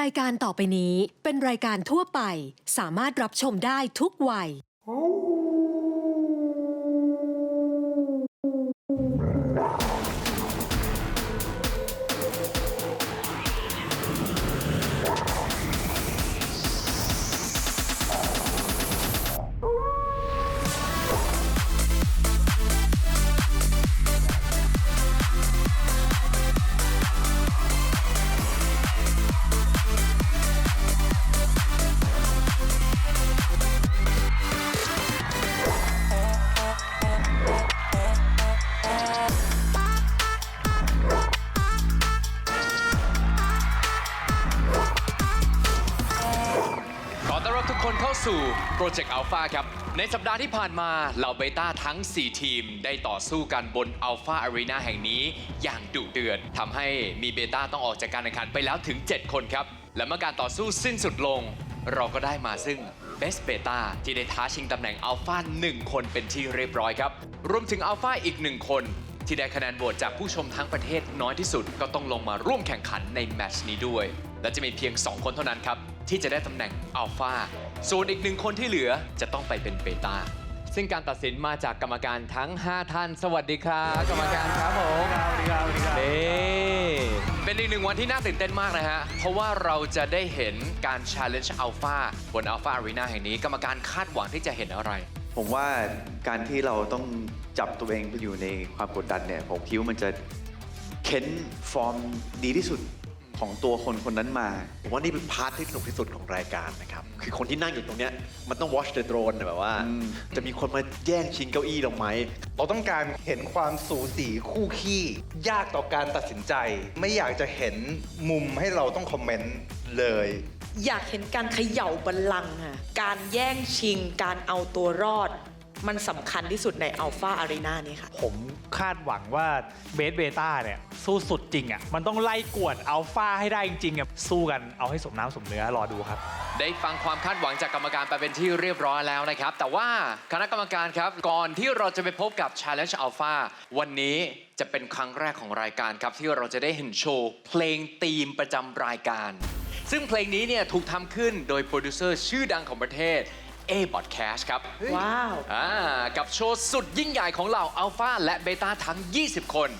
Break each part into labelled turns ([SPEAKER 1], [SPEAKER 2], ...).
[SPEAKER 1] รายการต่อไปนี้เป็นรายการทั่วไปสามารถรับชมได้ทุกวัย
[SPEAKER 2] สู่โปรเจกต์อัลฟาครับในสัปดาห์ที่ผ่านมาเหล่าเบต้าทั้ง 4 ทีมได้ต่อสู้กันบนอัลฟาอารีนาแห่งนี้อย่างดุเดือดทำให้มีเบต้าต้องออกจากการแข่งขันไปแล้วถึง 7 คนครับและเมื่อการต่อสู้สิ้นสุดลงเราก็ได้มาซึ่ง Best Beta ที่ได้ท้าชิงตำแหน่งอัลฟา1 คนเป็นที่เรียบร้อยครับรวมถึงอัลฟาอีก 1 คนที่ได้คะแนนโหวตจากผู้ชมทั้งประเทศน้อยที่สุดก็ต้องลงมาร่วมแข่งขันในแมตช์นี้ด้วยและจะมีเพียง 2 คนเท่านั้นครับที่จะได้ตำแหน่งอัลฟาส่วนอีก 1 คนที่เหลือจะต้องไปเป็นเบต้าซึ่งการตัดสินมาจากกรรมการทั้ง 5 ท่านสวัสดีครับกรรมการครับผมสวัสดีครับเป็นอีก 1 วันที่น่าตื่นเต้นมากนะฮะเพราะว่าเราจะได้เห็นการ Challenge Alpha บน Alpha Arena แห่งนี้กรรมการคาดหวังที่จะเห็นอะไร
[SPEAKER 3] ผมว่าการที่เราต้องจับตัวเองไปอยู่ในความกดดันเนี่ยผมคิดว่ามันจะเค้นฟอร์มดีที่สุดของตัวคนคนนั้นมา
[SPEAKER 4] ผมว่านี่เป็นพาร์ทที่สนุกที่สุดของรายการนะครับคือคนที่นั่งอยู่ตรงเนี้ยมันต้อง watch the throne แบบว่าจะมีคนมาแย่งชิงเก้าอี้เราไหม
[SPEAKER 5] เราต้องการเห็นความสูสีคู่ขี้ยากต่อการตัดสินใจไม่อยากจะเห็นมุมให้เราต้องคอมเมนต์เลย
[SPEAKER 6] อยากเห็นการเขย่าบัลลังก์ค่ะการแย่งชิงการเอาตัวรอดมันสำคัญที่สุดในอัลฟาอารีนานี้ค่ะ
[SPEAKER 7] ผมคาดหวังว่าเบสเบต้าเนี่ยสู้สุดจริงอ่ะมันต้องไล่กวดอัลฟาให้ได้จริงๆอ่ะสู้กันเอาให้สมน้ำสมเนื้อรอดูครับ
[SPEAKER 2] ได้ฟังความคาดหวังจากกรรมการไปเป็นที่เรียบร้อยแล้วนะครับแต่ว่าคณะกรรมการครับก่อนที่เราจะไปพบกับ Challenge Alpha วันนี้จะเป็นครั้งแรกของรายการครับที่เราจะได้เห็นโชว์เพลงธีมประจำรายการซึ่งเพลงนี้เนี่ยถูกทำขึ้นโดยโปรดิวเซอร์ชื่อดังของประเทศA-Podcast ครับ
[SPEAKER 6] ว้าว
[SPEAKER 2] กับโชว์สุดยิ่งใหญ่ของเหล่าอัลฟาและเบต้าทั้ง 20 คน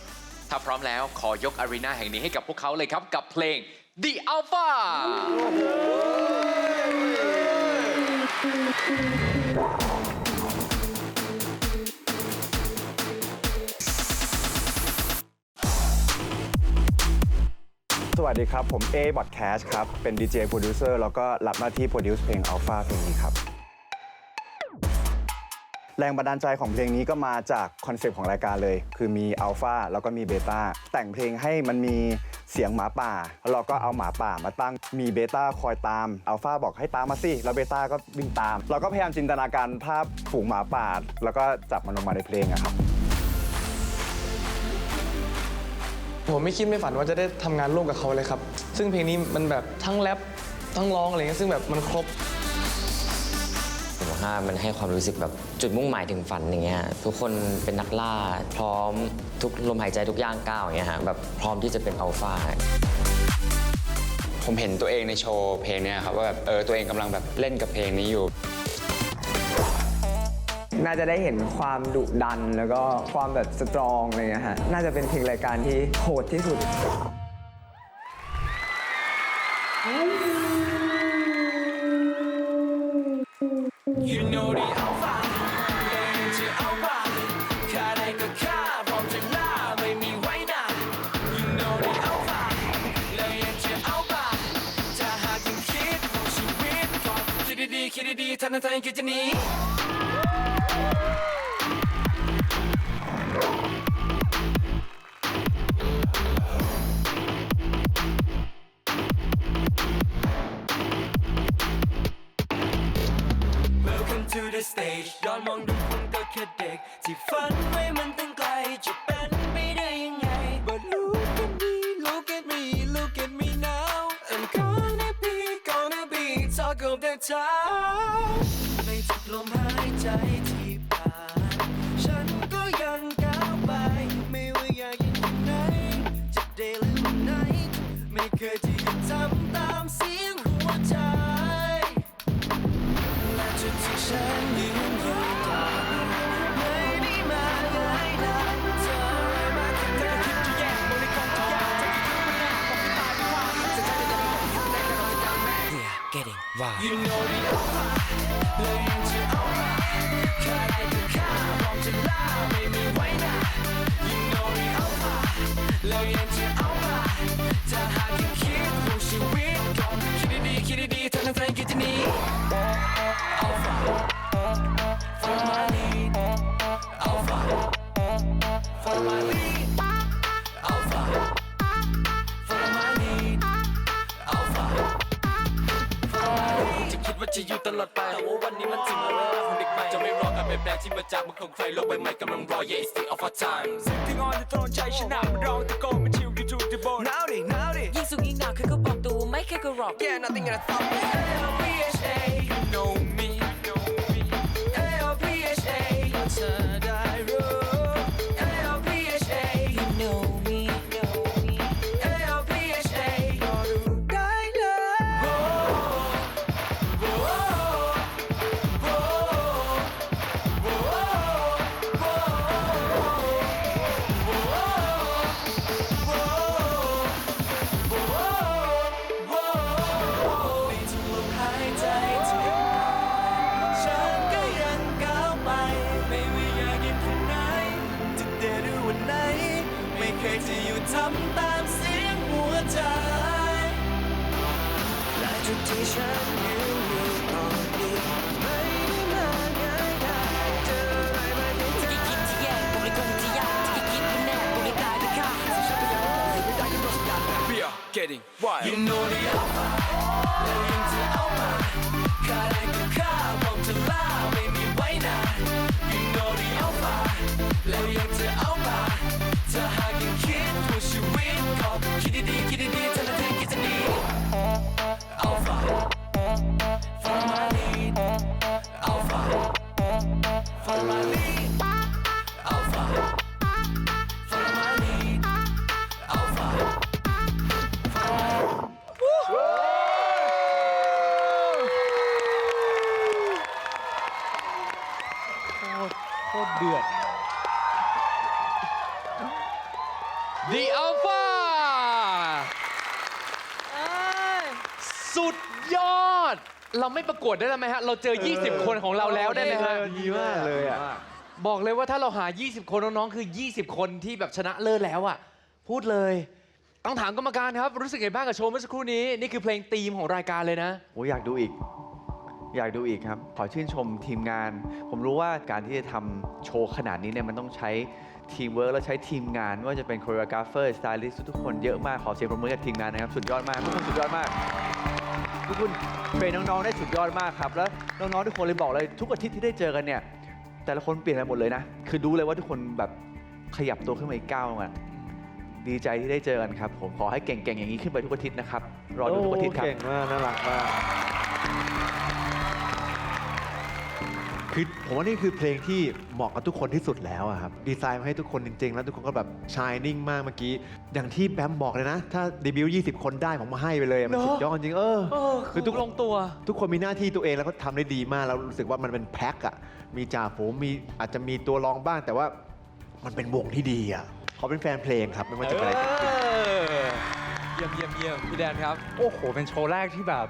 [SPEAKER 2] ถ้าพร้อมแล้วขอยกอารีนาแห่งนี้ให้กับพวกเขาเลยครับกับเพลง The Alpha
[SPEAKER 8] สวัสดีครับผม A-Podcast ครับเป็น DJ Producer แล้วก็รับหน้าที่ Produce เพลง Alpha เพลงนี้ครับแรงบันดาลใจของเพลงนี้ก็มาจากคอนเซปต์ของรายการเลยคือมีอัลฟาแล้วก็มีเบต้าแต่งเพลงให้มันมีเสียงหมาป่าแล้วเราก็เอาหมาป่ามาตั้งมีเบต้าคอยตามอัลฟาบอกให้ตามมาสิแล้วเบต้าก็วิ่งตามเราก็พยายามจินตนาการภาพฝูงหมาป่าแล้วก็จับมันลงมาในเพลงครับ
[SPEAKER 9] ผมไม่คิดไม่ฝันว่าจะได้ทำงานร่วมกับเขาเลยครับซึ่งเพลงนี้มันแบบทั้งแรปทั้งร้องอะไรเงี้ยซึ่งแบบมันครบ
[SPEAKER 10] ผมว่ามันให้ความรู้สึกแบบจุดมุ่งหมายถึงฝันอย่างเงี้ยทุกคนเป็นนักล่าพร้อมทุกลมหายใจทุกย่างก้าวอย่างเงี้ยฮะแบบพร้อมที่จะเป็นอัลฟา
[SPEAKER 11] ผมเห็นตัวเองในโชว์เพลงนี้ครับว่าแบบตัวเองกำลังแบบเล่นกับเพลงนี้อยู่
[SPEAKER 12] น่าจะได้เห็นความดุดันแล้วก็ความแบบสตรองอะไรเงี้ยฮะน่าจะเป็นเพลงรายการที่โหดที่สุด
[SPEAKER 13] You know the Alpha ชื่อ Alpha ข้าได้ก็ข้าพร้อมจะล่าไม่มีไว้หน้า You know the Alpha แล้วยังชื่อ Alpha ถ้าหากยังคิดของชีวิตก่อนคิดดีๆคิดดีๆท่านคิดจะหนี To the stage ย้อนมองดูคุณก็แค่เด็กที่ฝันไว้มันตั้งไกลจะเป็นไปได้ยังไง But look at me look at me look at me now I'm gonna be talk of the town ในทุกลมหายใจที่ผ่านฉันก็ยังก้าวไปไม่ว่าอยากยังไหนจะ day หรือ night ไม่เคยที่จะทำตาม getting wild You know the alpha เลยยังจะเอามาแค่ได้ก็ฆ่าบอกจะล่าไม่มีไว้หน้า You know the alpha เลยยังจะเอามาถ้าหากยังคิดว่าชีวิตก่อนคิดดีๆทั้งใจคิดจะหนี Alpha Follow my lead Alpha Follow my lead Alpha Follow my lead Alpha Follow my lead จะคิดว่าจะอยู่ตลอดไปแต่ว่าวันนี้มันถึงเวลาของเด็กใหม่จะไม่รอการเปลี่ยนแปลงที่มาจากมือของใครโลกใบใหม่กำลังรอ Yeah it's the Alpha time
[SPEAKER 14] Sitting on the throne ใจชนะมันร้องตะโกนมันชิวอยู่ to the bone Now they
[SPEAKER 13] ยิ่งสูงยิ่งหนาวคือเขาบอกตัวไม่เคยก็รอก
[SPEAKER 14] Yeah nothing gonna stop me
[SPEAKER 13] L-O-P-H-A You know me L-O-P-H-A เธอได้รู้ L-O-P-H-A You know me L-O-P-H-A ก็รู้ได้เลยในทุกลมหายใจที่ฉันก็ยังก้าวไปไม่ว่าอยากยังแค่ไหนจะเดินหรือวันไหนไม่เคยจะอยู่ทำตามเสียงหัวใจและจุดที่ฉันยืนอยู่ตอนนี้ไม่ได้มาง่ายได้เจออะไรมาเยอะที่คิดที่แย่บอกเลยคงที่ยากที่คิดว่าแน่บอกเลยกลายเป็นข้าสิ่งฉันก็ยังไม่ได้ก็ต้องสัญญา
[SPEAKER 14] We are getting wild
[SPEAKER 13] You know the alpha แล้วยังจะเอามาฆ่าได้ก็ฆ่าบอกจะล่าไม่มีไว้หน้า You know the alpha แล้วยังจะเอามาถ้าหากยังคิดว่าชีวิตก็คิดดีๆเท่านั้นที่คิดจะหนี Alpha Follow my lead Alpha Follow my lead Alpha Follow my lead Alpha
[SPEAKER 7] โคตรเดือด
[SPEAKER 2] The Alpha สุดยอด เราไม่ประกวดได้แล้วไหมฮะ เราเจอ 20 คนของเราแล้วได้ไหมฮะ
[SPEAKER 4] ดีมากเลยอ่ะ
[SPEAKER 2] บอกเลยว่าถ้าเราหา 20 คนน้องๆ คือ 20 คนที่แบบชนะเลิศแล้วอ่ะ พูดเลย ต้องถามกรรมการครับ รู้สึกไงบ้างกับโชว์เมื่อสักครู่นี้ นี่คือเพลงธีมของรายการเลยนะ
[SPEAKER 3] โอ้อยากดูอีก อยากดูอีกครับ ขอชื่นชมทีมงาน ผมรู้ว่าการที่จะทำโชว์ขนาดนี้เนี่ยมันต้องใช้ทีมเวิร์กและใช้ทีมงานไม่ว่าจะเป็นโคโรกราฟเฟอร์สไตลิสต์ทุกคนเยอะมาก ขอเสียงปรบมือกับทีมงานนะครับ สุดยอดมากทุกคนสุดยอดมาก ทุกคนเทรนน้องๆได้สุดยอดมากครับ แล้วน้องๆทุกคนเลยบอกเลยทุกอาทิตย์ที่ได้เจอกันเนี่ยแต่ละคนเปลี่ยนไปหมดเลยนะ คือดูเลยว่าทุกคนแบบขยับตัวขึ้นมาอีกก้าวนึงอะดีใจที่ได้เจอกันครับผมขอให้เก่งๆอย่างนี้ขึ้นไปทุกอาทิตย์นะครับรอดูทุกอาทิตย์ครับ
[SPEAKER 4] เก่งมากน่ารักมากคือผมว่านี่คือเพลงที่เหมาะกับทุกคนที่สุดแล้วอะครับดีไซน์มาให้ทุกคนจริงๆ แล้วทุกคนก็แบบชายนิ่งมากเมื่อกี้อย่างที่แบมบอกเลยนะ ถ้าเดบิวต์20 คนได้ผมมาให้ไปเลยอะมันสุดยอดจริง
[SPEAKER 2] คือทุกลงตัว
[SPEAKER 4] ทุกคนมีหน้าที่ตัวเองแล้วก็ทำได้ดีมากแล้วรู้สึกว่ามันเป็นแพ็คอะมีจ่าฝูงมีอาจจะมีตัวรองบ้างแต่ว่ามันเป็นวงที่ดีอะเขาเป็นแฟนเพลงครับไม่ว่าจะเป็นอะไรเกิดขึ้น
[SPEAKER 2] เยี่ยมพี่แดนครับ
[SPEAKER 7] โอ้โห เป็นโชว์แรกที่แบบ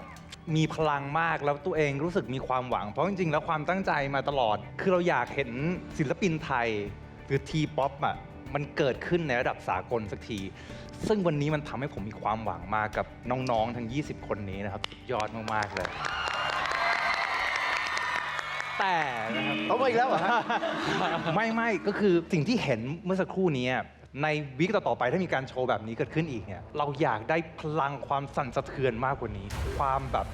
[SPEAKER 7] มีพลังมากแล้วตัวเองรู้สึกมีความหวัง เพราะจริงๆ แล้วความตั้งใจมาตลอด คือเราอยากเห็นศิลปินไทยหรือทีป๊อปอ่ะมันเกิดขึ้นในระดับสากลสักที ซึ่งวันนี้มันทำให้ผมมีความหวังมากกับน้องๆ ทั้ง 20 คนนี้นะครับสุดยอดมากๆเลย แต่นะครับ
[SPEAKER 4] เอามาอีกแล้วเหรอฮะ
[SPEAKER 7] ไม่ก็คือสิ่งที่เห็นเมื่อสักครู่นี้ในวีคต่อๆไปถ้ามีการโชว์แบบนี้เกิดขึ้นอีกเนี่ยเราอยากได้พลังความสั่นสะเทือนมากกว่านี้ ความแบบ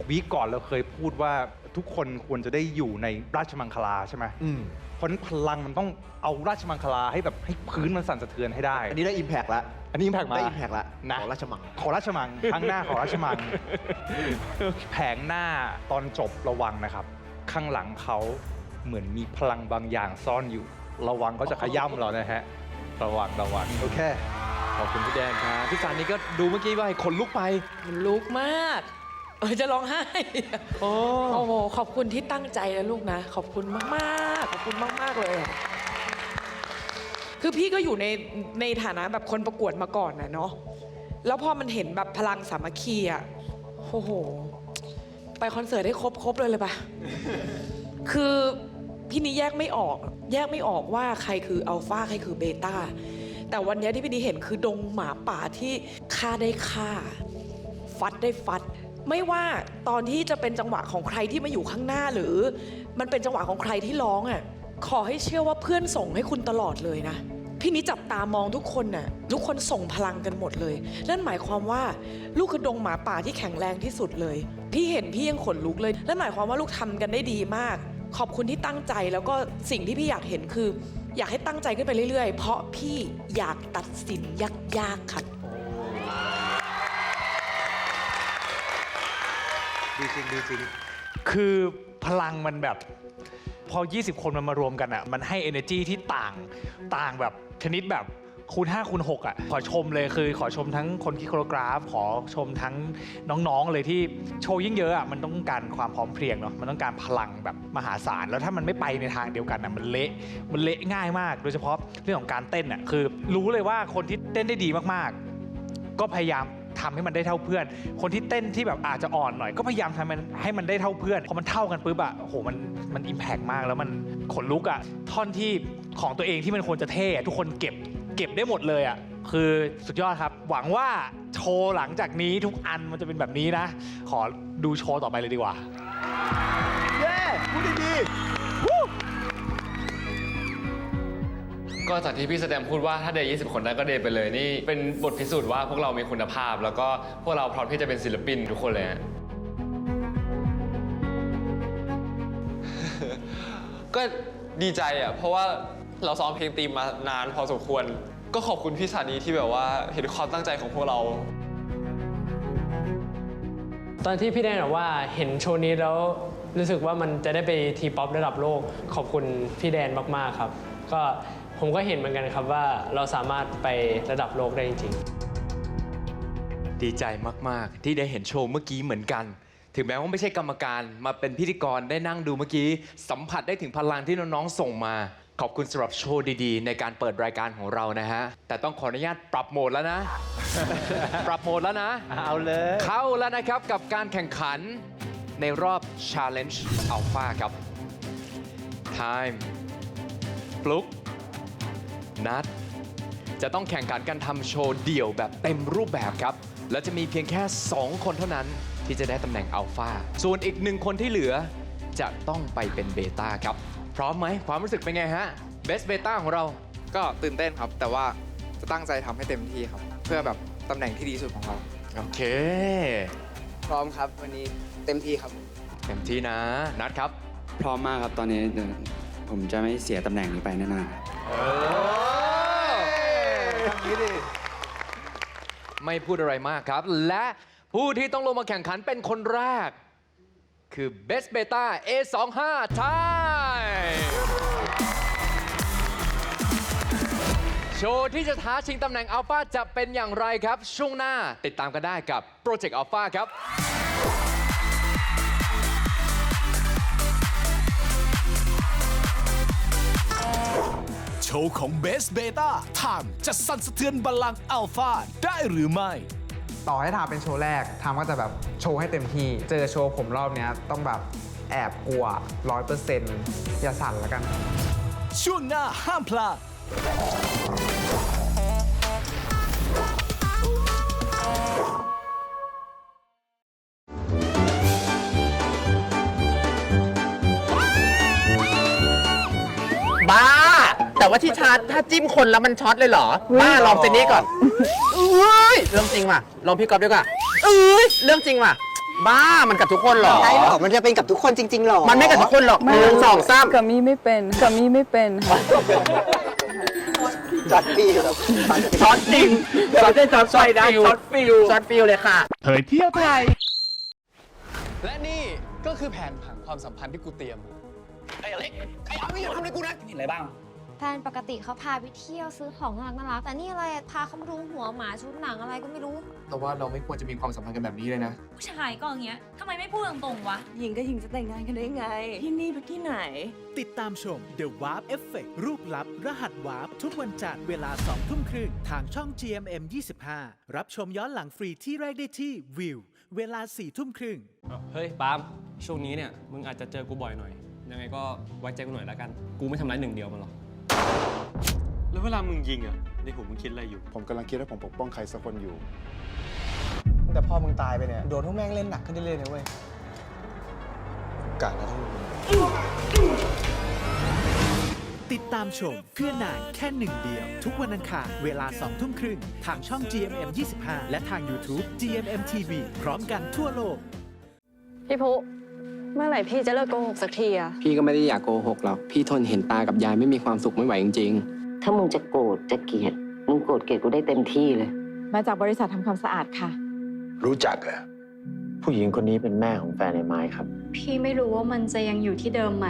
[SPEAKER 7] วีคก่อนเราเคยพูดว่าทุกคนควรจะได้อยู่ในราชมังคลาใช่ไหมเพราะฉะนั้นพลังมันต้องเอาราชมังคลาให้แบบให้พื้นมันสั่นสะเทือนให้ได้
[SPEAKER 4] อันนี้ได้ Impact ละ
[SPEAKER 7] อันนี้ Impact มา
[SPEAKER 4] ได้ Impact ละ
[SPEAKER 7] นะ
[SPEAKER 4] ขอราชมัง
[SPEAKER 7] ขอราชมัง ครั้งหน้าขอราชมัง แผงหน้าตอนจบระวังนะครับ ข้างหลังเขาเหมือนมีพลังบางอย่างซ่อนอยู่ ระวังเขาจะขย้ำเรานะฮะ ระวังโอเค
[SPEAKER 2] ขอบคุณพี่แดนครับพี่สารนี่ก็ดูเมื่อกี้ว่าขนลุกไป
[SPEAKER 6] มันลุกมากจะร้องไห้โอ้โหขอบคุณที่ตั้งใจนะลูกนะ ขอบคุณมากๆขอบคุณมากๆเลยอะคือพี่ก็อยู่ในฐานะแบบคนประกวดมาก่อนนะเนาะแล้วพอมันเห็นแบบพลังสามัคคีอ่ะโอ้โห ไปคอนเสิร์ตให้ครบเลยปะ คือพี่นี้แยกไม่ออกว่าใครคืออัลฟาใครคือเบต้าแต่วันนี้ที่พี่นี้เห็นคือดงหมาป่าที่ฆ่าได้ฆ่าฟัดได้ฟัด ไม่ว่าตอนที่จะเป็นจังหวะของใครที่มาอยู่ข้างหน้าหรือมันเป็นจังหวะของใครที่ร้องอ่ะขอให้เชื่อว่าเพื่อนส่งให้คุณตลอดเลยนะพี่นี้จับตามองทุกคนน่ะทุกคนส่งพลังกันหมดเลยนั่นหมายความว่าลูกคือดงหมาป่าที่แข็งแรงที่สุดเลยพี่เห็นพี่ยังขนลุกเลยนั่นหมายความว่าลูกทำกันได้ดีมากขอบคุณที่ตั้งใจแล้วก็สิ่งที่พี่อยากเห็นคืออยากให้ตั้งใจขึ้นไปเรื่อยๆเพราะพี่อยากตัดสินยากๆครับ
[SPEAKER 7] ดีจริงคือพลังมันแบบพอ 20 คนมันมารวมกันอ่ะมันให้ energy ที่ต่างแบบชนิดแบบคูณ 5 คูณ 6อ่ะขอชมเลยคือขอชมทั้งคนคิดโคโรกราฟขอชมทั้งน้องๆเลยที่โชว์ยิ่งเยอะอ่ะมันต้องการความพร้อมเพรียงเนาะมันต้องการพลังแบบมหาศาลแล้วถ้ามันไม่ไปในทางเดียวกันอ่ะมันเละง่ายมากโดยเฉพาะเรื่องของการเต้นอ่ะคือรู้เลยว่าคนที่เต้นได้ดีมากๆก็พยายามทำให้มันได้เท่าเพื่อนคนที่เต้นที่แบบอาจจะอ่อนหน่อยก็พยายามทำมันให้มันได้เท่าเพื่อนพอมันเท่ากันปุ๊บอะโอ้โหมันอิมแพกมากแล้วมันขนลุกอะท่อนที่ของตัวเองที่มันควรจะเท่ทุกคนเก็บได้หมดเลยอะคือสุดยอดครับหวังว่าโชว์หลังจากนี้ทุกอันมันจะเป็นแบบนี้นะขอดูโชว์ต่อไปเลยดีกว่า
[SPEAKER 4] เย้พูดดีๆ
[SPEAKER 11] ก็จากที่พี่แสดงพูดว่าถ้าเดย์20 คนได้ก็เดย์ไปเลยนี่เป็นบทพิสูจน์ว่าพวกเรามีคุณภาพ แล้วก็พวกเราพร้อมที่จะเป็นศิลปินทุกคนเลย ก็ดีใจอ่ะเพราะว่าเราซ้อมเพลงตีมมานานพอสมควรก็ขอบคุณพี่สานีที่แบบว่าเห็นความตั้งใจของพวกเรา
[SPEAKER 15] ตอนที่พี่แดนบอกว่าเห็นโชว์นี้แล้วรู้สึกว่ามันจะได้ไปทีป๊อประดับโลกขอบคุณพี่แดนมากๆครับก็ผมก็เห็นเหมือนกันครับว่าเราสามารถไประดับโลกได้จริงๆ
[SPEAKER 2] ดีใจมากๆที่ได้เห็นโชว์เมื่อกี้เหมือนกันถึงแม้ว่าไม่ใช่กรรมการมาเป็นพิธีกรได้นั่งดูเมื่อกี้สัมผัสได้ถึงพลังที่น้องๆส่งมาขอบคุณสำหรับโชว์ดีๆในการเปิดรายการของเรานะฮะแต่ต้องขออนุญาตปรับโหมดแล้วนะ ปรับโหมดแล้วนะ
[SPEAKER 4] เอาเลย
[SPEAKER 2] เข้าแล้วนะครับกับการแข่งขันในรอบ Challenge Alpha ครับ Time ฟลุกนัดจะต้องแข่งขันกันทำโชว์เดี่ยวแบบเต็มรูปแบบครับและจะมีเพียงแค่2คนเท่านั้นที่จะได้ตำแหน่งอัลฟาส่วนอีก1คนที่เหลือจะต้องไปเป็นเบต้าครับพร้อมไหมความรู้สึกเป็นไงฮะเบสเบต้าของเรา
[SPEAKER 16] ก็ตื่นเต้นครับแต่ว่าจะตั้งใจทำให้เต็มที่ครับเพื่อแบบตำแหน่งที่ดีสุดของเรา
[SPEAKER 2] โอเค
[SPEAKER 16] พร้อมครับวันนี้เต็มที่ครับ
[SPEAKER 2] เต็มที่นะนัดครับ
[SPEAKER 17] พร้อมมากครับตอนนี้ผมจะไม่เสียตำแหน่งนี้ไปแน่นอน
[SPEAKER 2] ไม่พูดอะไรมากครับและผู้ที่ต้องลงมาแข่งขันเป็นคนแรกคือ Best Beta A25 ไทยโชว์ที่จะท้าชิงตำแหน่งอัลฟาจะเป็นอย่างไรครับช่วงหน้าติดตามกันได้กับ Project Alpha ครับ
[SPEAKER 18] โชว์ของ Best Beta ไทม์จะสั่นสะเทือนบัลลังก์อัลฟาได้หรือไม่
[SPEAKER 12] ต่อให้ทำเป็นโชว์แรกทำก็จะแบบโชว์ให้เต็มที่เจอโชว์ผมรอบนี้ต้องแบบแอบกลัว 100% อย่าสั่นแล้วกัน
[SPEAKER 18] ช่วงหน้าห้ามพลาด
[SPEAKER 19] บ้าแต่ว่าที่ชาร์จถ้าจิ้มคนแล้วมันช็อตเลยเหรอบ้าลองเจนนี่ก่อนเรื่องจริงว่ะลองพี่ก๊อฟด้วยก่อนเรื่องจริงว่ะบ้ามันกับทุกคนหรอ
[SPEAKER 20] ใช่หรอมันจะเป็นกับทุกคนจริงๆหรอ
[SPEAKER 19] มันไม่กับทุกคนหรอก1 2 3
[SPEAKER 21] กับมี่ไม่เป็นกับมี่ไม่เป็น
[SPEAKER 20] ช็อตฟิล
[SPEAKER 19] ช็อตจริงช็อตได้ช็อตไฟได้ช็อตฟิลเลยค่ะ
[SPEAKER 18] เผยเที่ยวไทย
[SPEAKER 11] และนี่ก็คือแผนผังความสัมพันธ์ที่กูเตรียมไอ้อเล็กไอ้เอาไม่อย่าทำอะไรกูนะเห็นอะไรบ้าง
[SPEAKER 22] แฟนปกติเขาพาไปเที่ยวซื้อของน่ารักแต่นี่อะไรพาเขามาดูหัวหมาชุดหนังอะไรก็ไม่รู้
[SPEAKER 11] แต่ว่าเราไม่ควรจะมีความสัมพันธ์กันแบบนี้เลยนะ
[SPEAKER 23] ผู้ชายก็อย่างเงี้ยทำไมไม่พูดตรงๆวะ
[SPEAKER 21] หญิงกับหญิงจะแต่งงานกันได้ไงที่นี่ไปที่ไหน
[SPEAKER 18] ติดตามชม The Warp Effect รูปลับรหัสวาร์ปทุกวันจันทร์เวลา 20:30 ทางช่อง GMM 25รับชมย้อนหลังฟรีที่แรกได้ที่ View
[SPEAKER 1] เวลา 4 ทุ่มครึ่ง
[SPEAKER 5] เฮ้ยปาล์มช่วงนี้เนี่ยมึงอาจจะเจอกูบ่อยหน่อยยังไงก็ไว้ใจกูหน่อยแล้วกันกูไม่ทำร้ายหนึ่งเดียวมันหรอกแล้วเวลามึงยิงอ่ะในหัวมึงคิดอะไรอยู่
[SPEAKER 8] ผมกำลังคิดว่าผมปกป้องใครสักคนอยู่
[SPEAKER 9] ตั้งแต่พ่อมึงตายไปเนี่ย โดนพวกแม่งเล่นหนักขึ้นเรื่อยๆนะเว้ยกะนะทุกคน
[SPEAKER 1] ติดตามชมเพื่อนายแค่หนึ่งเดียว ทุกวันอังคารเวลา 2 ทุ่มครึ่งทางช่อง GMM 25 และทาง YouTube GMM TV พร้อมกันทั่วโลก
[SPEAKER 21] พี่พุเมื่อไหร่พี่จะเลิกโกหกสักทีอะ
[SPEAKER 24] พี่ก็ไม่ได้อยากโกหกหรอก พี่ทนเห็นตากับยายไม่มีความสุขไม่ไหวจริง
[SPEAKER 25] ถ้ามึงจะโกรธจะเกลียดมึงโกรธเกลียดกูได้เต็มที่เลย
[SPEAKER 21] มาจากบริษัททำความสะอาดค่ะ
[SPEAKER 24] รู้จักเหรอผู้หญิงคนนี้เป็นแม่ของแฟนในไม้ครับ
[SPEAKER 26] พี่ไม่รู้ว่ามันจะยังอยู่ที่เดิมไหม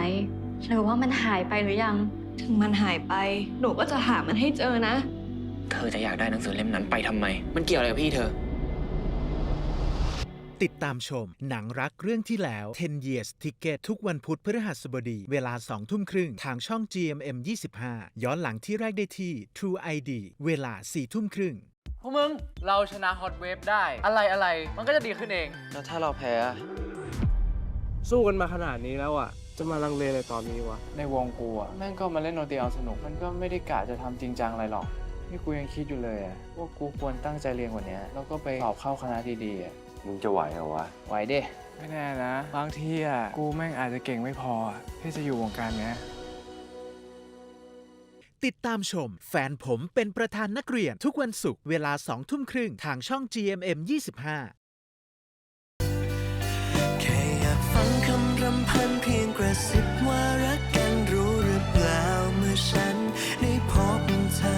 [SPEAKER 26] หรือว่ามันหายไปหรือยัง ถึงมันหายไปหนูก็จะหามันให้เจอนะ
[SPEAKER 25] เธอจะอยากได้หนังสือเล่มนั้นไปทำไม มันเกี่ยวอะไรกับพี่เธอ
[SPEAKER 1] ติดตามชมหนังรักเรื่องที่แล้ว 10 Years Ticket ทุกวันพุธพฤหัสบดีเวลา 2 ทุ่มครึ่งทางช่อง GMM 25 ย้อนหลังที่แรกได้ที่ True ID เวลา 4 ทุ่มครึ่ง
[SPEAKER 27] พวกมึงเราชนะฮอตเวฟได้อะไรมันก็จะดีขึ้นเอง
[SPEAKER 25] แล้วถ้าเราแพ้
[SPEAKER 27] สู้กันมาขนาดนี้แล้วอ่ะจะมาลังเลอะไรตอนนี้วะ
[SPEAKER 16] ในวงกูอะแม่งก็มาเล่นดนตรีเอาสนุก มันก็ไม่ได้กะจะทำจริงจังอะไรหรอกนี่กูยังคิดอยู่เลยอะว่ากูควรตั้งใจเรียนกว่านี้แล้วก็ไปสอบเข้าคณะดีๆอะ
[SPEAKER 24] มึงจะไหวเหรอวะ
[SPEAKER 16] ไหวดิไม่แน่นะบางทีอะกูแม่งอาจจะเก่งไม่พอที่จะอยู่วงการเนี้ย
[SPEAKER 1] ติดตามชมแฟนผมเป็นประธานนักเรียนทุกวันศุกร์เวลา 2 ทุ่มครึ่งทางช่อง GMM 25
[SPEAKER 13] แค่อยากฟังคำรำพันเพียงกระซิบว่ารักกันรู้หรือเปล่าเมื่อฉันได้พบเธอ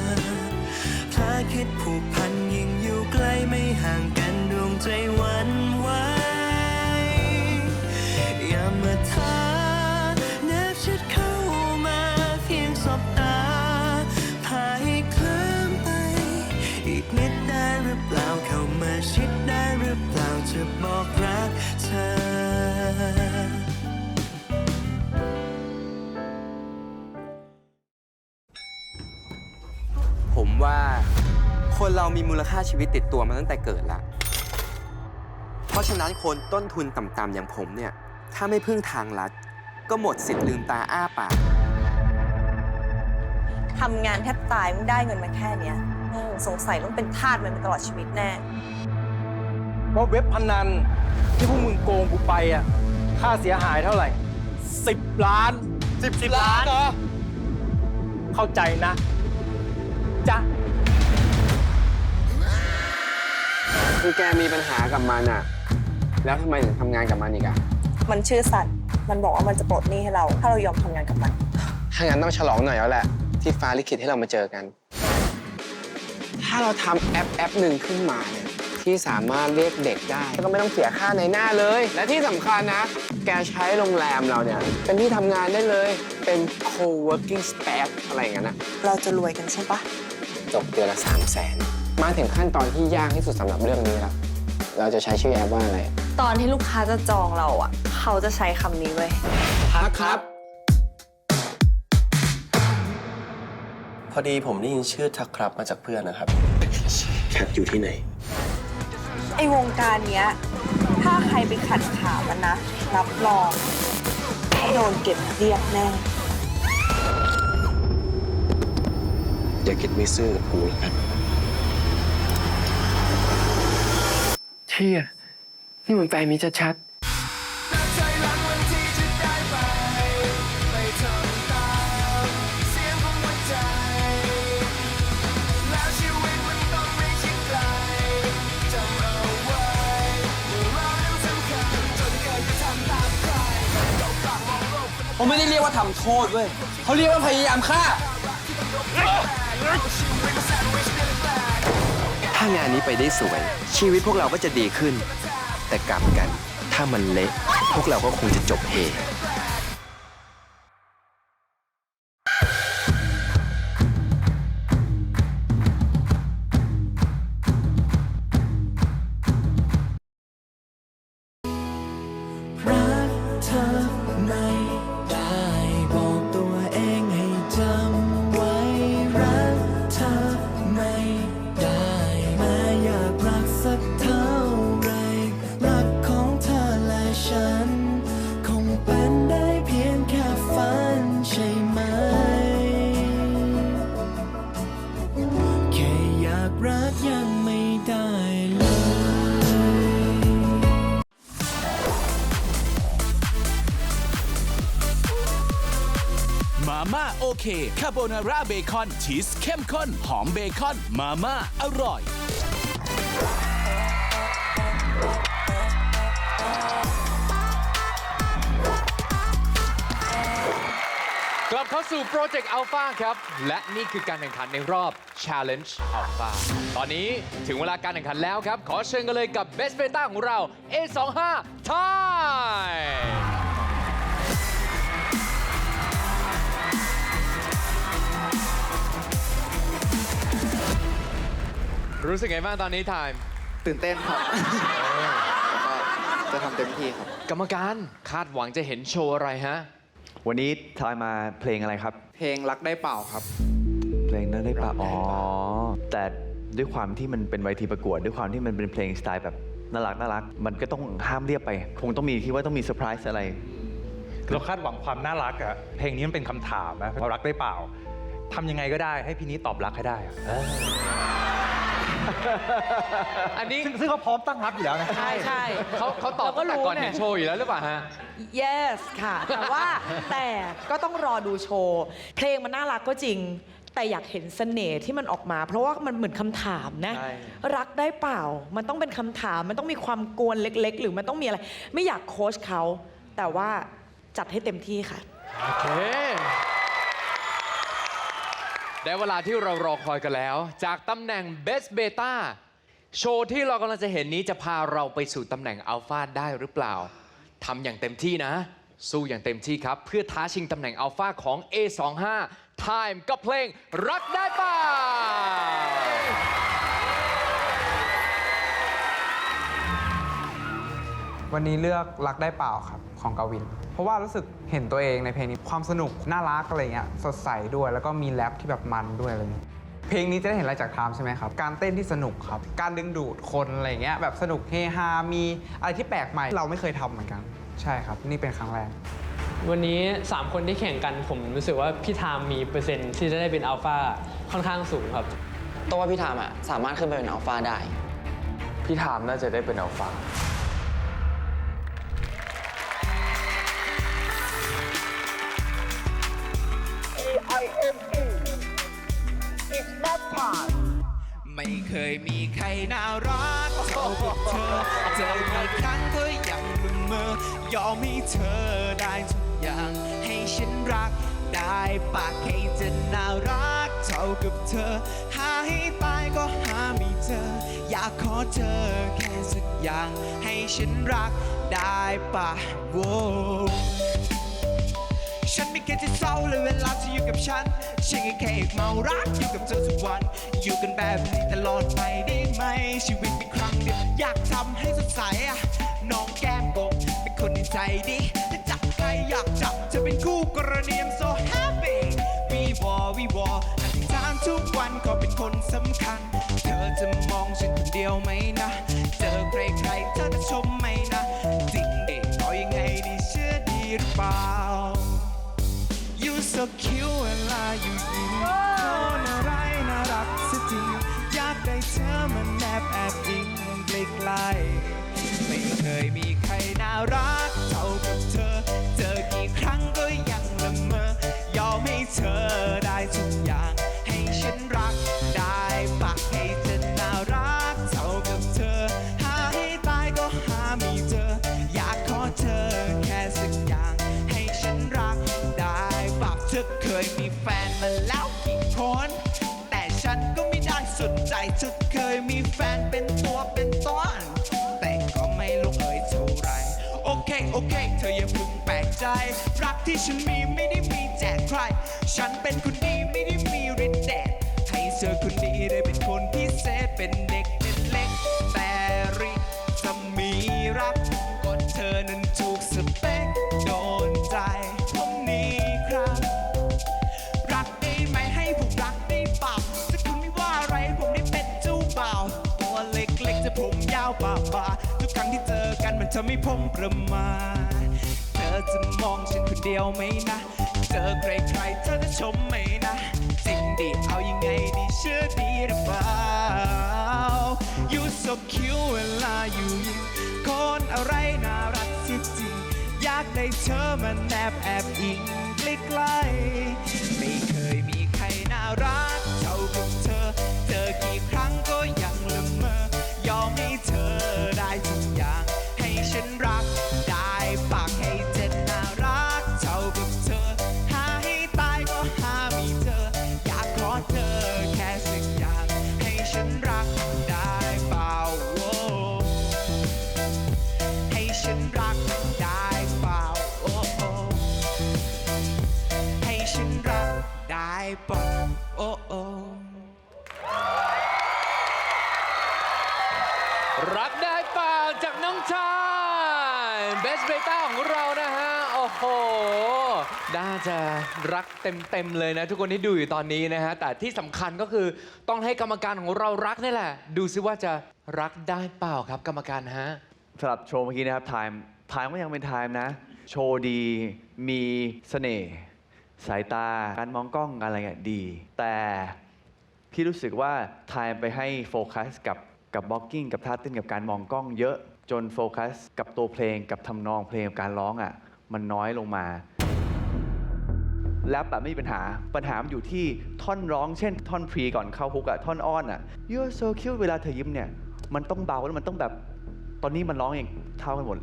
[SPEAKER 13] พลาดคิดผูกพันยิ่งอยู่ใกล้ไม่ห่างกันดวงใจหวั่นไหวอย่ามาท้าแนบชิดเข้ามาเพียงสบตาพาให้เคลิ้มไปอีกนิดได้หรือเปล่าเข้ามาชิดได้หรือเปล่าจะบอกรักเธอ
[SPEAKER 28] ผมว่าคนเรามีมูลค่าชีวิตติดตัวมาตั้งแต่เกิดแล้ว เพราะฉะนั้นคนต้นทุนต่ำๆอย่างผมเนี่ย ถ้าไม่พึ่งทางลัดก็หมดสิทธิ์ลืมตาอ้าปาก
[SPEAKER 21] ทำงานแทบตายมึงได้เงินมาแค่เนี้ยสงสัยต้องเป็นทาสมันไปตลอดชีวิตแน่
[SPEAKER 7] เพราะเว็บพนันที่พวกมึงโกงกูไปอ่ะค่าเสียหายเท่าไหร่10 ล้าน10 ล้านเหรอเข้าใจนะจ๊ะ
[SPEAKER 24] คือแกมีปัญหากับมันอะแล้วทำไมถึงทำงานกับมันอีกอะ
[SPEAKER 21] มันชื่อสัตว์มันบอกว่ามันจะปลดหนี้ให้เรา ถ้าเรายอมทำงานกับมัน
[SPEAKER 24] ถ้างั้นต้องฉลองหน่อยแล้วแหละ ที่ฟ้าลิขิตให้เรามาเจอกัน ถ้าเราทำแอปหนึ่งขึ้นมาเนี่ยที่สามารถเรียกเด็กได้ก็ไม่ต้องเสียค่าในหน้าเลย และที่สำคัญนะ แกใช้โรงแรมเราเนี่ยเป็นที่ทำงานได้เลยเป็น co-working space อะไรอย่างนั้นนะ
[SPEAKER 21] เราจะรวยกันใช่ปะ
[SPEAKER 24] จบเดือนละ300,000มาถึงขั้นตอนที่ยากที่สุดสำหรับเรื่องนี้แล้วเราจะใช้ชื่อแอปว่าอะไร
[SPEAKER 21] ตอนที่ลูกค้าจะจองเราอ่ะ เขาจะใช้คำนี้เว้ย
[SPEAKER 24] ทักครับ
[SPEAKER 28] พอดีผมได้ยินชื่อทักครับมาจากเพื่อนนะครับแคปอยู่ที่ไหน
[SPEAKER 21] ไอ้วงการเนี้ย ถ้าใครไปขัดขามันนะ รับรองโดนเก็บเรียบแน่
[SPEAKER 24] อย่าคิดไม่ซื่อกับกูแล้วกัน
[SPEAKER 28] เชี่ยนี่มันแฟนมีชัดๆ ผมไม่ได้เรียกว่าทำโทษเว้ยเขาเรียกว่าพยายามฆ่า ถ้างานนี้ไปได้สวย ชีวิตพวกเราก็จะดีขึ้น แต่กลับกัน ถ้ามันเละพวกเราก็คงจะจบเฮ
[SPEAKER 13] รักเธอไม่ได้บอกตัวเองให้จำไว้รักเธอไม่ได้แม้อยากรักสักเท่าไรรัก
[SPEAKER 18] ม่าโอเคคาโบนาร่าเบคอนชีสเข้มข้นหอมเบคอนมาม่าอร่อย
[SPEAKER 2] กลับเข้าสู่โปรเจกต์ Alpha ครับ และนี่คือการแข่งขันในรอบ Challenge Alpha ตอนนี้ถึงเวลาการแข่งขันแล้วครับ ขอเชิญกันเลยกับ Best Beta ของเรา A25 Time รู้สึกไงบ้างตอนนี้ Time
[SPEAKER 12] ตื่นเต้นครับแล้วก็จะทำเต็มที่ครับ
[SPEAKER 2] กรรมการคาดหวังจะเห็นโชว์อะไรฮะ
[SPEAKER 3] วันนี้ทายมาเพลงอะไรครับ
[SPEAKER 12] เพลงรักได้เปล่าครับ
[SPEAKER 3] เพลงนั้นได้ปะอ๋อ แต่ด้วยความที่มันเป็นเวทีประกวดด้วยความที่มันเป็นเพลงสไตล์แบบน่ารักมันก็ต้องห้ามเรียบไป คงต้องมีคิดว่าต้องมีเซอร์ไพรส์อะไร
[SPEAKER 7] เราคาดหวังความน่ารักอะเพลงนี้มันเป็นคำถามนะเรารักได้เปล่าทำยังไงก็ได้ให้พี่นี้ตอบรักให้ได้อะ
[SPEAKER 2] อันนี้
[SPEAKER 7] ซึ่งเขาพร้อมตั้งรับอยู่แล้วนะ
[SPEAKER 21] ใช่
[SPEAKER 2] เขาตอบตั้งแต่ก่อนเห็นโชว์อยู่แล้วหรือเปล่าฮะ
[SPEAKER 21] yes ค่ะ แต่ก็ต้องรอดูโชว์ เพลงมันน่ารักก็จริง แต่อยากเห็นเสน่ห์ที่มันออกมา เพราะว่ามันเหมือนคำถามนะ รักได้เปล่า มันต้องเป็นคำถาม มันต้องมีความกวนเล็กๆ หรือมันต้องมีอะไร ไม่อยากโค้ชเขา แต่ว่าจัดให้เต็มที่ค่ะ
[SPEAKER 2] โอเค ได้เวลาที่เรารอคอยกันแล้ว จากตำแหน่ง Best Beta โชว์ที่เรากำลังจะเห็นนี้จะพาเราไปสู่ตำแหน่ง Alpha ได้หรือเปล่าทำอย่างเต็มที่นะ สู้อย่างเต็มที่ครับ เพื่อท้าชิงตำแหน่ง Alpha ของ A25 Time กับเพลงรักได้เปล่า
[SPEAKER 12] วันนี้เลือกรักได้เปล่าครับของกวิน เพราะว่ารู้สึกเห็นตัวเองในเพลงนี้ความสนุกน่ารักอะไรเงี้ยสดใสด้วยแล้วก็มีแรปที่แบบมันด้วยอะไรเงี้ยเพลงนี้จะได้เห็นอะไรจากไทม์ใช่ไหมครับการเต้นที่สนุกครับการดึงดูดคนอะไรเงี้ยแบบสนุกเฮฮามีอะไรที่แปลกใหม่เราไม่เคยทำเหมือนกันใช่ครับนี่เป็นครั้งแรก
[SPEAKER 4] วันนี้ 3 คนที่แข่งกันผมรู้สึกว่าพี่ไทม์มีเปอร์เซ็นต์ที่จะได้เป็นอัลฟาค่อนข้างสูงครับ
[SPEAKER 9] ตัวว่าพี่ไทม์อะสามารถขึ้นไปเป็นอัลฟาได้
[SPEAKER 16] พี่ไทม์น่าจะได้เป็นอัลฟา
[SPEAKER 13] It's not time ไม่เคยมีใครน่ารักเท่ากับเธอเจอกี่ครั้งก็ยังละเมอยอมให้เธอได้ทุกอย่างให้ฉันรักได้ปากให้จะน่ารักเท่ากับเธอหาให้ตายก็หาไม่เจออยากขอเธอแค่สักอย่างให้ฉันรักได้ปะโว้ฉันไม่เคยจะเศร้าเลยเวลาที่อยู่กับฉันฉันแค่เมารักอยู่กับเธอทุกวันอยู่กันแบบนี้ตลอดไปได้ไหมชีวิตมีครั้งเดียวอยากทำให้สดใสน้องแก้มกบเป็นคนที่ใจดีถ้าจับใครอยากจับเธอเป็นคู่กรณี I'm so happy วีวออธิษฐานทุกวันขอเป็นคนสำคัญเธอจะมองฉันคนเดียวไหมนะเจอใครๆเธอจะชมไหมนะจริงดิเอายังไงดีเชื่อดีหรือเปล่าYou so cute เวลาอยู่ยิ้มคนอะไรน่ารักสักทีอยากได้เธอมาแนบแอบยิงใกล้ๆไม่เคยมีใครน่ารักเท่ากับเธอเจอกี่ครั้งก็ยังละเมอยอมให้เธอได้ทุกอย่างให้ฉันรักได้ปะให้เธอน่ารักเท่ากับเธอหาให้ตายก็หาไม่เจออยากขอเธอแค่สักอย่างให้ฉันรักได้เธอเคยมีแฟนมาแล้วกี่คนแต่ฉันก็ไม่ได้สนใจเธอเคยมีแฟนเป็นตัวเป็นตนแต่ก็ไม่ลงเอยเท่าไรโอเคเธออย่าเพิ่งแปลกใจรักที่ฉันมีไม่ได้มีแจกใครฉันเป็นคนดีไม่ได้มีฤทธิ์เดชให้เธอคนนี้ได้เป็นคนพิเศษเป็นเด็กเล็กแต่ริจะมีรักก็เธอนั้นถูกสเปคโดนใจผมนี้ครับรักได้ไหมให้ผมรักได้เปล่าถ้าคุณไม่ว่าอะไรผมได้เป็นเจ้าบ่าวตัวเล็กๆจะผมยาวบ่าทุกครั้งที่เจอกันมันทำให้ผมประมาทเธอจะมองฉันคนเดียวไหมนะเจอใครๆเธอจะชมไหมนะจริงดิเอายังไงดีเชื่อดีหรือเปล่า You so cute เวลาอยู่ยิ้มคนอะไรน่ารักสิจริงอย ากได้เธอมาแนบแอบอิงใกล้ๆไม่เคยมีใครน่ารักเท่ากับเธอ เจอกี่ครั้งก็ยังละเมอยอมให้เธอได้ทุกอย่างให้ฉันรักได้ปากให้เจ็ดน่ารักเท่ากับเธอหาให้ตายก็หาไม่เจออยากขอเธอแค่สักอย่างให้ฉันรักได้เปล่าโอ้ให้ฉันรักได้เปล่าโอ้ให้ฉันรักได้เปล่าโอ้
[SPEAKER 2] รักได้เปล่าจากน้องชายเบสเบต้าของเรานะฮะ โอ้โห น่าจะรักเต็มๆเลยนะ ทุกคนที่ดูอยู่ตอนนี้นะฮะ แต่ที่สำคัญก็คือต้องให้กรรมการของเรารักนี่แหละ ดูซิว่าจะรักได้เปล่าครับกรรมการฮะ
[SPEAKER 3] สำหรับโชว์เมื่อกี้นะครับไทม์ก็ยังเป็นไทม์นะ โชว์ดีมีเสน่ห์สายตาการมองกล้องอะไรเงี้ยดี แต่พี่รู้สึกว่าไทม์ไปให้โฟกัสกับบล็อกกิ้งกับท่าเต้นกับการมองกล้องเยอะจนโฟกัสกับตัวเพลงกับทำนองเพลงกับการร้องอ่ะมันน้อยลงมาแรปแบบไม่มีปัญหามันอยู่ที่ท่อนร้องเช่นท่อนพรีก่อนเข้าฮุกอะท่อนอ้อนอะ You're so cute เวลาเธอยิ้มเนี่ยมันต้องเบาแล้วมันต้องแบบตอนนี้มันร้องอย่างเท่ากันหมด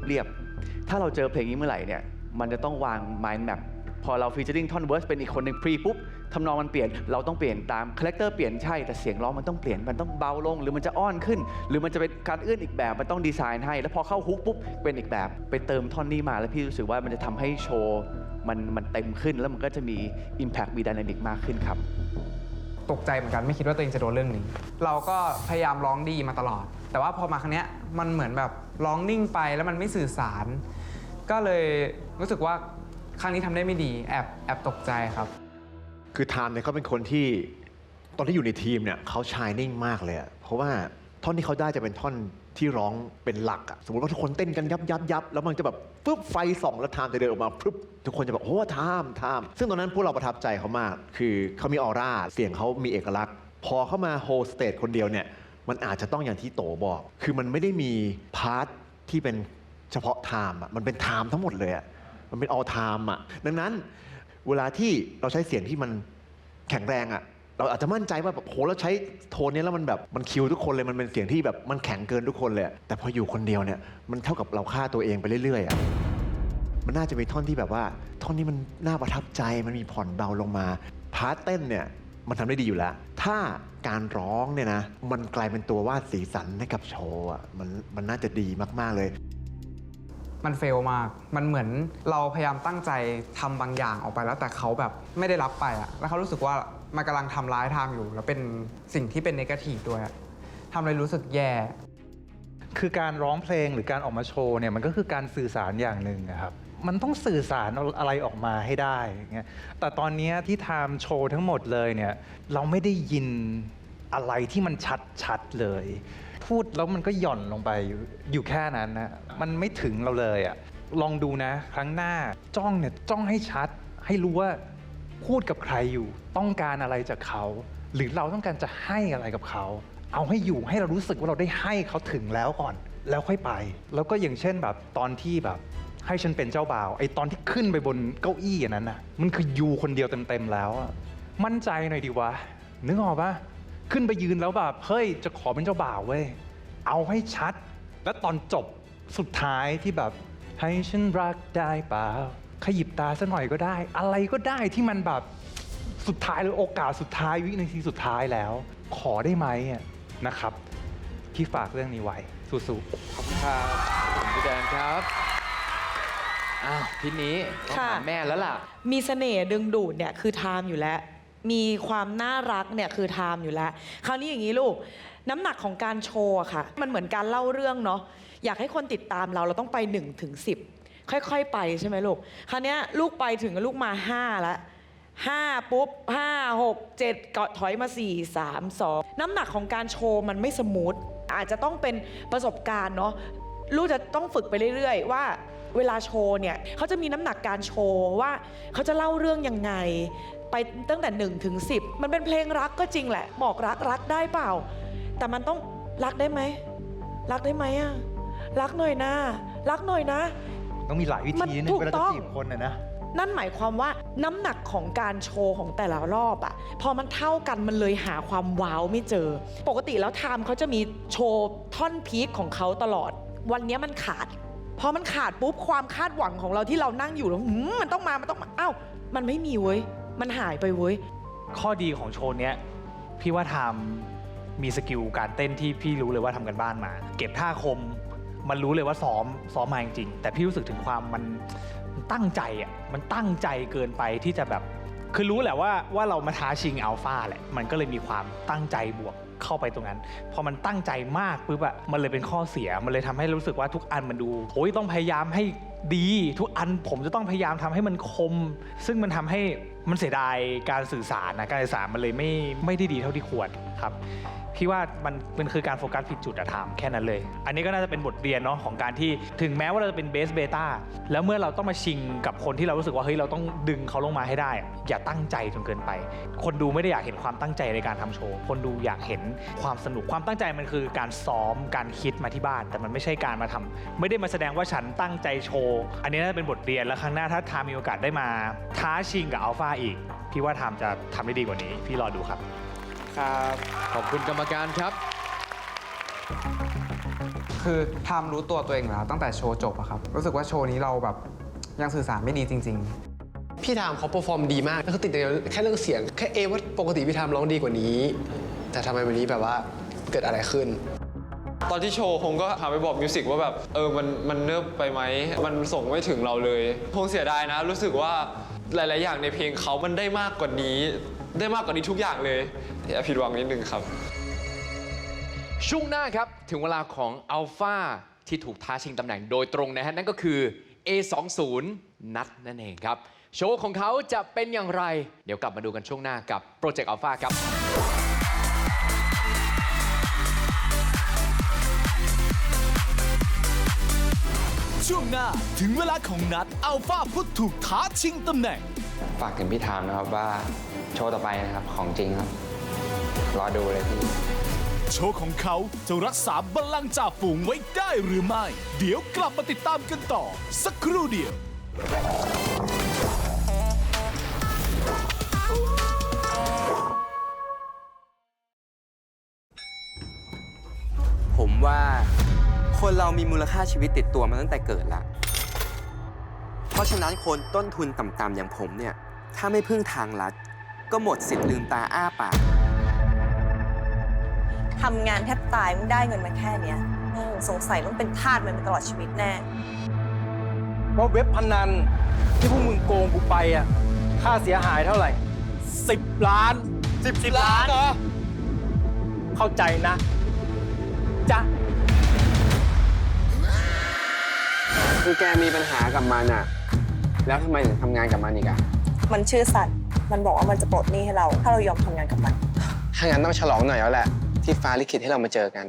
[SPEAKER 3] เรียบๆถ้าเราเจอเพลงนี้เมื่อไหร่เนี่ยมันจะต้องวาง mind map พอเราฟีเจอริ่งท่อนเวิร์สเป็นอีกคนหนึ่งพรีปุ๊บทำนองมันเปลี่ยนเราต้องเปลี่ยนตามคาแรคเตอร์เปลี่ยนใช่แต่เสียงร้องมันต้องเปลี่ยนมันต้องเบาลงหรือมันจะอ้อนขึ้นหรือมันจะเป็นการเอื้อนอีกแบบมันต้องดีไซน์ให้แล้วพอเข้าฮุกปุ๊บเป็นอีกแบบไปเติมท่อนนี้มาแล้วพี่รู้สึกว่ามันจะทำให้โชว์มันเต็มขึ้นแล้วมันก็จะมี Impact มี Dynamic มากขึ้นครับ
[SPEAKER 12] ตกใจเหมือนกันไม่คิดว่าตัวเองจะโดนเรื่องนี้ เราก็พยายามร้องดีมาตลอด แต่ว่าพอมาครั้งเนี้ยมันเหมือนแบบร้องนิ่งไปแล้วมันไม่สื่อสาร ก็เลยรู้สึกว่าครั้งนี้ทำได้ไม่ดีแอบตกใจครับ
[SPEAKER 6] คือไทม์เนี่ยเขาเป็นคนที่ตอนที่อยู่ในทีมเนี่ยเขาชายนิ่งมากเลยอะเพราะว่าท่อนที่เขาได้จะเป็นท่อนที่ร้องเป็นหลักอะสมมติว่าทุกคนเต้นกันยับแล้วมันจะแบบปุ๊บไฟส่องแล้วไทม์จะเดินออกมาปุ๊บทุกคนจะแบบโอ้ไทม์ซึ่งตอนนั้นพวกเราประทับใจเขามากคือเขามีออร่าเสียงเขามีเอกลักษณ์พอเข้ามาโฮสเตจคนเดียวเนี่ยมันอาจจะต้องอย่างที่โตบอกคือมันไม่ได้มีพาร์ทที่เป็นเฉพาะไทม์อะมันเป็นไทม์ทั้งหมดเลยอะมันเป็น all time อะดังนั้นเวลาที่เราใช้เสียงที่มันแข็งแรงอะเราอาจจะมั่นใจว่าแบบโหเราใช้โทนนี้แล้วมันแบบมันคิวทุกคนเลยมันเป็นเสียงที่แบบมันแข็งเกินทุกคนเลยแต่พออยู่คนเดียวเนี่ยมันเท่ากับเราฆ่าตัวเองไปเรื่อยๆอะมันน่าจะมีท่อนที่แบบว่าท่อนนี้มันน่าประทับใจมันมีผ่อนเบาลงมาพาร์ทเต้นเนี่ยมันทำได้ดีอยู่แล้วถ้าการร้องเนี่ยนะมันกลายเป็นตัววาดสีสันให้กับโชว์อะมันน่าจะดีมากๆเลย
[SPEAKER 12] มันเฟลมาก มันเหมือนเราพยายามตั้งใจทำบางอย่างออกไปแล้วแต่เขาแบบไม่ได้รับไปอะแล้วเขารู้สึกว่ามันกำลังทำร้ายไทม์อยู่แล้วเป็นสิ่งที่เป็นเนกาทีฟด้วยอะทำเลยรู้สึกแย่
[SPEAKER 7] คือการร้องเพลงหรือการออกมาโชว์เนี่ยมันก็คือการสื่อสารอย่างหนึ่งนะครับมันต้องสื่อสารอะไรออกมาให้ได้อย่างเงี้ยแต่ตอนนี้ที่ไทม์โชว์ทั้งหมดเลยเนี่ยเราไม่ได้ยินอะไรที่มันชัดเลยพูดแล้วมันก็หย่อนลงไปอยู่แค่นั้นนะมันไม่ถึงเราเลยอะลองดูนะครั้งหน้าจ้องให้ชัดให้รู้ว่าพูดกับใครอยู่ต้องการอะไรจากเขาหรือเราต้องการจะให้อะไรกับเขาเอาให้อยู่ให้เรารู้สึกว่าเราได้ให้เขาถึงแล้วก่อนแล้วค่อยไปแล้วก็อย่างเช่นแบบตอนที่แบบให้ฉันเป็นเจ้าบ่าวไอ้ตอนที่ขึ้นไปบนเก้าอี้อย่างนั้นน่ะมันคือยูคนเดียวเต็มแล้วอะมั่นใจหน่อยดีวะนึกออกปะขึ้นไปยืนแล้วแบบเฮ้ยจะขอเป็นเจ้าบ่าวเว้ยเอาให้ชัดแล้วตอนจบสุดท้ายที่แบบให้ฉันรักได้เปล่าขยิบตาสักหน่อยก็ได้อะไรก็ได้ที่มันแบบสุดท้ายหรือโอกาสสุดท้ายวินาทีสุดท้ายแล้วขอได้ไหมนะครับพี่ฝากเรื่องนี้ไว้สู้ๆ
[SPEAKER 2] ขอบคุณครับพี่แดนครับอ้าวทีนี้ต้องถามแม่แล้วล่ะ
[SPEAKER 21] มีเสน่ห์ดึงดูดเนี่ยคือไทม์อยู่แล้วมีความน่ารักเนี่ยคือไทม์อยู่แล้วคราวนี้อย่างนี้ลูกน้ำหนักของการโชว์ค่ะมันเหมือนการเล่าเรื่องเนาะอยากให้คนติดตามเราต้องไป1 ถึง 10ค่อยๆไปใช่ไหมลูกคราวนี้ลูกไปถึงลูกมา5แล้ว5ปุ๊บ5 6 7ก็ถอยมา4 3 2น้ำหนักของการโชว์มันไม่สมูทอาจจะต้องเป็นประสบการณ์เนาะลูกจะต้องฝึกไปเรื่อยๆว่าเวลาโชว์เนี่ยเขาจะมีน้ำหนักการโชว์ว่าเขาจะเล่าเรื่องยังไงไปตั้งแต่1 ถึง 10มันเป็นเพลงรักก็จริงแหละบอกรักได้เปล่าแต่มันต้องรักได้ไหมรักได้ไหมอะรักหน่อยนะรักหน่อยนะ
[SPEAKER 7] ต้องมีหลายวิธีนึง
[SPEAKER 21] ถูก
[SPEAKER 7] เวลา
[SPEAKER 21] ต้
[SPEAKER 7] จะ
[SPEAKER 21] อง
[SPEAKER 7] จีบคนนะ
[SPEAKER 21] นั่นหมายความว่าน้ำหนักของการโชว์ของแต่ละรอบอะพอมันเท่ากันมันเลยหาความว้าวไม่เจอ ปกติแล้วไทม์เขาจะมีโชว์ท่อนพีคของเขาตลอด วันนี้มันขาด พอมันขาดปุ๊บความคาดหวังของเราที่เรานั่งอยู่แล้วมันต้องมาอ้าวมันไม่มีเว้ยมันหายไปเว้ย
[SPEAKER 7] ข้อดีของโชว์เนี้ยพี่ว่าทำมีสกิลการเต้นที่พี่รู้เลยว่าทำกันบ้านมา เก็บท่าคมมันรู้เลยว่าซ้อมมาจริงๆแต่พี่รู้สึกถึงความมันตั้งใจอ่ะมันตั้งใจเกินไปที่จะแบบคือรู้แหละว่าเรามาท้าชิงอัลฟาแหละมันก็เลยมีความตั้งใจบวกเข้าไปตรงนั้นพอมันตั้งใจมากปุ๊บอะมันเลยเป็นข้อเสียมันเลยทำให้รู้สึกว่าทุกอันมันดูโอ้ยต้องพยายามให้ดีทุกอันผมจะต้องพยายามทำให้มันคมซึ่งมันทำให้มันเสียดายการสื่อสารนะการสื่อสารมันเลยไม่ได้ดีเท่าที่ควรครับพี่ว่ามันคือการโฟกัสผิดจุดอะถามแค่นั้นเลยอันนี้ก็น่าจะเป็นบทเรียนเนาะของการที่ถึงแม้ว่าเราจะเป็นเบสเบต้าแล้วเมื่อเราต้องมาชิงกับคนที่เรารู้สึกว่าเฮ้ยเราต้องดึงเขาลงมาให้ได้อย่าตั้งใจจนเกินไปคนดูไม่ได้อยากเห็นความตั้งใจในการทำโชว์คนดูอยากเห็นความสนุกความตั้งใจมันคือการซ้อมการคิดมาที่บ้านแต่มันไม่ใช่การมาทำไม่ได้มาแสดงว่าฉันตั้งใจโชว์อันนี้น่าจะเป็นบทเรียนแล้วครั้งหน้าถ้าทามมีโอกาสได้มาท้าชิงกับอัลฟาอีกพี่ว่าทามจะทำได้ดีกว่านี้พี่รอดูครับ
[SPEAKER 2] ขอบคุณกรรมการครับ
[SPEAKER 12] คือทำรู้ตัวเองแล้วตั้งแต่โชว์จบอะครับรู้สึกว่าโชว์นี้เราแบบยังสื่อสารไม่ดีจริง ๆ
[SPEAKER 9] พี่ทามเขาเปอร์ฟอร์มดีมากแล้วเขาติดอย่างเดียวแค่เรื่องเสียงแค่ว่าปกติพี่ทามร้องดีกว่านี้ แต่ทำไมวันนี้แบบว่าเกิดอะไรขึ้น
[SPEAKER 10] ตอนที่โชว์คงก็หาไปบอกมิวสิกว่าแบบมันเนิบไปไหมมันส่งไม่ถึงเราเลยคงเสียดายนะรู้สึกว่าหลายๆอย่างในเพลงเขามันได้มากกว่านี้ทุกอย่างเลยอย่าผิดหวังนิดนึงครับ
[SPEAKER 2] ช่วงหน้าครับถึงเวลาของอัลฟาที่ถูกท้าชิงตำแหน่งโดยตรงนะฮะนั่นก็คือ A20 นัทนั่นเองครับโชว์ของเขาจะเป็นอย่างไรเดี๋ยวกลับมาดูกันช่วงหน้ากับโปรเจกต์อัลฟาครับ
[SPEAKER 18] ช่วงหน้าถึงเวลาของนัดอัลฟาผู้ถูกท้าชิงตำแหน่ง
[SPEAKER 28] ฝากถึงพี่ทามนะครับว่าโชว์ต่อไปนะครับของจริงครับรอดูเลยพี่
[SPEAKER 18] โชว์ของเขาจะรักษาบัลลังก์จ่าฝูงไว้ได้หรือไม่ เดี๋ยวกลับมาติดตามกันต่อสักครู่เดียว
[SPEAKER 28] ผมว่าคนเรามีมูลค่าชีวิตติดตัวมาตั้งแต่เกิดละเพราะฉะนั้นคนต้นทุนต่ำๆอย่างผมเนี่ยถ้าไม่พึ่งทางลัดก็หมดสิทธิ์ลืมตาอ้าปาก
[SPEAKER 11] ทำงานแทบตายมึงได้เงินมาแค่เนี้ยสงสัยต้องเป็นทาสมันไปตลอดชีวิตแน่
[SPEAKER 27] ว่าเว็บพนันที่พวกมึงโกงกูไปอ่ะค่าเสียหายเท่าไหร่10 ล้าน10 ล้านเหรอเข้าใจนะจ๊ะ
[SPEAKER 28] คือแกมีปัญหากับมันอะแล้วทำไมถึงทำงานกับมันอีกอะ
[SPEAKER 11] มันชื่อสัตว์มันบอกว่ามันจะปลดหนี้ให้เรา ถ้าเรายอมทำงานกับมัน
[SPEAKER 28] ถ้างั้นต้องฉลองหน่อยแล้วแหละที่ฟ้าลิขิตให้เรามาเจอกัน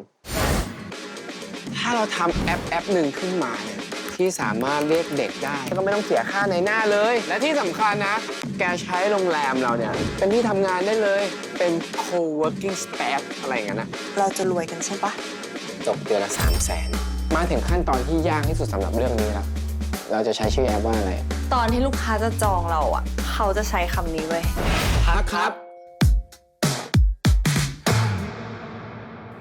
[SPEAKER 28] ถ้าเราทำแอปหนึ่งขึ้นมาเนี่ยที่สามารถเรียกเด็กได้แล้วก็ไม่ต้องเสียค่าในหน้าเลย และที่สำคัญนะแกใช้โรงแรมเราเนี่ยเป็นที่ทำงานได้เลยเป็น co-working space อะไรอย่างนั้นนะ
[SPEAKER 11] เราจะรวยกันใช่ปะ
[SPEAKER 28] จบเดือนละ300,000มาถึงขั้นตอนที่ยากที่สุดสำหรับเรื่องนี้แล้วเราจะใช้ชื่อแอปว่าอะไร
[SPEAKER 11] ตอนที่ลูกค้าจะจองเราอ่ะเขาจะใช้คำนี้เว้ย
[SPEAKER 28] ทักครับ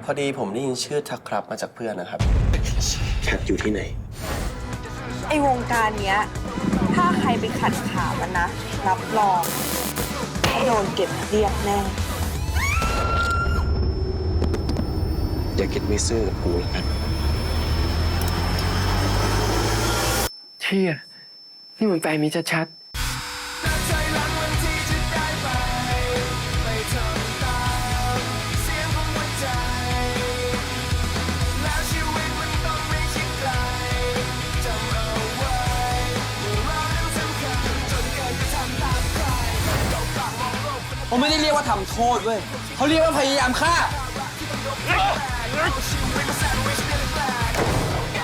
[SPEAKER 14] พอดีผมได้ยินชื่อทักครับมาจากเพื่อนนะครับครับอยู่ที่ไหน
[SPEAKER 11] ไอ้วงการเนี้ยถ้าใครไปขัดขามันนะรับรองโดนเก็บเรียบแน่
[SPEAKER 14] อย่าคิดไม่ซื่อกับกูแล้วกันเชี่ยนี่มันแฟนมีชัด
[SPEAKER 9] เขาไม่ได้เรียกว่าทำโทษเว้ยเขาเรียกว่าพยายามฆ่า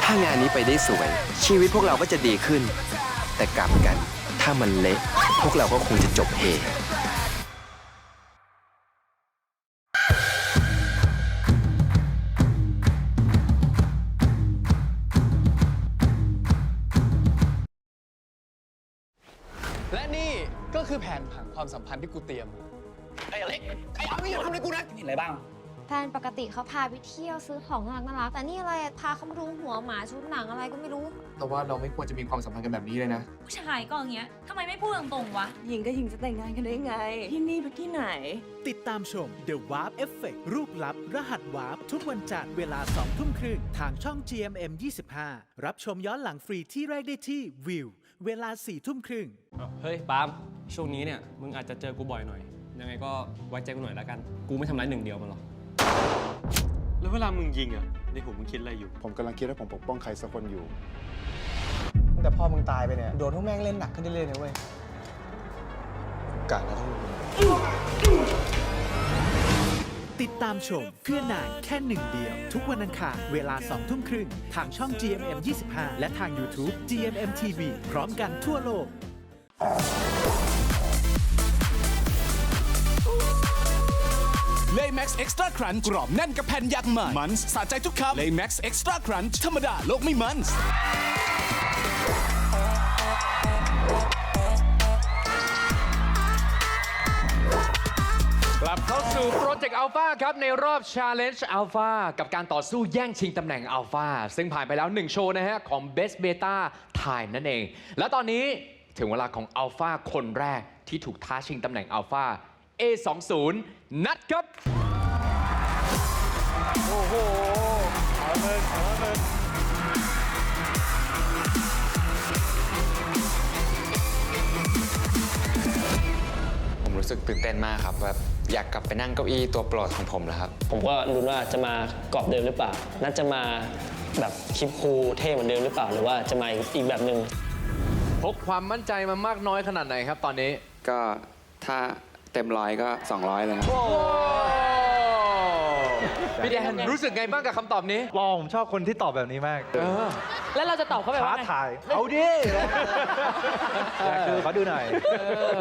[SPEAKER 28] ถ้างานนี้ไปได้สวย ชีวิตพวกเราก็จะดีขึ้น แต่กลับกันถ้ามันเละพวกเราก็คงจะจบเฮ
[SPEAKER 9] ก็คือแผนผังความสัมพันธ์ที่กูเตรียม
[SPEAKER 24] ไอ้อเล็กไอ้เอาไม่อย่าทำอะไรกูนะเห็นอะไรบ้าง
[SPEAKER 5] แฟนปกติเขาพาไปเที่ยวซื้อของน่ารักแต่นี่อะไรพาเขามาดูหัวหมาชุดหนังอะไรก็ไม่รู้
[SPEAKER 9] แต่ว่าเราไม่ควรจะมีความสัมพันธ์กันแบบนี้เลยนะ
[SPEAKER 8] ผู้ชายก็อย่างเงี้ยทำไมไม่พูดตรงๆวะ
[SPEAKER 11] หญิงกับหญิงจะแต่งงานกันได้ไง ที่นี่เป็นที่ไหน
[SPEAKER 1] ติดตามชม The Warp Effect รูปลับ รหัสวาร์ปทุกวันจันทร์เวลา 2 ทุ่มครึ่งทางช่อง GMM 25 รับชมย้อนหลังฟรีที่แรกได้ที่วิวเวลา 4 ทุ่มครึ่ง
[SPEAKER 15] เฮ้ยปาล์มช่วงนี้เนี่ยมึงอาจจะเจอกูบ่อยหน่อยยังไงก็ไว้ใจกูหน่อยแล้วกันกูไม่ทำร้ายหนึ่งเดียวมันหรอกแล้วเวลามึงยิงอ่ะในหัวมึงคิดอะไรอยู่
[SPEAKER 17] ผมกำลังคิดว่าผมปกป้องใครสักคนอยู่
[SPEAKER 9] แต่พอมึงตายไปเนี่ยโดนพวกแม่งเล่นหนักขึ้นเรื่อยๆนะเว้ยกะนะทุกคน
[SPEAKER 1] ติดตามชมเพื่อนายแค่หนึ่งเดียว ทุกวันอังคารเวลา 2 ทุ่มครึ่งทางช่อง GMM 25 และทาง YouTube GMM TV พร้อมกันทั่วโลก
[SPEAKER 18] เลย์แม็กซ์เอ็กซ์ตร้าครันช์กรอบแน่นกับแผ่นยักษ์มันสะใจทุกคำเลย์แม็กซ์เอ็กซ์ตร้าครันช์ธรรมดาโลกไม่มัน
[SPEAKER 2] กลับเข้าสู่โปรเจกต์อัลฟาครับในรอบ Challenge Alpha กับการต่อสู้แย่งชิงตำแหน่งอัลฟาซึ่งผ่านไปแล้ว 1 โชว์นะฮะของ Best Beta Time นั่นเอง และตอนนี้ถึงเวลาของอัลฟาคนแรกที่ถูกท้าชิงตำแหน่งอัลฟา A20 นัดครับ
[SPEAKER 3] โอ้โหเอาเลย
[SPEAKER 19] ผมรู้สึกตื่นเต้นมากครับแบบอยากกลับไปนั่งเก้าอี้ตัวโปรดของผมแล้วครับ
[SPEAKER 15] ผมก็รู้ว่าจะมากรอบเดิมหรือเปล่าน่าจะมาแบบคลิปคูลเท่เหมือนเดิมหรือเปล่าหรือว่าจะมาอีกแบบหนึ่ง
[SPEAKER 2] พกความมั่นใจมามากน้อยขนาดไหนครับตอนนี้
[SPEAKER 28] ก็ถ้าเต็มร้อยก็ 200 เลยครับ
[SPEAKER 2] พี่แดนรู้สึกไงบ้างกับคำตอบนี้
[SPEAKER 7] ผมชอบคนที่ตอบแบบนี้มาก
[SPEAKER 21] แล้วเราจะตอบเขาไปว่าไง
[SPEAKER 7] ท้าทายเอาดิคือเขาดูหน่อย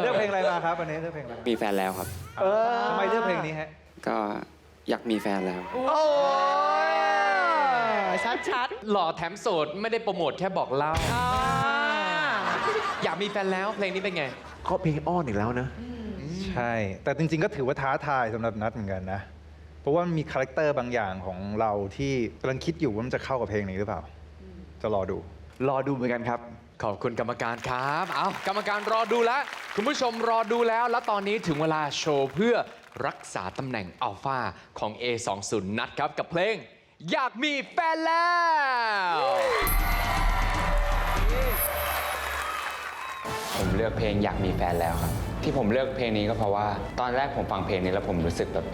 [SPEAKER 7] เลือกเพลงอะไรมาครับวันนี้เลือกเพลงอะไร
[SPEAKER 28] มีแฟนแล้วครับ
[SPEAKER 7] ทำไมเลือกเพลงนี้ฮะ
[SPEAKER 28] ก็อยากมีแฟนแล้ว
[SPEAKER 2] โอ้ย
[SPEAKER 21] ชัด
[SPEAKER 2] หล่อแถมโสดไม่ได้โปรโมทแค่บอกเล่าอยากมีแฟนแล้วเพลงนี้เป็นไง
[SPEAKER 6] ก็เพลงอ้อนอีกแล้วนะ
[SPEAKER 7] ใช่ แต่จริงๆก็ถือว่าท้าทายสำหรับนัทเหมือนกันนะ เพราะว่ามันมีคาแรคเตอร์บางอย่างของเราที่กำลังคิดอยู่ว่ามันจะเข้ากับเพลงนี้หรือเปล่า จะรอดู
[SPEAKER 3] รอดูเหมือนกันครับ
[SPEAKER 2] ขอบคุณกรรมการครับ เอากรรมการรอดูแล้ว คุณผู้ชมรอดูแล้ว แล้วตอนนี้ถึงเวลาโชว์เพื่อรักษาตำแหน่งอัลฟาของ A20 นัดครับกับเพลง อยากมีแฟนแล้ว
[SPEAKER 28] ผมเลือกเพลงอยากมีแฟนแล้วครับที่ผมเลือกเพลงนี้ก็เพราะว่าตอนแรกผมฟังเพลงนี้แล้วผมรู้สึกแบบ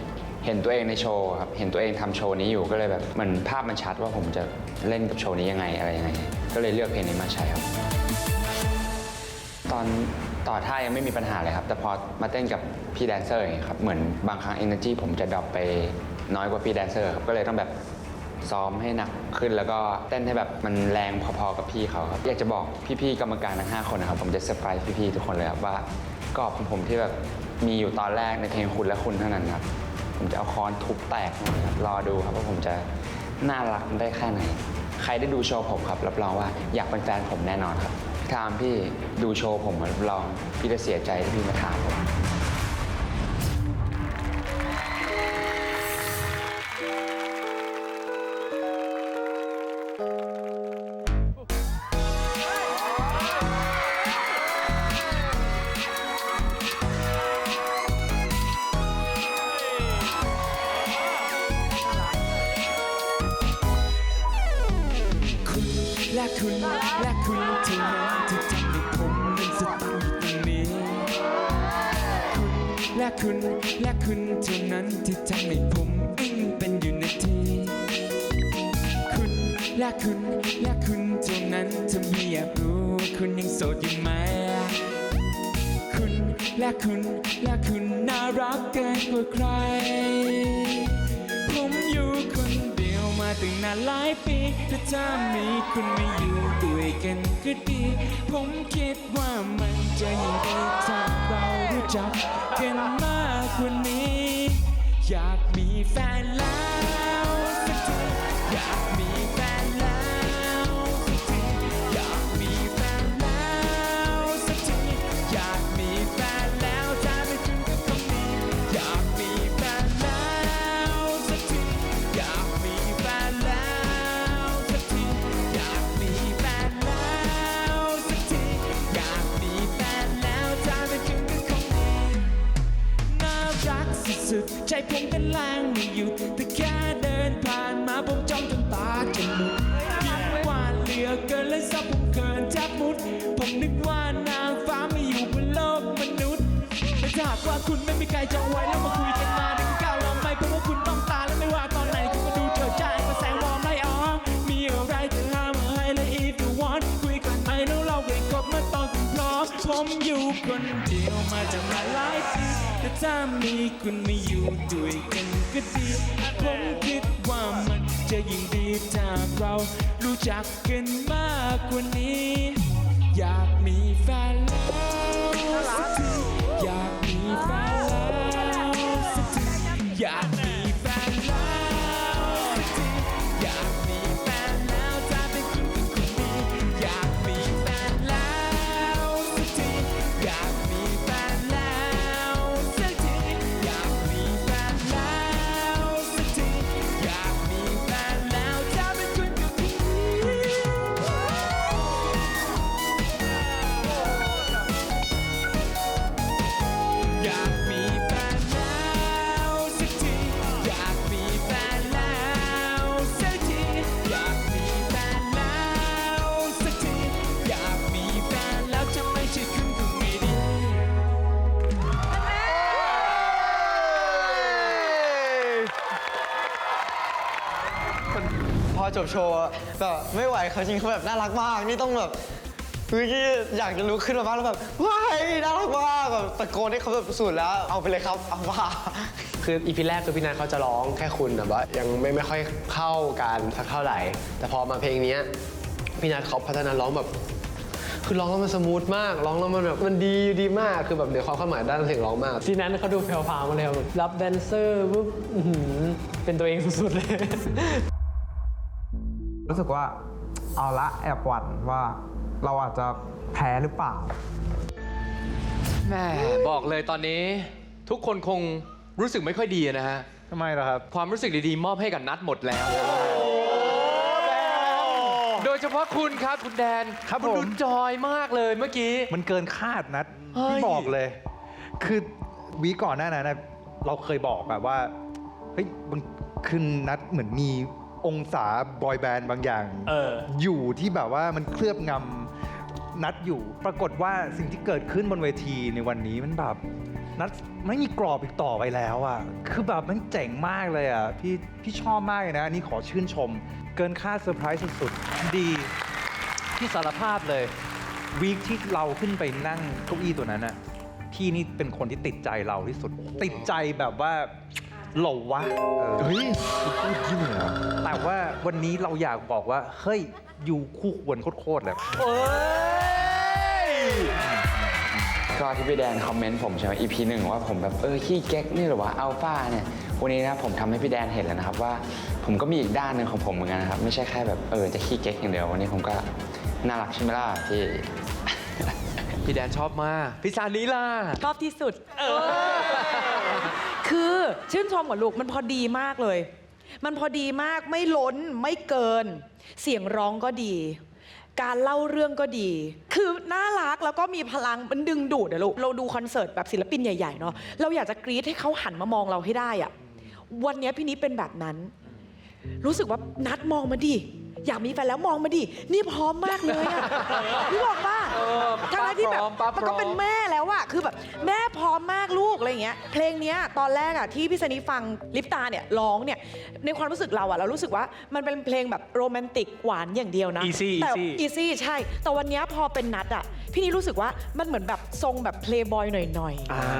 [SPEAKER 28] เห็นตัวเองในโชว์ครับเห็นตัวเองทำโชว์นี้อยู่ก็เลยแบบมันภาพมันชัดว่าผมจะเล่นกับโชว์นี้ยังไงอะไรยังไงก็เลยเลือกเพลงนี้มาใช้ครับตอนต่อท่ายังไม่มีปัญหาเลยครับแต่พอมาเต้นกับพี่แดนเซอร์อย่างเงี้ยครับเหมือนบางครั้ง energy ผมจะดรอปไปน้อยกว่าพี่แดนเซอร์ครับก็เลยต้องแบบซ้อมให้หนักขึ้นแล้วก็เต้นให้แบบมันแรงพอๆกับพี่เขาครับอยากจะบอกพี่ๆกรรมการทั้ง5คนนะครับผมจะเซอร์ไพรส์พี่ๆทุกคนเลยครับว่ากรอบของผมที่แบบมีอยู่ตอนแรกในเพลงคุณและคุณเท่านั้นครับผมจะเอาค้อนทุบแตกนะครับรอดูครับว่าผมจะน่ารักได้แค่ไหนใครได้ดูโชว์ผมครับรับรองว่าอยากเป็นแฟนผมแน่นอนครับพี่ทามพี่ดูโชว์ผมรับรองพี่จะเสียใจที่พี่มาถามผม
[SPEAKER 13] และคุณและคุณเท่านั้นที่ทำให้ผมนั้นจะต้องอยู่ตรงนี้คุณและคุณและคุณเท่านั้นที่ทำให้ผมเป็นอยู่นาทีคุณและคุณและคุณเท่านั้นทำให้อยากรู้คุณยังโสดอยู่ไหมคุณและคุณและคุณน่ารักเกินกว่าใครผมอยู่คนเดียวมาตั้งนานหลายปีแต่ถ้ามีคุณมาอยู่ด้วยกันก็ดีผมคิดว่ามันจะยิ่งดีถ้าเรารู้จักกันมากกว่านี้อยากมีแฟนแล้วสักทีอยากมีแฟนแล้วสักทีอยากมีแฟนแล้วสักทีอยากมีแฟน ผมเต้นแรงไม่หยุดแต่แค่เดินผ่านมาผมจ้องจนตาจะหลุดยิ้มหวานเหลือเกินและซับผมเกินแทบมุดผมนึกว่านางฟ้าไม่อยู่บนโลกมนุษย์แต่ถ้าหากว่าคุณไม่มีใครจะเอาไว้แล้วมาคุยกันมาดึงก้าวเราไม่เพราะว่าคุณต้องตาและไม่ว่าตอนไหนคุณก็ดูเถิดใจมาแสงวอร์มไล่ออกมีอะไรจะห้ามให้และ if you want คุยกันไหมแล้วเราไปกบมาตอนคุณพร้อมผมอยู่คนเดียวมาจากมาหลายปีแต่ถ้ามีคุณมาอยู่ด้วยกันก็ดีผมคิดว่ามันจะยิ่งดีถ้าเรารู้จักกันมากกว่านี้อยากมีแฟนแล้วสักทีอยากมีแฟนแล้วสักทีอยากมีแฟนแล้วสักทีอยากมีแฟนแล้วถ้าเป็นคุณกับคนนี้อยากมีแฟนแล้วสักทีอยากมีแฟนแล้วสักทีอยากมีแฟนแล้วสักทีอยากมีแฟนแล้วถ้าเป็นคุณกับคนนี้ อยากมีแฟนแล้วสักทีอยากมีแฟนแล้วสักทีอยากมีแฟนแล้วสักทีอยากมีแฟนแล้วจะไม่ใช่คุณก็ไม่ดี
[SPEAKER 9] พอจบโชว์แบบไม่ไหวเขาจริงเขาแบบน่ารักมาก นี่ต้องแบบเมื่อกี้อยากจะลุกขึ้นมาบ้างแล้วแบบว้ายน่ารักมากแบบตะโกนให้เขาแบบสุดแล้วเอาไปเลยครับเอาว่า
[SPEAKER 14] คืออีพีแรกคือพี่นัทเขาจะร้องแค่คุณแบบว่ายังไม่ค่อยเข้ากันสักเท่าไหร่ แต่พอมาเพลงนี้พี่นัทเขาพัฒนาร้องแบบคือร้องแล้วมันสมูทมากร้องแล้วมันแบบมันดีมากคือแบบเดี๋ยวความหมายด้านเสียงร้องมากที่นั้นเขาดูแผ่วๆมาเลยแบบรับแดนเซอร์ปุ๊บเป็นตัวเองสุดๆเลย
[SPEAKER 4] รู้สึกว่าเอาละแอบหวั่นว่าเราอาจจะแพ้หรือเปล่า
[SPEAKER 2] แม่บอกเลยตอนนี้ทุกคนคงรู้สึกไม่ค่อยดีนะฮะ
[SPEAKER 7] ทำไมล่ะครับ
[SPEAKER 2] ความรู้สึกดีๆ มอบให้กับนัทหมดแล้ว โดยเฉพาะคุณครับคุณแดน
[SPEAKER 7] ครับ
[SPEAKER 2] คุณ
[SPEAKER 7] ผม
[SPEAKER 2] ดูจอยมากเลยเมื่อกี้
[SPEAKER 7] มันเกินคาดนัด
[SPEAKER 2] เฮ้ย
[SPEAKER 7] ที่บอกเลย คือวีก่อนหน้านั้นนะเราเคยบอกแบบว่าเฮ้ยมันคือนัดเหมือนมีองศาบอยแบนด์บางอย่างอยู่ที่แบบว่ามันเคลือบงำนัดอยู่ ปรากฏว่าสิ่งที่เกิดขึ้นบนเวทีในวันนี้มันแบบนัดไม่มีกรอบอีกต่อไปแล้วอ่ะคือแบบมันเจ๋งมากเลยอ่ะพี่ชอบมากเลยนะอันนี้ขอชื่นชม เกินคาดเซอร์ไพรส์สุดๆดีพี่สารภาพเลยวีคที่เราขึ้นไปนั่งเก้าอี้ตัวนั้นน่ะพี่นี่เป็นคนที่ติดใจเราที่สุด ติดใจแบบว่าหล่อวะเฮ้ยพูดยิ่งเหรอแต่ว่าวันนี้เราอยากบอกว่าเฮ้ยอยู่คู่ควรโคตรๆเลย
[SPEAKER 19] ก็ที่พี่แดนคอมเมนต์ผมใช่ไหม EP 1ว่าผมแบบขี้เก๊กนี่หรือว่าอัลฟาเนี่ยวันนี้นะผมทำให้พี่แดนเห็นแล้วนะครับว่าผมก็มีอีกด้านหนึ่งของผมเหมือนกันนะครับไม่ใช่แค่แบบจะขี้เก๊กอย่างเดียววันนี้ผมก็น่ารักใช่ไหมล่ะพี่
[SPEAKER 2] พี่แดนชอบมากพี่ซานีล่ะ
[SPEAKER 21] ชอบที่สุด คือชื่นชมกับลูกมันพอดีมากเลย มันพอดีมากไม่ล้นไม่เกิน เสียงร้องก็ดี การเล่าเรื่องก็ดี คือน่ารักแล้วก็มีพลังมันดึงดูดอะลูกเราดูคอนเสิร์ตแบบศิลปินใหญ่ๆเนาะเราอยากจะกรี๊ดให้เขาหันมามองเราให้ได้อะวันนี้พี่นี้เป็นแบบนั้น รู้สึกว่านัดมองมาดิอยากมีแฟนแล้วมองมาดินี่พร้อมมากเลยอะนี่บอกป่ะทั้งที่แบบมันก็เป็นแม่แล้วอะคือแบบแม่พร้อมมากลูกอะไรอย่างเงี้ยเพลงเนี้ยตอนแรกอะที่พี่สนิฟังลิปตาเนี่ยร้องเนี่ยในความรู้สึกเราอะเรารู้สึกว่ามันเป็นเพลงแบบโรแมนติกหวานอย่างเดียวนะ แต่อีซี่ใช่แต่วันนี้พอเป็นนัดอะพี่นี่รู้สึกว่ามันเหมือนแบบทรงแบบเพลย์บอยหน่อย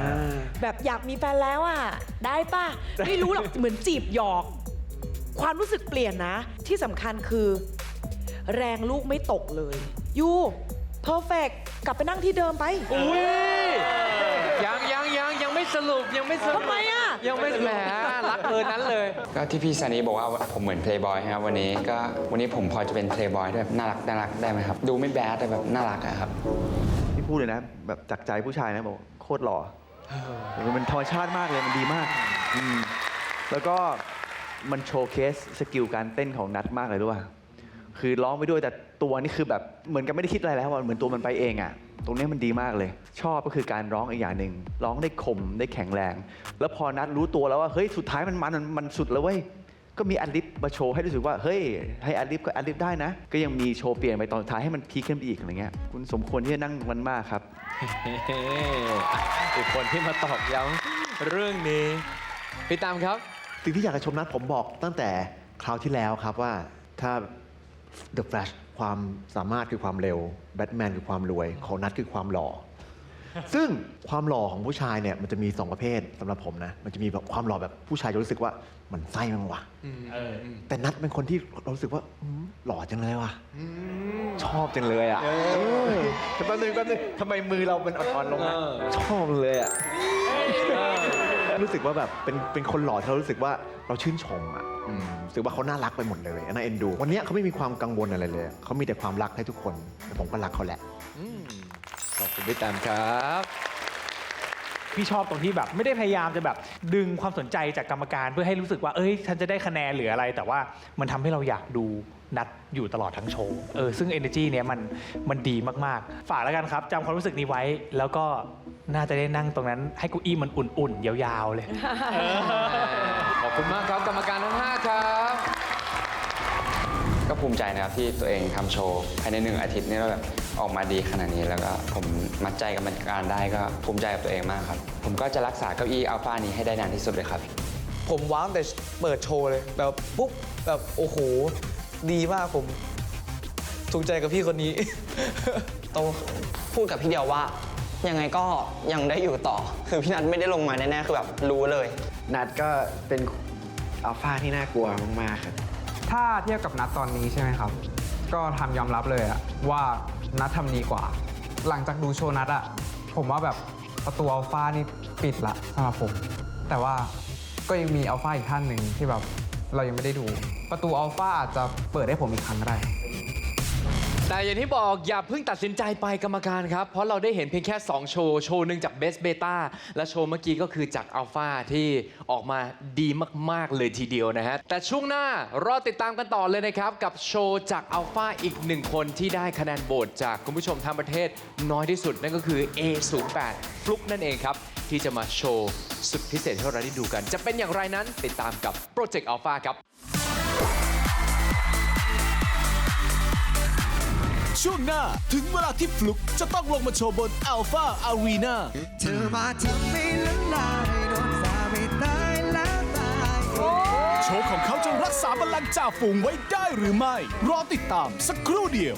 [SPEAKER 21] ๆแบบอยากมีแฟนแล้วอะได้ป่ะไม่รู้หรอกเหมือนจีบหยอกความรู้สึกเปลี่ยนนะที่สำคัญคือแรงลูกไม่ตกเลยยูเพอร์เฟกกลับไปนั่งที่เดิมไป
[SPEAKER 2] อุ้ยยังไม่สรุปยังไม่สรุป
[SPEAKER 21] ทำไมอ่ะ
[SPEAKER 2] ยังไม่แหมรักนั้นเลย
[SPEAKER 19] ก็ที่พี่ซานีบอกว่าผมเหมือนเพลย์บอยครับวันนี้ผมพอจะเป็นเพลย์บอยด้วยน่ารักได้ไหมครับดูไม่แบดแต่แบบน่ารักอะครับ
[SPEAKER 3] พี่พูดเลยนะแบบจากใจผู้ชายนะบอกโคตรหล่อมันธรรมชาติมากเลยมันดีมากแล้วก็มันโชว์เคสสกิลการเต้นของนัทมากเลยด้วยคือร้องไปด้วยแต่ตัวนี่คือแบบเหมือนกับไม่ได้คิดอะไรแล้วเหมือนตัวมันไปเองอ่ะ ตรงนี้มันดีมากเลย ชอบก็คือการร้องอีกอย่างหนึ่งร้องได้คมได้แข็งแรง แล้วพอนัดรู้ตัวแล้วว่าเฮ้ยสุดท้ายมันสุดแล้วเว้ยก็มีอัดลิฟมาโชว์ให้รู้สึกว่าเฮ้ยให้อัดลิฟก็อัดลิฟได้นะก็ยังมีโชว์เปลี่ยนไปตอนท้ายให้มันพีคขึ้นไปอีกอะไรเงี้ยคุณสมควรที่จะนั่งมันมากครับ
[SPEAKER 2] อีกคนที่มาตอกย้ำเรื่องนี้พี่ตามครับ
[SPEAKER 6] สิ่งที่อยากจะชมนัดผมบอกตั้งแต่คราวที่แล้วครับว่าถ้า The Flash ความสามารถคือความเร็วแบทแมนคือความรวยของนัดคือความหล่อ ซึ่งความหล่อของผู้ชายเนี่ยมันจะมี2ประเภทสำหรับผมนะมันจะมีแบบความหล่อแบบผู้ชายจะรู้สึกว่ามันไส้มั้งวะแต่นัดเป็นคนที่เรารู้สึกว่าหล่อจังเลยว่ะชอบจังเลยอ่ะแป๊บนึงทำไมมือเราเป็นอ่อนๆลงอ่ะชอบเลยอ่ะรู้สึกว่าแบบเป็นคนหล่อที่เรารู้สึกว่าเราชื่นชมอ่ะรู้สึกว่าเขาน่ารักไปหมดเลยน่าเอ็นดูวันนี้เขาไม่มีความกังวลอะไรเลยเขามีแต่ความรักให้ทุกคนผมก็รักเขาแหละ
[SPEAKER 2] ขอบคุณพี่ตามครับ
[SPEAKER 10] พี่ชอบตรงที่แบบไม่ได้พยายามจะแบบดึงความสนใจจากกรรมการเพื่อให้รู้สึกว่าเอ้ยฉันจะได้คะแนนหรืออะไรแต่ว่ามันทำให้เราอยากดูนัดอยู่ตลอดทั้งโชว์ซึ่ง energy เนี้ยมันดีมากๆฝากแล้วกันครับจำความรู้สึกนี้ไว้แล้วก็น่าจะได้นั่งตรงนั้นให้เก้าอี้มันอุ่นๆยาวๆเลย
[SPEAKER 2] ขอบคุณมากครับกรรมการทั้ง5ครับ
[SPEAKER 19] ก็ภูมิใจนะครับที่ตัวเองทำโชว์ภายใน1 อาทิตย์นี่แล้วแบบออกมาดีขนาดนี้แล้วก็ผมมัดใจกรรมการได้ก็ภูมิใจกับตัวเองมากครับผมก็จะรักษาเก้าอี้อัลฟานี้ให้ได้นานที่สุดเลยครับ
[SPEAKER 9] ผมว้าวแต่เปิดโชว์เลยแบบปุ๊บแบบโอ้โหดีมากผมถูกใจกับพี่คนนี้
[SPEAKER 12] ต้องพูดกับพี่เดียวว่ายังไงก็ยังได้อยู่ต่อคือพี่นัทไม่ได้ลงมาแน่ๆคือแบบรู้เลยนัทก็เป็นอัลฟาที่น่ากลัวมากๆครับ
[SPEAKER 4] ถ้าเทียบกับนัดตอนนี้ใช่ไหมครับก็ทำยอมรับเลยอะว่านัดทำดีกว่าหลังจากดูโชว์นัดอะผมว่าแบบประตูอัลฟานี่ปิดละสำหรับผมแต่ว่าก็ยังมีอัลฟาอีกท่านหนึ่งที่แบบเรายังไม่ได้ดูประตูอัลฟาอาจจะเปิดให้ผมอีกครั้งก็ได้
[SPEAKER 2] แต่อย่างที่บอกอย่าเพิ่งตัดสินใจไปกรรมการครับเพราะเราได้เห็นเพียงแค่2โชว์หนึ่งจาก Best Beta และโชว์เมื่อกี้ก็คือจาก Alpha ที่ออกมาดีมากๆเลยทีเดียวนะฮะแต่ช่วงหน้ารอติดตามกันต่อเลยนะครับกับโชว์จาก Alpha อีก1คนที่ได้คะแนนโหวตจากคุณผู้ชมทั้งประเทศน้อยที่สุดนั่นก็คือ A08 ฟลุกนั่นเองครับที่จะมาโชว์สุดพิเศษให้เราได้ดูกันจะเป็นอย่างไรนั้นติดตามกับ Project Alpha ครับ
[SPEAKER 18] ช่วงหน้าถึงเวลาที่ฟลุกจะต้องลงมาโชว์บน Alpha Arena
[SPEAKER 13] เธอมาทำให้ละลายโดนสาไปตายแล้วตาย
[SPEAKER 18] โชว์ของเขาจะรักษาบัลลังก์จ่าฝูงไว้ได้หรือไม่ รอติดตามสักครู่เดียว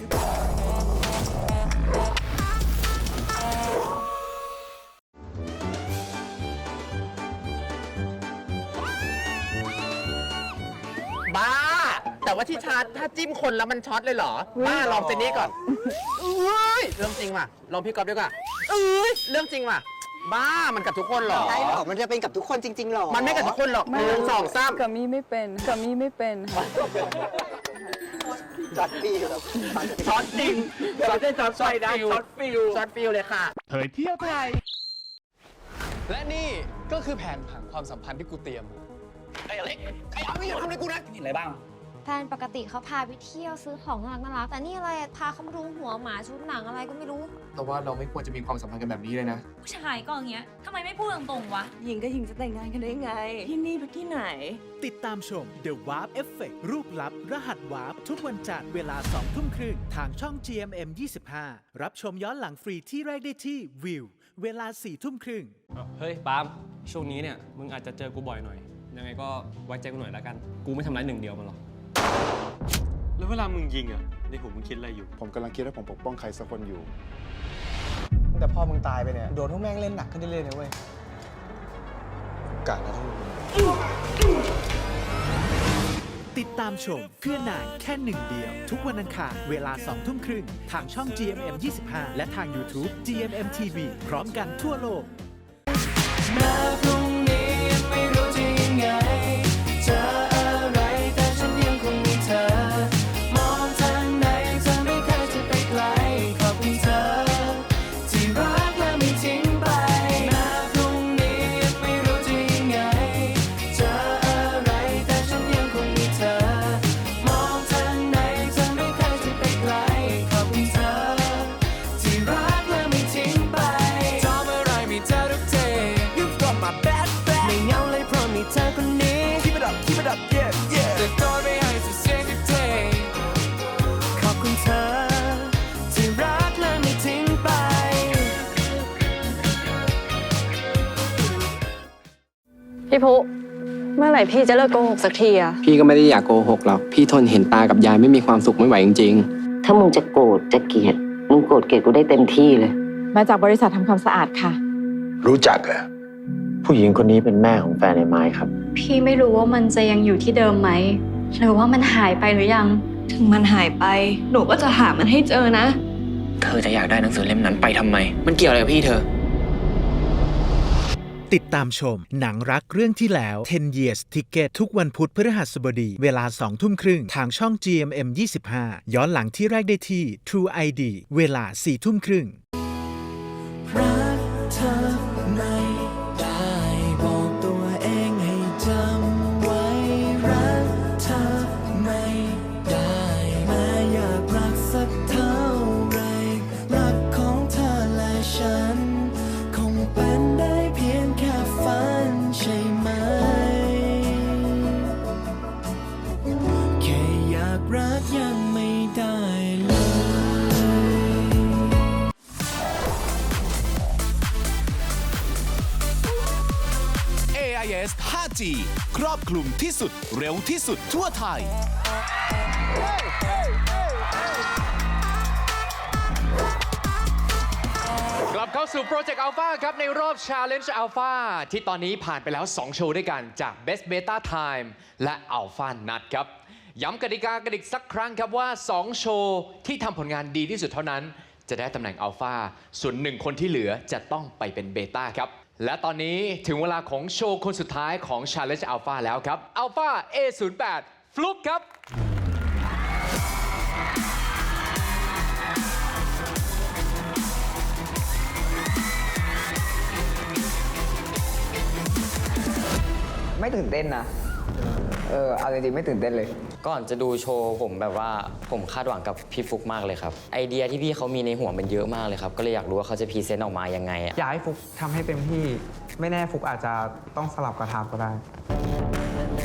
[SPEAKER 16] บ้าแต่ว่าที่ชาร์จถ้าจิ้มคนแล้วมันช็อตเลยเหรอบ้าลองเจนนี่ก่อนเอ้ยเรื่องจริงว่ะลองพี่ก๊อฟด้วยก่อนเอ้ยเรื่องจริงว่ะบ้ามันกับทุกคนเหรอใช่หรอมันจะเป็นกับทุกคนจริงๆหรอมันไม่กับทุกคนหรอก1 2 3กับมี่ไม่เป็นกับมี่ไม่เป็นช็อตฟิลช็อตจริงช็อตได้ช็อตไฟได้ช็อตฟิลเลยค่ะ
[SPEAKER 18] เผยเที่ยวไทย
[SPEAKER 20] และนี่ก็คือแผนผังความสัมพันธ์ที่กูเตรียมไอ้อเล็กไอ้เอาไม่อย่าทำอะไรกูนะเห็นอะไรบ้าง
[SPEAKER 5] แฟนปกติเขาพาไปเที่ยวซื้อของน่ารักแต่นี่อะไรพาเขามาดูหัวหมาชุดหนังอะไรก็ไม่รู้
[SPEAKER 20] แต่ว่าเราไม่ควรจะมีความสัมพันธ์กันแบบนี้เลยนะ
[SPEAKER 8] ผู้ชายก็อย่างเงี้ยทำไมไม่พูดตรงๆวะ
[SPEAKER 11] หญิงกับหญิงจะแต่งงานกันได้ไงที่นี่ไปที่ไหน
[SPEAKER 1] ติดตามชม The Warp Effect รูปลับรหัสวาร์ปทุกวันจันทร์เวลา 20:30 น.ทางช่อง GMM 25รับชมย้อนหลังฟรีที่แรกได้ที่วิวเวลา 4:30 น.
[SPEAKER 15] เฮ้ยปาล์มช่วงนี้เนี่ยมึงอาจจะเจอกูบ่อยหน่อยยังไงก็ไว้ใจกูหน่อยแล้วกันกูไม่ทำร้าย1 เดียวมันหรอกแล้วเวลามึงยิงอ่ะในหัวมึงคิดอะไรอยู่
[SPEAKER 17] ผมกำลังคิดว่าผมปกป้องใครสักคนอยู่
[SPEAKER 9] แต่พอมึงตายไปเนี่ยโดนพวกแม่งเล่นหนักขึ้นเรื่อยๆนะเว้ยกะนะทุกคน
[SPEAKER 1] ติดตามชมเพื่อนายแค่1 เดียวทุกวันอังคารเวลา 20:30 น.ทางช่อง GMM 25และทาง YouTube GMM TV พร้อมกันทั่วโลก
[SPEAKER 13] แม้พรุ่งนี้ยังไม่รู้จะยังไงเจออะไรแต่ฉันยังคงมีเธอมองทางไหนเธอไม่เคยจะไปไกลขอบคุณเธอที่รักและไม่ทิ้งไปแม้พรุ่งนี้ยังไม่รู้จะยังไงเจออะไรแต่ฉันยังคงมีเธอมองทางไหนเธอไม่เคยจะไปไกลขอบคุณเธอที่รักและไม่
[SPEAKER 14] พี่พุเมื่อไหร่พี่จะเลิกโกหกสักทีอะ
[SPEAKER 22] พี่ก็ไม่ได้อยากโกหกหรอก พี่ทนเห็นตากับยายไม่มีความสุขไม่ไหวจริง
[SPEAKER 23] ถ้ามึงจะโกรธจะเกลียดมึงโกรธเกลียดกูได้เต็มที่เลย
[SPEAKER 21] มาจากบริษัททำความสะอาดค่ะ
[SPEAKER 6] รู้จักเหรอผู้หญิงคนนี้เป็นแม่ของแฟนในไม้ครับ
[SPEAKER 24] พี่ไม่รู้ว่ามันจะยังอยู่ที่เดิมไหมหรือว่ามันหายไปหรือยัง
[SPEAKER 11] ถึงมันหายไป หนูก็จะหามันให้เจอนะ
[SPEAKER 23] เธอจะอยากได้หนังสือเล่มนั้นไปทำไม มันเกี่ยวอะไรกับพี่เธอ
[SPEAKER 1] ติดตามชมหนังรักเรื่องที่แล้ว 10 Years Ticket ทุกวันพุธพฤหัสบดีเวลา 2 ทุ่มครึ่งทางช่อง GMM 25 ย้อนหลังที่แรกได้ที่ True ID เวลา 4 ทุ่มครึ่ง
[SPEAKER 13] รักเธอไม่ได้บอกตัวเองให้จำไว้รักเธอไม่ได้แม้อยากรักสักเท่าไรรักของเธอและฉันคงเป็นได้เพียงแค่ฝันใช่ไหมแค่อยากรักยังไม่ได้เลย
[SPEAKER 18] AIS 5G ครอบคลุมที่สุดเร็วที่สุดทั่วไทย
[SPEAKER 2] กลับเข้าสู่โปรเจกต์ Alpha ครับในรอบ Challenge Alpha ที่ตอนนี้ผ่านไปแล้ว 2 โชว์ด้วยกันจาก Best Beta Time และ Alpha Nut ครับ ย้ำกติกากันอีกสักครั้งครับว่า 2 โชว์ที่ทำผลงานดีที่สุดเท่านั้น จะได้ตำแหน่ง Alpha ส่วน 1 คนที่เหลือจะต้องไปเป็น Beta ครับ และตอนนี้ถึงเวลาของโชว์คนสุดท้ายของ Challenge Alpha แล้วครับ Alpha A08 ฟลุกครับ
[SPEAKER 12] ไม่ตื่นเต้นนะ เอาจริงๆไม่ตื่นเต้นเลย
[SPEAKER 25] ก่อนจะดูโชว์ผมแบบว่าผมคาดหวังกับพี่ฟุกมากเลยครับ ไอเดียที่พี่เขามีในหัวมันเยอะมากเลยครับ ก็เลยอยากรู้ว่าเขาจะพรีเซนต์ออกมายังไงอะ
[SPEAKER 4] อยากให้ฟุกทำให้เต็มที่ ไม่แน่ฟุกอาจจะต้องสลับกระทำก็ได้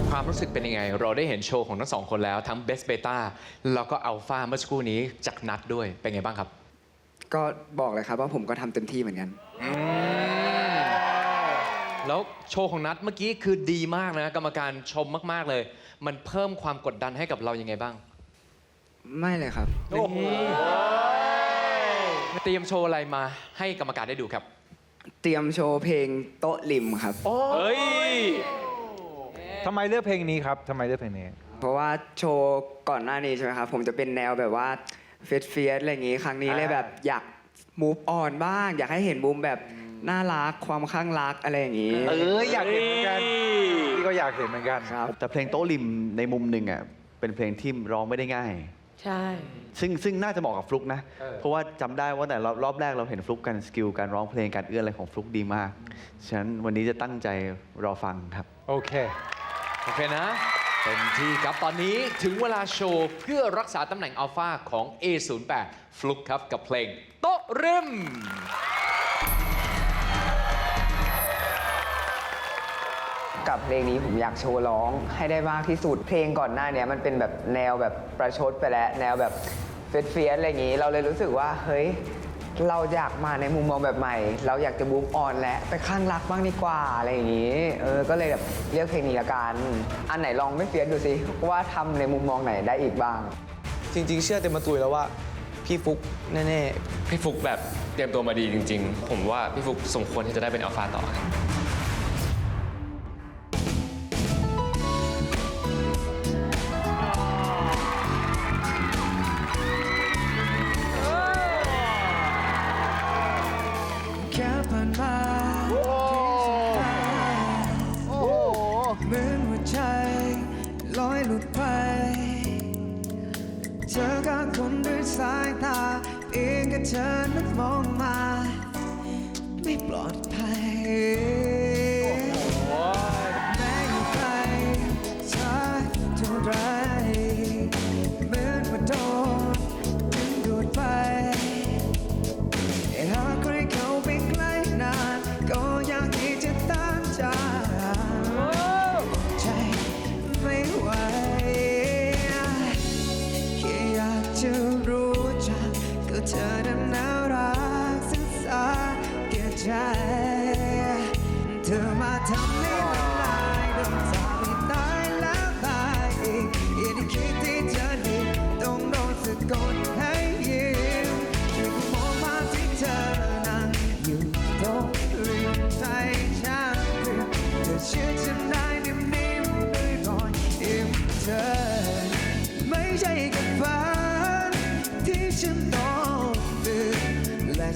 [SPEAKER 2] ความรู้สึกเป็นยังไง เราได้เห็นโชว์ของทั้งสองคนแล้วทั้ง Best Beta แล้วก็ Alpha เมื่อสักครู่นี้จากนัดด้วยเป็นไงบ้างครับ
[SPEAKER 26] ก็บอกเลยครับว่าผมก็ทำเต็มที่เหมือนกัน
[SPEAKER 2] แล้วโชว์ของนัดเมื่อกี้คือดีมากนะกรรมการชมมากๆเลย มันเพิ่มความกดดันให้กับเรายังไงบ้าง
[SPEAKER 26] ไม่เลยครับ
[SPEAKER 2] เตรียมโชว์อะไรมาให้กรรมการได้ดูครับ
[SPEAKER 26] เตรียมโชว์เพลงโต๊ะริมครับ
[SPEAKER 7] เฮ้ยทำไมเลือกเพลงนี้ครับทำไมเลือกเพลงนี้
[SPEAKER 26] เพราะว่าโชว์ก่อนหน้านี้ใช่ไหมครับผมจะเป็นแนวแบบว่าเฟียสอะไรอย่างงี้ครั้งนี้เลยแบบอยากมูฟออนบ้าง อยากให้เห็นมุมแบบน่ารักความข้างรักอะไรอย่างงี้
[SPEAKER 7] อยากเห็นเหมือนกันพี่ก็อยากเห็นเหมือนกัน
[SPEAKER 3] แต่เพลงโต๊ะริมในมุมหนึ่งอ่ะเป็นเพลงที่ร้องไม่ได้ง่าย
[SPEAKER 21] ใช่
[SPEAKER 3] ซึ่งน่าจะเหมาะกับฟลุกนะ เพราะว่าจำได้ว่าแต่รอบแรกเราเห็นฟลุกกันสกิลการร้องเพลงการเอื้อนอะไรของฟลุกดีมาก ฉะนั้นวันนี้จะตั้งใจรอฟังครับ
[SPEAKER 2] โอเคนะเต็มที่ครับตอนนี้ถึงเวลาโชว์เพื่อรักษาตำแหน่งอัลฟาของ A08 ฟลุกครับกับเพลงโต๊ะริม
[SPEAKER 12] กับเพลงนี้ผมอยากโชว์ร้องให้ได้มากที่สุดเพลงก่อนหน้านี้มันเป็นแบบแนวแบบประชดไปแล้วแนวแบบเฟียสอะไรอย่างนี้เราเลยรู้สึกว่าเฮ้ยเราอยากมาในมุมมองแบบใหม่ เราอยากจะบูมออนและไปข้างรักบ้างดีกว่าอะไรอย่างนี้ก็เลยแบบเลือกเพลงนี้ละกันอันไหนลองไม่เฟียสดูสิว่าทำในมุมมองไหนได้อีกบ้าง
[SPEAKER 9] จริงๆเชื่อเต็มประตูแล้วว่าพี่ฟุกแน่ๆ
[SPEAKER 15] พี่ฟุกแบบเตรียมตัวมาดีจริงๆ ผมว่าพี่ฟุกสมควรที่จะได้เป็นอัลฟาต่อครับ
[SPEAKER 13] แค่ผ่านมาเหมือนหัวใจลอยหลุดไปเจอกับคนด้วยสายตาเองก็เธอนั้นมองมาไม่ปลอดภัยแม้อยู่ไกลช้าเท่าไรเหมือนว่าโดนดึงดูดไปหากใครเข้าไปใกล้นานก็อยากที่จะตั้งใจใจไม่ไหวแค่อยากจะรู้จักก็เธอนั้นน่ารักศึกษาแก่ใจเธอมาทำให้ละลาย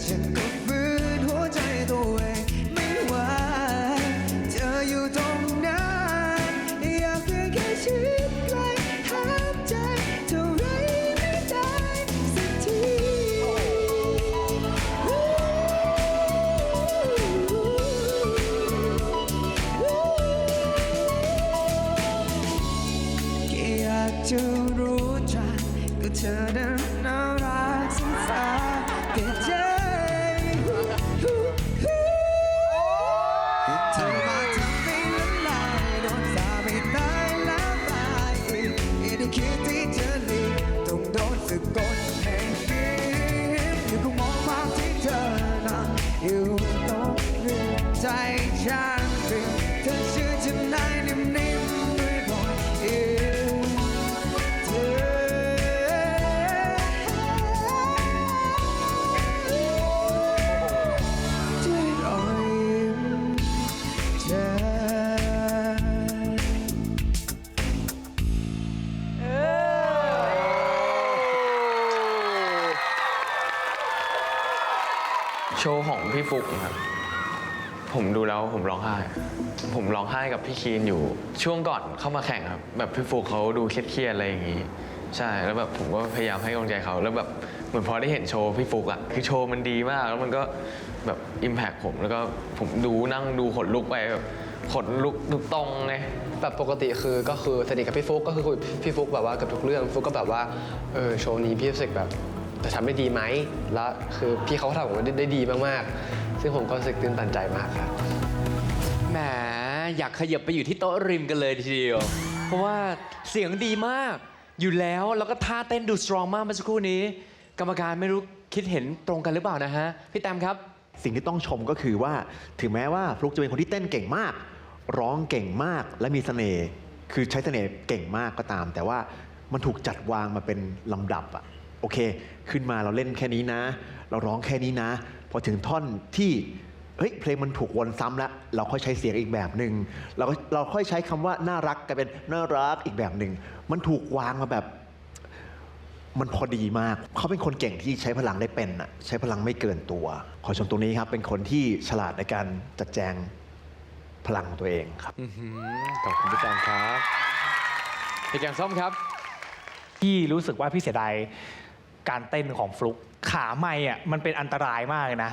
[SPEAKER 13] จะกดฝืนหัวใจตัวเองไม่ไหวเธออยู่ตรงนั้นอยากเพียงแค่ชิดใกล้ถามใจเท่าไรไม่ได้สักทีแค่อยากจะรู้จักก็เธอนั้นน่ารักสงสารแค่ใจเธอมาทำให้ละลายโดนสาปให้ตายแล้วตายอีกได้คิดที่เธอหลีกต้องโดนสะกดให้ยิ้มอยู่ก็มองภาพที่เธอนั่งอยู่ตรงริมใจฉันเป็นเธอชื่อฉันได้นิ่มๆด้วยรอยยิ้มเธอด้วยรอยยิ้มเธอ
[SPEAKER 25] โชว์ของพี่ฟุกครับ ผมดูแล้วผมร้องไห้ ผมร้องไห้กับพี่คีนอยู่ช่วงก่อนเข้ามาแข่งครับ แบบพี่ฟุกเขาดูเครียดๆอะไรอย่างงี้ ใช่ แล้วแบบผมก็พยายามให้กำลังใจเขา แล้วแบบเหมือนพอได้เห็นโชว์พี่ฟุกอะคือโชว์มันดีมาก แล้วมันก็แบบอิมแพคผม แล้วก็ผมดูนั่งดูขนลุกไปแบบขนลุกทุกตรงไง
[SPEAKER 5] แบบปกติก็คือสนิทกับพี่ฟุกก็คือคุยพี่ฟุกแบบว่ากับทุกเรื่องฟุกก็แบบว่าโชว์นี้พี่รู้สึกแบบจะทำได้ดีไหมแล้วคือพี่เขาทำออกมาได้ดีมากๆซึ่งผมก็รู้สึกตื่นตันใจมากครับ
[SPEAKER 2] แหมอยากขยับไปอยู่ที่โต๊ะริมกันเลยทีเดียว เพราะว่าเสียงดีมากอยู่แล้วแล้วก็ท่าเต้นดูสตรองมากเมื่อสักครู่นี้ กรรมการไม่รู้คิดเห็นตรงกันหรือเปล่านะฮะพี่แตมครับ
[SPEAKER 6] สิ่งที่ต้องชมก็คือว่าถึงแม้ว่าฟลุกจะเป็นคนที่เต้นเก่งมาก ร้องเก่งมากและมีเสน่ห์คือใช้เสน่ห์เก่งมากก็ตาม แต่ว่ามันถูกจัดวางมาเป็นลำดับอะโอเค ขึ้นมาเราเล่นแค่นี้นะ เราร้องแค่นี้นะ พอถึงท่อนที่เฮ้ยเพลงมันถูกวนซ้ำแล้วเราค่อยใช้เสียงอีกแบบหนึ่งเราค่อยใช้คำว่าน่ารักกลายเป็นน่ารักอีกแบบหนึ่งมันถูกวางมาแบบ มันพอดีมาก เขาเป็นคนเก่งที่ใช้พลังได้เป็นอะใช้พลังไม่เกินตัว ขอชมตรงนี้ครับ เป็นคนที่ฉลาดในการจัดแจงพลังตัวเองครับ
[SPEAKER 2] ขอบคุณพี่แตมครับพี่แกงส้มครับ
[SPEAKER 8] พี่รู้สึกว่าพี่เสียดายการเต้นของฟลุกขาไม้อะมันเป็นอันตรายมากเลยนะ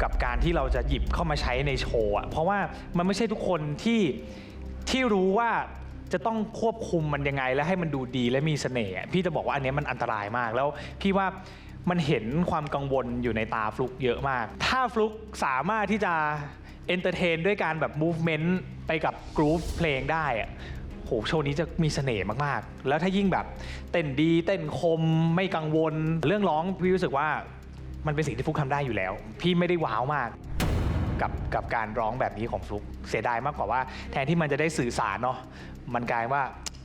[SPEAKER 8] กับการที่เราจะหยิบเข้ามาใช้ในโชว์อะเพราะว่ามันไม่ใช่ทุกคนที่รู้ว่าจะต้องควบคุมมันยังไงและให้มันดูดีและมีเสน่ห์พี่จะบอกว่าอันนี้มันอันตรายมากแล้วพี่ว่ามันเห็นความกังวลอยู่ในตาฟลุกเยอะมากถ้าฟลุกสามารถที่จะเอนเตอร์เทนด้วยการแบบมูฟเมนต์ไปกับกรูฟเพลงได้อะโหโชว์นี้จะมีเสน่ห์มากๆแล้วถ้ายิ่งแบบเต้นดีเต้นคมไม่กังวลเรื่องร้องพี่รู้สึกว่ามันเป็นสิ่งที่ฟลุกทำได้อยู่แล้วพี่ไม่ได้ว้าวมากกับการร้องแบบนี้ของฟลุกเสียดายมากกว่าว่าแทนที่มันจะได้สื่อสารเนาะมันกลายว่า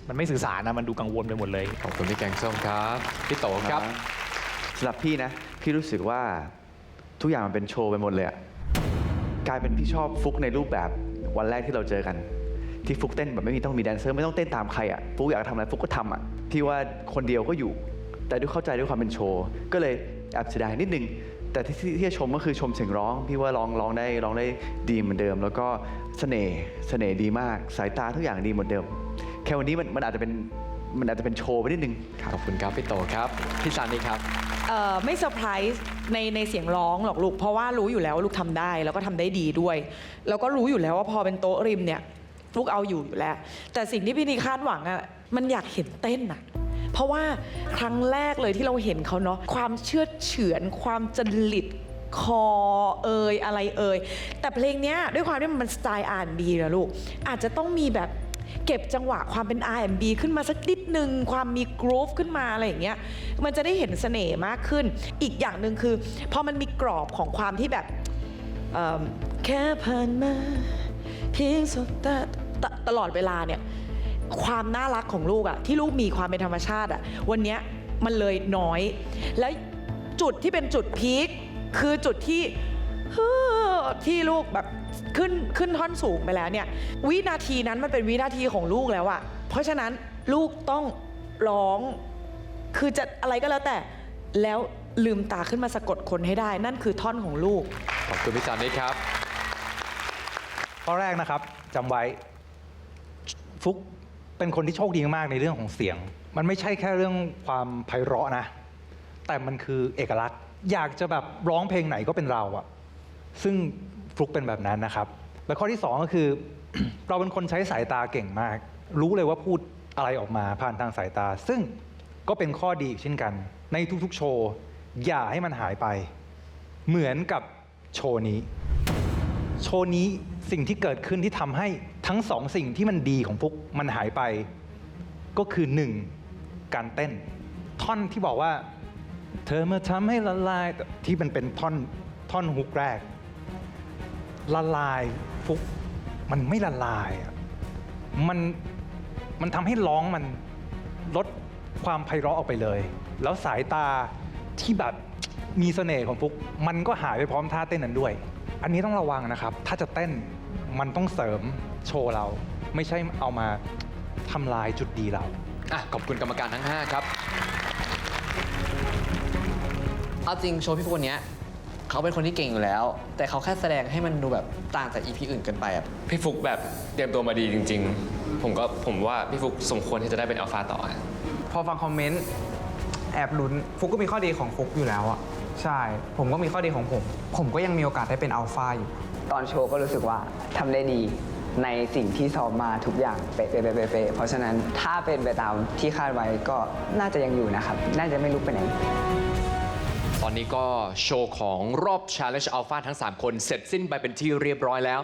[SPEAKER 8] มันไม่สื่อสารนะมันดูกังวลไปหมดเลย
[SPEAKER 2] ขอบคุณพี่แกงส้มครับพี่โตครับ
[SPEAKER 3] สำหรับพี่นะพี่รู้สึกว่าทุกอย่างมันเป็นโชว์ไปหมดเลยอะกลายเป็นพี่ชอบฟุกในรูปแบบวันแรกที่เราเจอกันที่ฟุกเต้นแบบไม่มีต้องมีแดนเซอร์ไม่ต้องเต้นตามใครอะฟุกอยากทำอะไรฟุกก็ทำอะพี่ว่าคนเดียวก็อยู่แต่ด้วยเข้าใจด้วยความเป็นโชว์ก็เลยแอบเสียดายนิดนึงแต่ที่จะชมก็คือชมเสียงร้องพี่ว่าร้องได้ดีเหมือนเดิมแล้วก็เสน่ห์ดีมากสายตาทุกอย่างดีเหมือนเดิมแค่วันนี้มันอาจจะเป็นโชว์ไปนิดนึง
[SPEAKER 2] ขอบคุณครับพี่โตครับพี่ซานี่ครับ
[SPEAKER 21] ไม่เซอร์ไพรส์ในเสียงร้องหรอกลูกเพราะว่ารู้อยู่แล้วว่าลูกทำได้แล้วก็ทำได้ดีด้วยแล้วก็รู้อยู่แล้วว่าพอเป็นโต๊ะริมเนี่ยลูกเอาอยู่แล้ว แต่สิ่งที่พี่นีคาดหวังอ่ะมันอยากเห็นเต้นอ่ะเพราะว่าครั้งแรกเลยที่เราเห็นเขาเนาะความเชื่อเฉือนความจริตคออะไรแต่เพลงเนี้ยด้วยความที่มันสไตล์ R&B นะลูกอาจจะต้องมีแบบเก็บจังหวะความเป็น R&B ขึ้นมาสักนิดนึงความมีกรูฟขึ้นมาอะไรอย่างเงี้ยมันจะได้เห็นเสน่ห์มากขึ้นอีกอย่างหนึ่งคือพอมันมีกรอบของความที่แบบแค่ผ่านมาเพียงสบตาตลอดเวลาเนี่ยความน่ารักของลูกอะที่ลูกมีความเป็นธรรมชาติอะวันเนี้ยมันเลยน้อยแล้วจุดที่เป็นจุดพีคคือจุดที่ลูกแบบขึ้นท่อนสูงไปแล้วเนี่ยวินาทีนั้นมันเป็นวินาทีของลูกแล้วอะเพราะฉะนั้นลูกต้องร้องคือจะอะไรก็แล้วแต่แล้ว ลืมตาขึ้นมาสะกดคนให้ได้ นั่นคือท่อนของลูก
[SPEAKER 2] ขอบคุณพี่สานิทครับ
[SPEAKER 7] ข้อแรกนะครับจำไว้ฟุกเป็นคนที่โชคดีมากในเรื่องของเสียง มันไม่ใช่แค่เรื่องความไพเราะนะ แต่มันคือเอกลักษณ์อยากจะแบบร้องเพลงไหนก็เป็นเราอะซึ่งฟลุกเป็นแบบนั้นนะครับ และข้อที่ 2 ก็คือ เราเป็นคนใช้สายตาเก่งมาก รู้เลยว่าพูดอะไรออกมาผ่านทางสายตา ซึ่งก็เป็นข้อดีอีกเช่นกัน ในทุกๆโชว์อย่าให้มันหายไปเหมือนกับโชว์นี้สิ่งที่เกิดขึ้นที่ทำให้ทั้งสองสิ่งที่มันดีของฟุกมันหายไป ก็คือ 1. การเต้นท่อนที่บอกว่าเธอมาทำให้ละลายที่มันเป็นท่อนฮุกแรกละลายฟุกมันไม่ละลายอะมันทำให้ร้องมันลดความไพเราะออกไปเลย แล้วสายตาที่แบบมีเสน่ห์ของฟุกมันก็หายไปพร้อมท่าเต้นนั้นด้วย อันนี้ต้องระวังนะครับถ้าจะเต้นมันต้องเสริมโชว์เราไม่ใช่เอามาทำลายจุดดีเรา
[SPEAKER 2] ขอบคุณกรรมการทั้ง 5 ครับ
[SPEAKER 10] เอาจริงโชว์พี่ฟุกวันนี้เขาเป็นคนที่เก่งอยู่แล้ว แต่เขาแค่แสดงให้มันดูแบบต่างจาก EP อื่นเกินไปอ่ะ
[SPEAKER 15] พี่ฟุกแบบเตรียมตัวมาดีจริง ๆ ผมว่าพี่ฟุกสมควรที่จะได้เป็นอัลฟาต่อ
[SPEAKER 4] พอฟังคอมเมนต์แอบลุ้นฟุกก็มีข้อดีของฟุกอยู่แล้วอะใช่ผมก็มีข้อดีของผมก็ยังมีโอกาสได้เป็นอัลฟาอยู่
[SPEAKER 12] ตอนโชว์ก็รู้สึกว่าทำได้ดีในสิ่งที่ซ้อมมาทุกอย่างเป๊ะเพราะฉะนั้นถ้าเป็นไปตามที่คาดไว้ก็น่าจะยังอยู่นะครับน่าจะไม่ลุกไปไหน
[SPEAKER 2] ตอนนี้ก็โชว์ของรอบ Challenge Alpha ทั้ง 3 คนเสร็จสิ้นไปเป็นที่เรียบร้อยแล้ว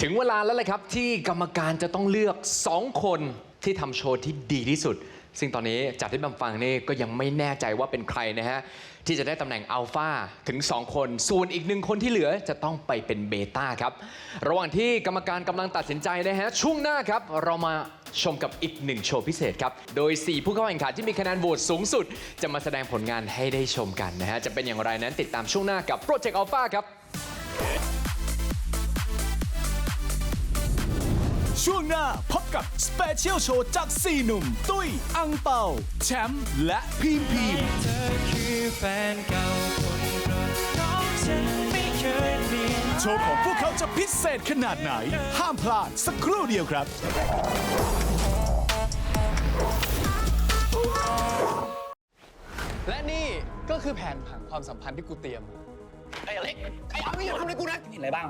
[SPEAKER 2] ถึงเวลาแล้วเลยครับที่กรรมการจะต้องเลือก 2 คนที่ทำโชว์ที่ดีที่สุด ซึ่งตอนนี้จากที่บังฟังนี่ก็ยังไม่แน่ใจว่าเป็นใครนะฮะที่จะได้ตำแหน่งอัลฟาถึง 2 คนส่วนอีก 1 คนที่เหลือจะต้องไปเป็นเบต้าครับระหว่างที่กรรมการกำลังตัดสินใจนะฮะช่วงหน้าครับเรามาชมกับอีก 1 โชว์พิเศษครับโดย 4 ผู้เข้าแข่งขันที่มีคะแนนโหวตสูงสุดจะมาแสดงผลงานให้ได้ชมกันนะฮะจะเป็นอย่างไรนั้นติดตามช่วงหน้ากับ Project Alpha ครับ
[SPEAKER 18] ช่วงหน้าพบกับสเปเชียลโชว์จาก 4 หนุ่ม ตุ้ย อังเปา แชมป์และพีม
[SPEAKER 13] เธอคือแฟนเก่าคนโปรดของฉันไม่เคยเปลี่ยน
[SPEAKER 18] โชว์ของพวกเขาจะพิเศษขนาดไหน ห้ามพลาดสักครู่เดียวครับ
[SPEAKER 10] และนี่ก็คือแผนผังความสัมพันธ์ที่กูเตรียมไอ้อเล็กไอ้เอาอย่าทำอะไรกูนะเห็นอะไรบ้าง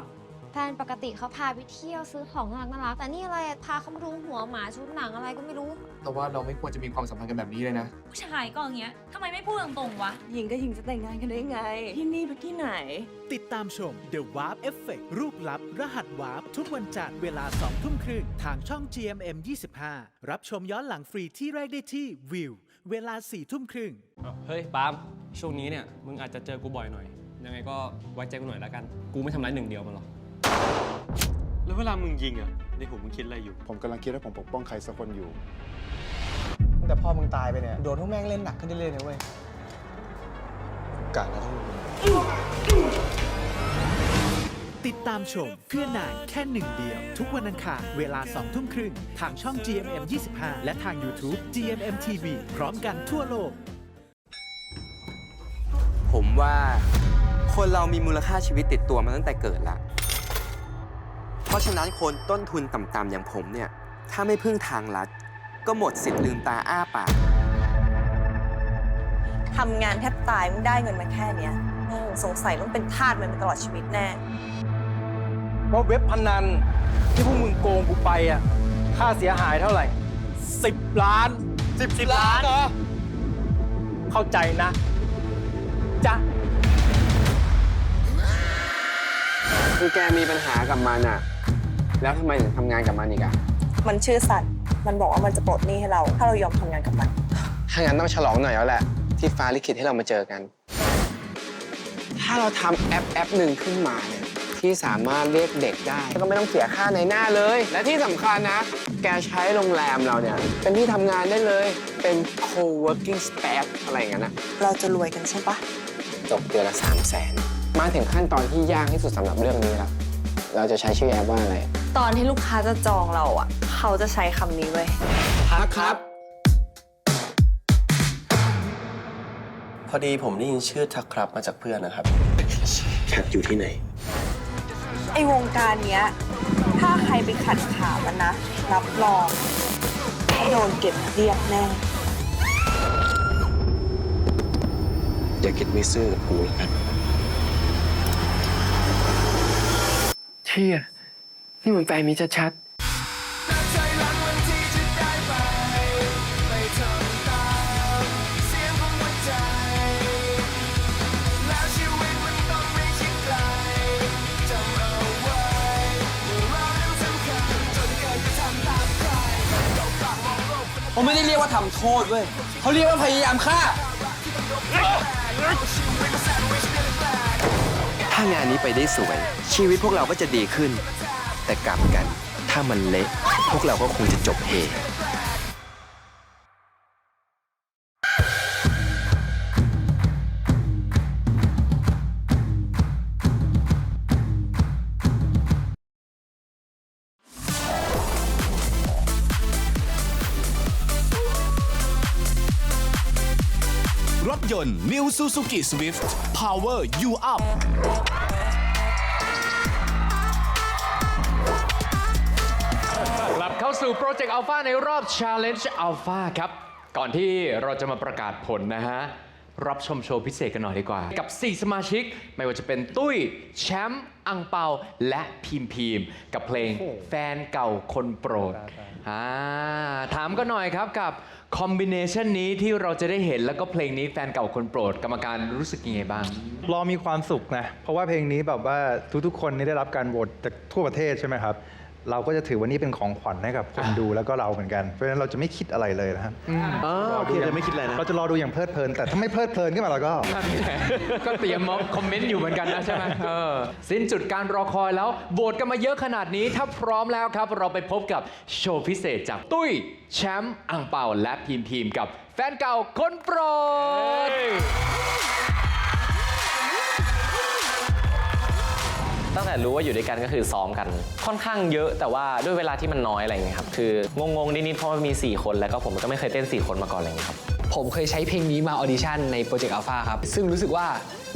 [SPEAKER 14] แฟนปกติเขาพาไปเที่ยวซื้อของน่ารักแต่นี่อะไรพาเขามาดูหัวหมาชุดหนังอะไรก็ไม่รู้
[SPEAKER 10] แต่ว่าเราไม่ควรจะมีความสัมพันธ์กันแบบนี้เลยนะ
[SPEAKER 14] ผู้ชายก็อย่างเงี้ยทำไมไม่พูดตรงๆวะ
[SPEAKER 11] หญิงกับหญิงจะแต่งงานกันได้ไง ที่นี่เป็นที่ไหน
[SPEAKER 1] ติดตามชม The Warp Effect รูปลับ รหัสวาร์ปทุกวันจันทร์เวลา 2 ทุ่มครึ่งทางช่อง GMM 25 รับชมย้อนหลังฟรีที่แรกได้ที่วิวเวลา 4 ทุ่มครึ่ง
[SPEAKER 15] เฮ้ยปาล์มช่วงนี้เนี่ยมึงอาจจะเจอกูบ่อยหน่อยยังไงก็ไว้ใจกูหน่อยแล้วกันกูไม่ทำร้าย1 เดียวมันหรอกแล้วเวลามึงยิงอ่ะในหัวมึงคิดอะไรอยู่
[SPEAKER 16] ผมกำลังคิดว่าผมปกป้องใครสักคนอยู่
[SPEAKER 9] แต่พอมึงตายไปเนี่ยโดนพวกแม่งเล่นหนักขึ้นเรื่อยๆนะเว้ยกะแล้วทั้งมึง
[SPEAKER 1] ติดตามชมเพื่อนายแค่หนึ่งเดียว ทุกวันอังคารเวลา 2 ทุ่มครึ่งทางช่อง GMM 25 และทาง YouTube GMM TV พร้อมกันทั่วโลก
[SPEAKER 17] ผมว่าคนเรามีมูลค่าชีวิตติดตัวมาตั้งแต่เกิดแล้วเพราะฉะนั้นคนต้นทุนต่ำๆอย่างผมเนี่ยถ้าไม่พึ่งทางลัดก็หมดสิทธิ์ลืมตาอ้าปาก
[SPEAKER 11] ทำงานแทบตายมึงได้เงินมาแค่เนี้ยสงสัยต้องเป็นทาสมันไปตลอดชีวิตแน่
[SPEAKER 7] ว่าเว็บพนันที่พวกมึงโกงกูไปอ่ะค่าเสียหายเท่าไหร่10 ล้าน10 ล้านเหรอเข้าใจนะจ๊ะ
[SPEAKER 12] คือแกมีปัญหากับมันอะแล้วทำไมถึงทำงานกับมันอีกอะ
[SPEAKER 11] มันชื่อสัตว์มันบอกว่ามันจะปลดหนี้ให้เรา ถ้าเรายอมทำงานกับมัน
[SPEAKER 17] ถ้างั้นต้องฉลองหน่อยแล้วแหละ ที่ฟ้าลิขิตให้เรามาเจอกัน ถ้าเราทำแอปหนึ่งขึ้นมาเนี่ยที่สามารถเรียกเด็กได้ก็ไม่ต้องเสียค่าในหน้าเลย และที่สำคัญนะ แกใช้โรงแรมเราเนี่ยเป็นที่ทำงานได้เลยเป็น co-working space อะไรอย่างนั้นนะ
[SPEAKER 11] เราจะรวยกันใช่ปะ
[SPEAKER 17] จบเดือนละ300,000มาถึงขั้นตอนที่ยากที่สุดสำหรับเรื่องนี้แล้วเราจะใช้ชื่อแอปว่าอะไร
[SPEAKER 11] ตอนที่ลูกค้าจะจองเราอ่ะเขาจะใช้คำนี้เว้ย
[SPEAKER 17] พักครับ
[SPEAKER 11] พ
[SPEAKER 19] พอดีผมได้ยินชื่อทักครับมาจากเพื่อนนะครับแคทอยู่ที่ไหน
[SPEAKER 11] ไอวงการเนี้ย ถ้าใครไปขัดขามันนะ รับรองโดนเก็บเรียบแน่
[SPEAKER 19] อย่าคิดไม่ซื่อกับกูแล้วกัน
[SPEAKER 17] เชี่ยนี่มันแฟนมีชัด
[SPEAKER 10] เขาไม่ได้เรียกว่าทำโทษเว้ยเขาเรียกว่าพยายามฆ่า
[SPEAKER 17] ถ้างานนี้ไปได้สวย ชีวิตพวกเราก็จะดีขึ้น แต่กลับกันถ้ามันเละพวกเราก็คงจะจบเฮ
[SPEAKER 18] รถยนต์ New Suzuki Swift Power You Up
[SPEAKER 2] กลับเข้าสู่โปรเจกต์ Alpha ในรอบ Challenge Alpha ครับ ก่อนที่เราจะมาประกาศผลนะฮะ รับชมโชว์พิเศษกันหน่อยดีกว่า กับ 4 สมาชิก ไม่ว่าจะเป็นตุ้ย แชมป์อังเปา และพิมกับเพลงแฟนเก่าคนโปรดถามกันหน่อยครับกับคอมบิเนชันนี้ที่เราจะได้เห็นแล้วก็เพลงนี้แฟนเก่าคนโปรดกรรมการรู้สึกยังไงบ้าง
[SPEAKER 7] เรามีความสุขนะ เพราะว่าเพลงนี้แบบว่าทุกๆคนนี่ได้รับการโหวตจากทั่วประเทศใช่ไหมครับ เราก็จะถือว่านี่เป็นของขวัญให้กับคนดูแล้วก็เราเหมือนกัน เพราะฉะนั้นเราจะไม่คิดอะไรเลยนะครับ
[SPEAKER 6] โอเคจะไม่คิดอะไรนะ
[SPEAKER 7] เราจะรอดูอย่างเพลิดเพลิน แต่ถ้าไม่เพลิดเพลินขึ้นมาเราก็
[SPEAKER 2] ก็เตรียมมาคอมเมนต์อยู่เหมือนกันนะใช่ไหมสิ้นจุดการรอคอยแล้วโหวตกันมาเยอะขนาดนี้ ถ้าพร้อมแล้วครับ เราไปพบกับโชว์พิเศษจากตุ้ย แชมป์อังเปาและพิมกับแฟนเก่าคนโปรด
[SPEAKER 20] ตั้งแต่รู้ว่าอยู่ด้วยกันก็คือซ้อมกันค่อนข้างเยอะแต่ว่าด้วยเวลาที่มันน้อยอะไรอย่างเงี้ยครับคืองงๆนิดๆเพราะมันมี4คนแล้วก็ผมก็ไม่เคยเต้น4คนมาก่อนอะไรอย่างเงี้ยครับ
[SPEAKER 10] ผมเคยใช้เพลงนี้มาออดิชั่นในโปรเจกต์อัลฟาครับ ซึ่งรู้สึกว่า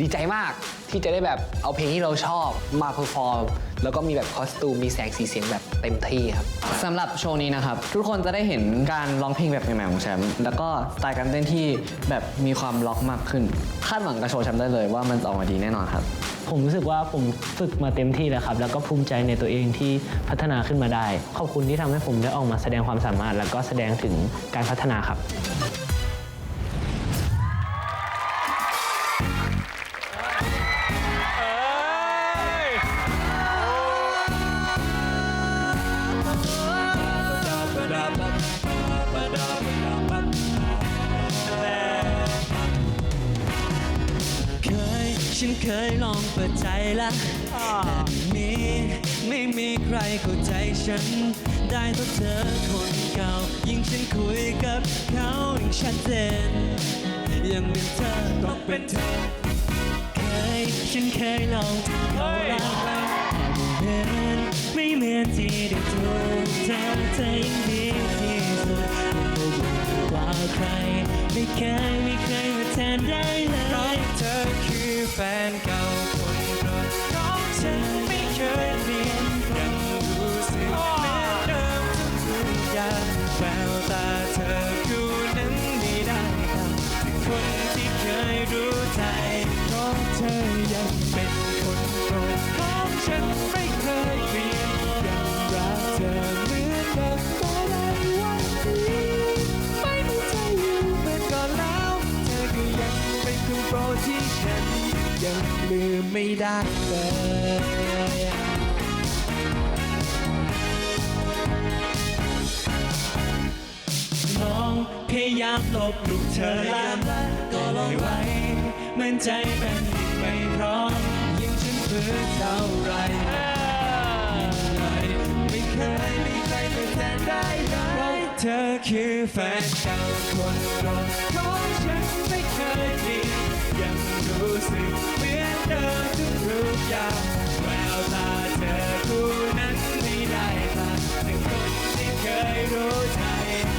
[SPEAKER 10] ดีใจมากที่จะได้แบบเอาเพลงที่เราชอบมาเพอร์ฟอร์มแล้วก็มีแบบคอสตูมมีแสงสีเสียงแบบเต็มที่ครับ
[SPEAKER 22] สำหรับโชว์นี้นะครับทุกคนจะได้เห็นการร้องเพลงแบบใหม่ๆของแชมป์แล้วก็สไตล์การเต้นที่แบบมีความล็อกมากขึ้นคาดหวังกับโชว์แชมป์ได้เลยว่ามันจะออกมาดีแน่นอนครับ
[SPEAKER 23] ผมรู้สึกว่าผมฝึกมาเต็มที่แล้วครับแล้วก็ภูมิใจในตัวเองที่พัฒนาขึ้นมาได้ขอบคุณที่ทำให้ผมได้ออกมาแสดงความสามารถแล้วก็แสดงถึงการพัฒนาครับ
[SPEAKER 13] ฉันเคยลองเปิดใจแล้วแต่ไม่มีใครเข้าใจฉันได้เท่าเธอคนเก่ายิ่งฉันคุยกับเขายิ่งชัดเจนยังเป็นเธอต้องเป็นเธอฉันเคยลองทำเขาแล้วไม่เหมือนที่ได้ถูกเธอยิ่งดีที่สุดกว่าใครไม่เคยมาแทนได้เลยเธอคือแฟนเก่าคนโปรดของฉันไม่เคยเปลี่ยนยังรู้สึกเหมือนเดิมทุกอย่างแววตาเธอคู่นั้นไม่ได้ครับคนที่เคยรู้ใจของเธอยังเป็นคนโปรดของฉันไม่เคยเปลี่ยนยังรักเธอเหมือนเดิมแต่ในวันนี้ไม่มีใจอยู่เหมือนก่อนแล้วเธอก็ยังเป็นคนโปรดที่ฉันยังลืมไม่ได้เลยลองพยายามลบลูกเธอแล้วก็ลองไว้มั่นใจเป็นไม่พร้อมยิ่งฉันฝืนเท่าไรไม่เคยมีใครมาแทนได้เลยเธอคือแฟนเก่าคนโปรดของฉันไม่เคยเปลี่ยนยังรู้สึกเหมือนเดิมทุกอย่างแววตาเธอคู่นั้นไม่ได้ผ่านแต่คนที่เคยรู้ใจ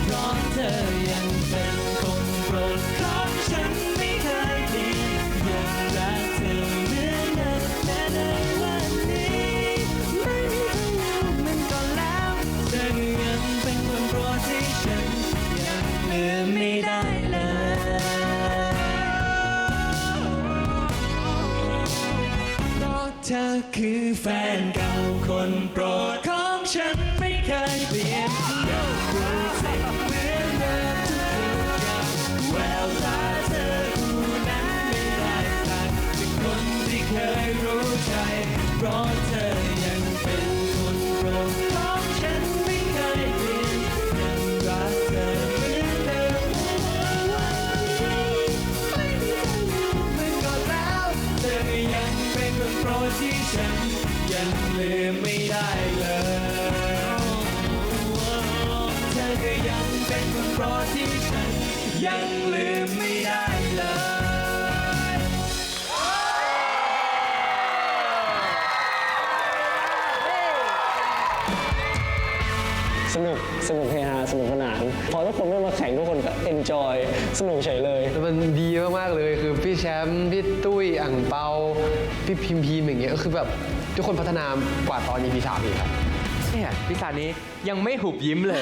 [SPEAKER 13] เพราะเธอยังเป็นคนโปรดของฉันไม่เคยเป เธอคือแฟนเก่าคนโปรดของฉันไม่เคยเปลี่ยนยังดูสิ่งเหมือนเดิมทุกอย่างแววตาเธอคู่นั้นไม่ได้ต่างจากคนที่เคยรู้ใจเพราะเธอยังเป็นคนโปรดของฉันไม่เคยเปลี่ยนยังรักเธอเหมือนเดิมไม่มีเธออยู่เหมือนก่อนแล้วเธอก็ยังเป็นคนโปรดที่ฉันยังลืมไม่ได้เลยเธอก็ยังเป็นคนโปรดที่ฉันยังลืมไม่ได้เลย
[SPEAKER 23] สนุกเฮฮาสนุกสนานพอทุกคนไม่มาแข่งทุกคนก็เอนจอยสนุกเฉยเลย
[SPEAKER 10] มันดีมากๆเลยคือพี่แชมป์พี่ตุ้ยอั่งเปาพี่พิมพ์อย่างเงี้ยก็คือแบบทุกคนพัฒนากว่าตอน EP 3อีกครับ
[SPEAKER 2] เนี่ยพี่สานี้ยังไม่หุบยิ้มเลย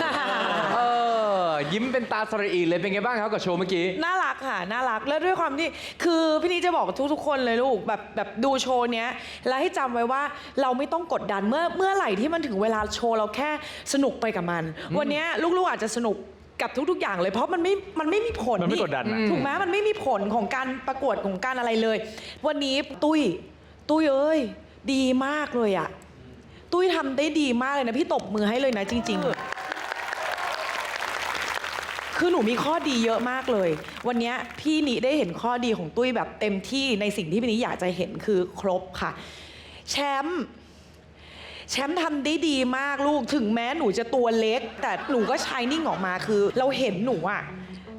[SPEAKER 2] ยิ้มเป็นตาสระอีเลยเป็นไงบ้างครับกับโชว์เมื่อกี้
[SPEAKER 21] น่ารักค่ะน่ารักแล้วด้วยความที่คือพี่นี่จะบอกกับทุกๆคนเลยลูกแบบดูโชว์เนี้ยแล้วให้จำไว้ว่าเราไม่ต้องกดดันเมื่อไหร่ที่มันถึงเวลาโชว์เราแค่สนุกไปกับมัน วันเนี้ยลูกๆอาจจะสนุกกับทุกๆอย่างเลยเพราะมันไม่มีผล
[SPEAKER 7] มันไม่กดดันนะ
[SPEAKER 21] ถูกไหมมันไม่มีผลของการประกวดของการอะไรเลย วันนี้ตุ้ยเอ้ยดีมากเลยอะตุ้ยทำได้ดีมากเลยนะพี่ตบมือให้เลยนะจริง ๆคือหนูมีข้อดีเยอะมากเลย วันนี้พี่นิได้เห็นข้อดีของตุ้ยแบบเต็มที่ในสิ่งที่พี่นิอยากจะเห็นคือครบค่ะแชมป์ทำได้ดีมากลูกถึงแม้หนูจะตัวเล็กแต่หนูก็ชายนิ่งออกมาคือเราเห็นหนูอะ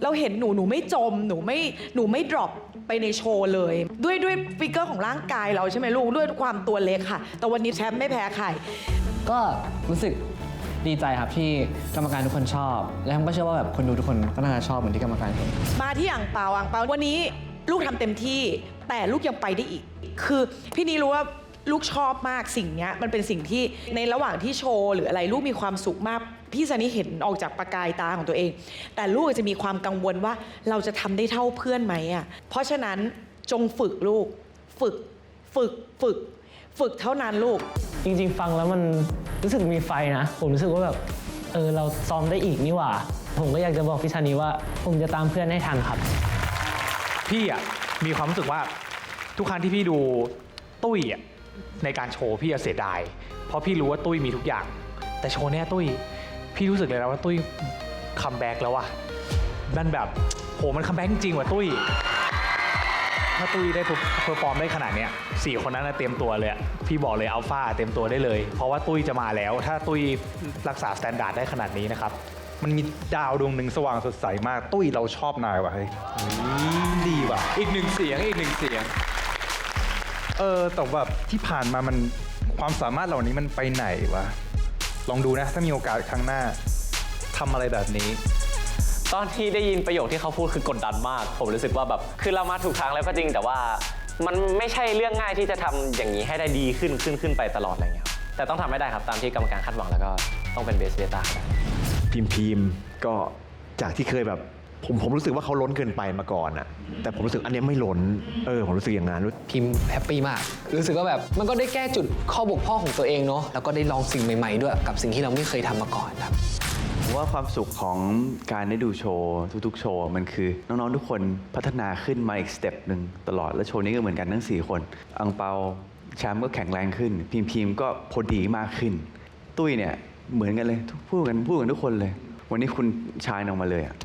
[SPEAKER 21] เราเห็นหนูไม่จมหนูไม่ดรอปไปในโชว์เลยด้วยฟิกเกอร์ของร่างกายเราใช่ไหมลูกด้วยความตัวเล็กค่ะแต่วันนี้แชมป์ไม่แพ้ใคร
[SPEAKER 22] ก็รู้สึกดีใจครับที่กรรมการทุกคนชอบ และผมก็เชื่อว่าแบบคนดูทุกคนก็น่าจะชอบเหมือนที่กรรมการเห็น
[SPEAKER 21] มาที่อ่างเปาวันนี้ลูกทำเต็มที่แต่ลูกยังไปได้อีก คือพี่นี่รู้ว่าลูกชอบมากสิ่งนี้มันเป็นสิ่งที่ในระหว่างที่โชว์หรืออะไรลูกมีความสุขมากพี่ซันนี่เห็นออกจากประกายตาของตัวเอง แต่ลูกจะมีความกังวลว่าเราจะทำได้เท่าเพื่อนไหมอ่ะเพราะฉะนั้นจงฝึกลูกฝึกเท่านั้นลูก
[SPEAKER 23] จริงๆฟังแล้วมันรู้สึกมีไฟนะผมรู้สึกว่าแบบเราซ้อมได้อีกนี่หว่าผมก็อยากจะบอกพี่ชานีว่าผมจะตามเพื่อนให้ทันครับ
[SPEAKER 7] พี่อ่ะมีความรู้สึกว่าทุกครั้งที่พี่ดูตุ้ยอ่ะในการโชว์พี่เสียดายเพราะพี่รู้ว่าตุ้ยมีทุกอย่างแต่โชว์เนี้ยตุ้ยพี่รู้สึกเลยนะว่าตุ้ยคัมแบ็กแล้วว่ะมันแบบโหมันคัมแบ็กจริงว่ะตุ้ยถ้าตุ้ยได้เพอร์ฟอร์มได้ขนาดเนี้ย4คนนั้นนะเตรียมตัวเลยพี่บอกเลยอัลฟาเตรียมตัวได้เลยเพราะว่าตุ้ยจะมาแล้วถ้าตุ้ยรักษาสแตนดาร์ดได้ขนาดนี้นะครับมันมีดาวดวงหนึ่งสว่างสดใสมากตุ้ยเราชอบนายว่ะเฮ้ยดีว่ะ
[SPEAKER 2] อีกหนึ่งเสียง
[SPEAKER 7] แต่แบบที่ผ่านมามันความสามารถเหล่านี้มันไปไหนวะลองดูนะถ้ามีโอกาสครั้งหน้าทำอะไรแบบนี้
[SPEAKER 20] ตอนที่ได้ยินประโยคที่เขาพูดคือกดดันมากผมรู้สึกว่าแบบคือเรามาถูกทางแล้วก็จริงแต่ว่ามันไม่ใช่เรื่องง่ายที่จะทำอย่างนี้ให้ได้ดีขึ้นไปตลอดอะไรเงี้ยแต่ต้องทำให้ได้ครับตามที่กรรมการคาดหวังแล้วก็ต้องเป็นเบสเบต้า
[SPEAKER 6] พิมพ์ก็จากที่เคยแบบผมรู้สึกว่าเขาล้นเกินไปมาก่อนอะแต่ผมรู้สึกอันนี้ไม่ล้นผมรู้สึกอย่างนั้น
[SPEAKER 10] พิมพ์แฮปปี้มากรู้สึกว่าแบบมันก็ได้แก้จุดข้อบกพร่องของตัวเองเนาะแล้วก็ได้ลองสิ่งใหม่ๆด้วยกับสิ่งที่เราไม่เคยทำมาก่อนครับ
[SPEAKER 3] ผมว่าความสุขของการได้ดูโชว์ทุกๆโชว์มันคือน้องๆทุกคนพัฒนาขึ้นมาอีกสเต็ปหนึ่งตลอดและโชว์นี้ก็เหมือนกันทั้ง4คนอังเปาแชมป์ก็แข็งแรงขึ้นพิมพ์ก็พอดีมากขึ้นตุ้ยเนี่ยเหมือนกันเลยพูดกันทุกคนเลยวันนี้คุณชายออกมาเลยอะ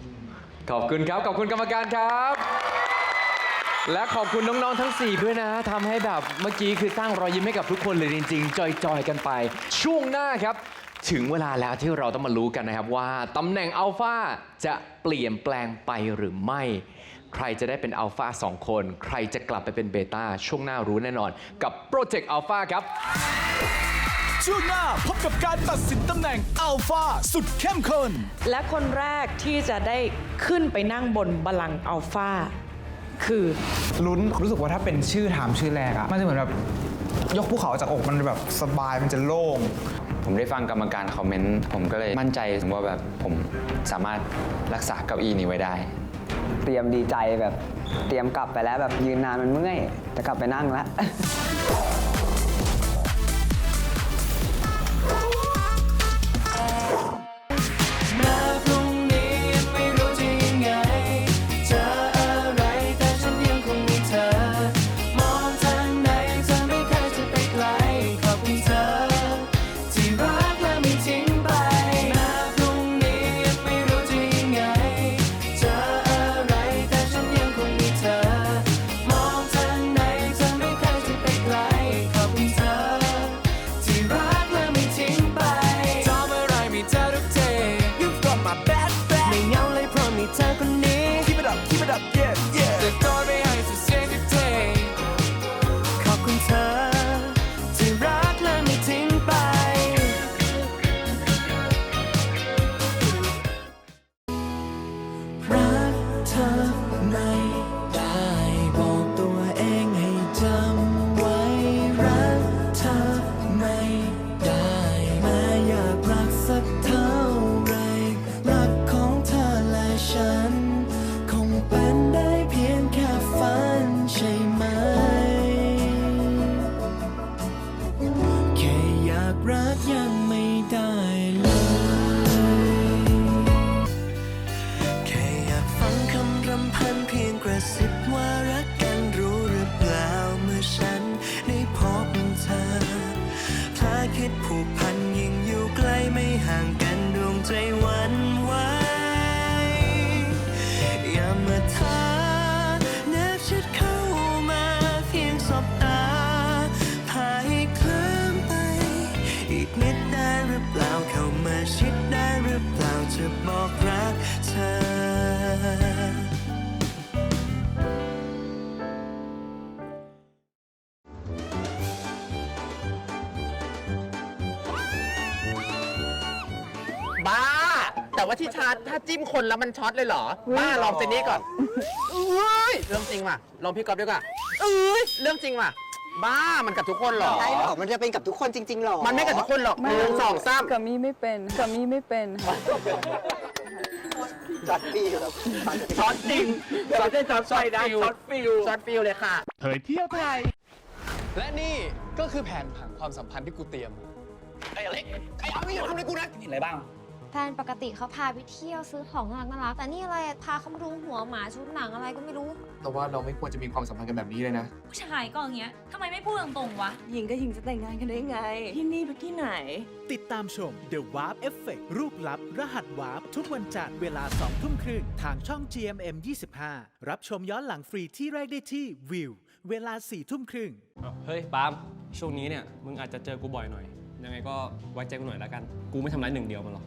[SPEAKER 2] ขอบคุณครับขอบคุณกรรมการครับ และขอบคุณน้องๆทั้ง4ด้วยนะทำให้แบบเมื่อกี้คือสร้างรอยยิ้มให้กับทุกคนเลยจริงๆจอยๆกันไปช่วงหน้าครับถึงเวลาแล้วที่เราต้องมารู้กันนะครับว่าตำแหน่งอัลฟาจะเปลี่ยนแปลงไปหรือไม่ใครจะได้เป็นอัลฟา2 คนใครจะกลับไปเป็นเบต้าช่วงหน้ารู้แน่นอนกับโปรเจกต์อัลฟาครับ
[SPEAKER 18] ช่วงหน้าพบกับการตัดสินตำแหน่งอัลฟาสุดเข้มข้น
[SPEAKER 21] และคนแรกที่จะได้ขึ้นไปนั่งบนบัลลังก์อัลฟาคือ
[SPEAKER 4] ลุ้นรู้สึกว่าถ้าเป็นชื่อถามชื่อแรกอะมันจะเหมือนแบบยกภูเขาจากอกมันแบบสบายมันจะโล่ง
[SPEAKER 5] ผมได้ฟังกรรมการคอมเมนต์ผมก็เลยมั่นใจว่าแบบผมสามารถรักษาเก้าอี้นี้ไว้ได้
[SPEAKER 12] เตรียมดีใจแบบเตรียมกลับไปแล้วแบบยืนนานมันเมื่อยจะกลับไปนั่งแล้ว
[SPEAKER 13] เธอที่รักและไม่ทิ้งไป รักเธอไม่ได้บอกตัวเองให้จำไว้รักเธอไม่ได้แม้อยากรักสักเท่าไรรักของเธอและฉันคงเป็นได้เพียงแค่ฝันใช่ไหมแค่อยากรักยังไม่ได้เลยแค่อยากฟังคำรำพันเพียงกระซิบว่ารักกันรู้หรือเปล่าเมื่อฉันได้พบเธอพลาดคิดผูกพันยิ่งอยู่ใกล้ไม่ห่างกันดวงใจหวั่นไหวอย่ามาท้าแนบชิดเข้ามาเพียงสบตาพาให้เคลิ้มไปอีกนิดได้หรือเปล่าเข้ามาชิดได้หรือเปล่าจะบอกรักเธอ
[SPEAKER 17] บ้า แต่ว่าที่ชาร์จถ้าจิ้มคนแล้วมันช็อตเลยเหรอ บ้าลองเจนนี่ก่อนเอ้ยเรื่องจริงว่ะลองพี่ก๊อฟด้วยก่อนเอ้ยเรื่องจริงว่ะบ้ามันกับทุกคนเหรอ
[SPEAKER 12] ใช่หรอ มันจะเป็นกับทุกคนจริงๆหรอ
[SPEAKER 17] มันไม่กับทุกคนหรอก1 2 3
[SPEAKER 8] กับมี่ไม่เป็นกับมี่ไม่เป็น
[SPEAKER 12] ช็อตฟิล
[SPEAKER 17] ช็อตจริงช็อตได้ช็อตไฟนะช็อตฟิลช็อตฟิลเลยค่ะ
[SPEAKER 18] เผยเที่ยวไทย
[SPEAKER 10] และนี่ก็คือแผนผังความสัมพันธ์ที่กูเตรียม
[SPEAKER 17] ไอ้อเล็กไอ้เอาไม่อย่าทำเลยกูนะเห็นอะไรบ้าง
[SPEAKER 14] แฟนปกติเขาพาไปเที่ยวซื้อของน่ารักแต่นี่อะไรอะพาเขามาดูหัวหมาชุดหนังอะไรก็ไม่รู้
[SPEAKER 10] แต่ว่าเราไม่ควรจะมีความสัมพันธ์กันแบบนี้เลยนะ
[SPEAKER 15] ผู้ชายก็อย่างเงี้ยทำไมไม่พูดตรงๆวะ
[SPEAKER 11] หญิงกับหญิงจะแต่งงานกันได้ไง ที่นี่เป็นที่ไหน
[SPEAKER 1] ติดตามชม The Warp Effect รูปลับ รหัสวาร์ปทุกวันจันทร์เวลา 2 ทุ่มครึ่งทางช่อง GMM 25 รับชมย้อนหลังฟรีที่แรกได้ที่วิวเวลา 4 ทุ่มครึ่ง
[SPEAKER 20] เฮ้ยปาล์มช่วงนี้เนี่ยมึงอาจจะเจอกูบ่อยหน่อย ยังไงก็ไว้ใจกูหน่อยแล้วกัน กูไม่ทำร้ายหนึ่งเดียวมันหรอก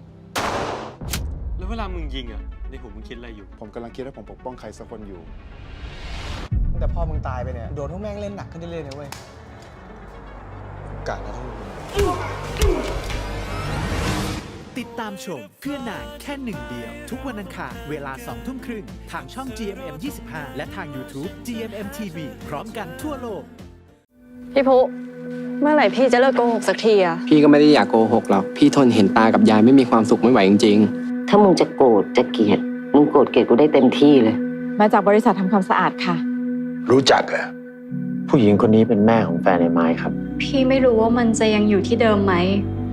[SPEAKER 16] แล้วเวลามึงยิงอ่ะในหัวมึงคิดอะไรอยู่ ผมกำลังคิดว่าผมปกป้องใครสักคนอยู่
[SPEAKER 9] แต่พอมึงตายไปเนี่ย โดนพวกแม่งเล่นหนักขึ้นเรื่อยๆนะเว้ยกะแล้วทั้งมึง
[SPEAKER 1] ติดตามชมเพื่อนายแค่หนึ่งเดียว ทุกวันอังคารเวลา 2 ทุ่มครึ่งทางช่อง GMM 25 และทาง YouTube GMM TV พร้อมกันทั่วโลก
[SPEAKER 8] พี่พุเมื่อไหร่พี่จะเลิกโกหกสักทีอะ
[SPEAKER 17] พี่ก็ไม่ได้อยากโกหกหรอกพี่ทนเห็นตากับยายไม่มีความสุขไม่ไหวจริงๆ
[SPEAKER 24] ถ้ามึงจะโกรธจะเกลียดมึงโกรธเกลียดกูได้เต็มที่เลย
[SPEAKER 8] มาจากบริษัททำความสะอาดค่ะ
[SPEAKER 6] รู้จักเหรอผู้หญิงคนนี้เป็นแม่ของแฟนไอ้ไม้ครับ
[SPEAKER 25] พี่ไม่รู้ว่ามันจะยังอยู่ที่เดิมไหม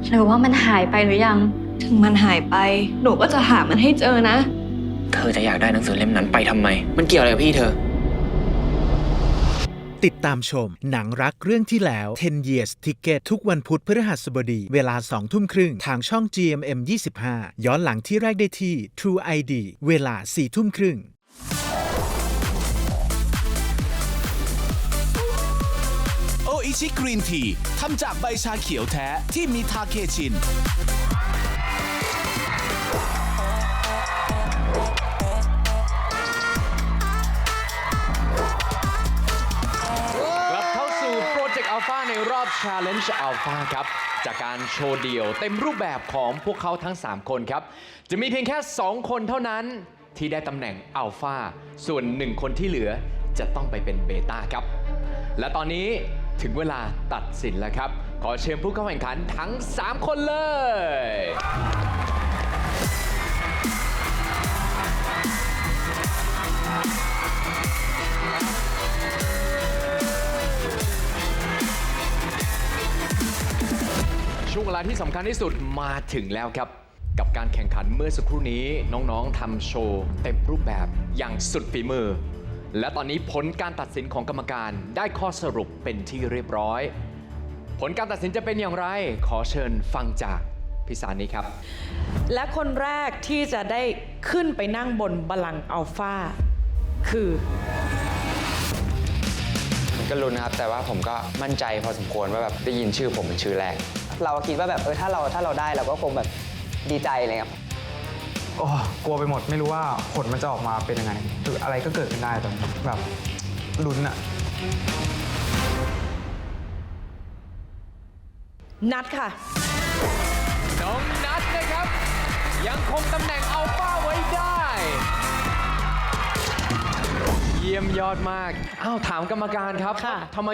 [SPEAKER 25] หรือว่ามันหายไปหรือยัง
[SPEAKER 11] ถึงมันหายไป หนูก็จะหามันให้เจอนะ
[SPEAKER 17] เธอจะอยากได้หนังสือเล่มนั้นไปทำไม มันเกี่ยวอะไรกับพี่เธอ
[SPEAKER 1] ติดตามชมหนังรักเรื่องที่แล้ว 10 Years Ticket ทุกวันพุธพฤหัสบดีเวลา 2 ทุ่มครึ่งทางช่อง GMM 25 ย้อนหลังที่แรกได้ที่ True ID เวลา 4 ทุ่มครึ่ง
[SPEAKER 18] โออิชิกรีนทีทำจากใบชาเขียวแท้ที่มีทาเคชิน
[SPEAKER 2] กลับเข้าสู่โปรเจกต์อัลฟาในรอบ Challenge Alpha ครับ จากการโชว์เดี่ยวเต็มรูปแบบของพวกเขาทั้ง 3 คนครับ จะมีเพียงแค่ 2 คนเท่านั้นที่ได้ตำแหน่งอัลฟาส่วน 1 คนที่เหลือจะต้องไปเป็นเบต้าครับ และตอนนี้ถึงเวลาตัดสินแล้วครับ ขอเชิญผู้เข้าแข่งขันทั้ง 3 คนเลย ช่วงเวลาที่สำคัญที่สุดมาถึงแล้วครับ กับการแข่งขันเมื่อสักครู่นี้น้องๆทำโชว์เต็มรูปแบบอย่างสุดฝีมือ และตอนนี้ผลการตัดสินของกรรมการได้ข้อสรุปเป็นที่เรียบร้อย ผลการตัดสินจะเป็นอย่างไรขอเชิญฟังจากพี่สานีครับ
[SPEAKER 21] และคนแรกที่จะได้ขึ้นไปนั่งบนบัลลังก์อัลฟาคือ
[SPEAKER 5] ก็ลุ้นนะครับ แต่ว่าผมก็มั่นใจพอสมควรว่าแบบได้ยินชื่อผมเป็นชื่อแรก
[SPEAKER 12] เราคิดว่าแบบถ้าเราได้เราก็คงแบบดีใจเลยครับ
[SPEAKER 4] โอ้กลัวไปหมดไม่รู้ว่าผลมันจะออกมาเป็นยังไงคืออะไรก็เกิดขึ้นได้ตอนนี้แบบลุ้นอะ
[SPEAKER 21] นัดค่ะ
[SPEAKER 2] น้องนัทนะครับ ยังคงตำแหน่งอัลฟาไว้ได้ เยี่ยมยอดมาก อ้าว ถามกรรมการครับทำไม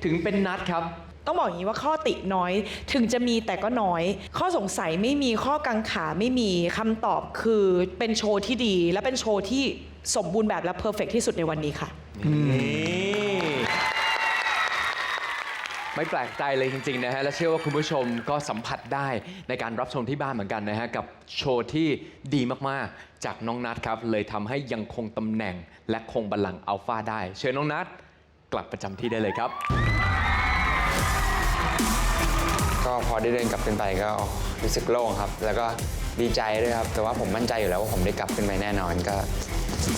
[SPEAKER 2] ถึงเป็นนัทครับ
[SPEAKER 21] ต้องบอกอย่างนี้ว่าข้อติน้อยถึงจะมีแต่ก็น้อย ข้อสงสัยไม่มีข้อกังขาไม่มีคำตอบคือเป็นโชว์ที่ดี และเป็นโชว์ที่สมบูรณ์แบบและเพอร์เฟกที่สุดในวันนี้ค่ะ
[SPEAKER 2] ไม่แปลกใจเลยจริงๆนะฮะและเชื่อว่าคุณผู้ชมก็สัมผัสได้ในการรับชมที่บ้านเหมือนกันนะฮะกับโชว์ที่ดีมากๆจากน้องนัทครับเลยทำให้ยังคงตำแหน่งและคงบัลลังก์อัลฟาได้เชิญน้องนัทกลับประจำที่ได้เลยครับ
[SPEAKER 5] ก็พอได้เดินกลับขึ้นไปก็รู้สึกโล่งครับ แล้วก็ดีใจด้วยครับ แต่ว่าผมมั่นใจอยู่แล้วว่าผมได้กลับขึ้นไปแน่นอนก็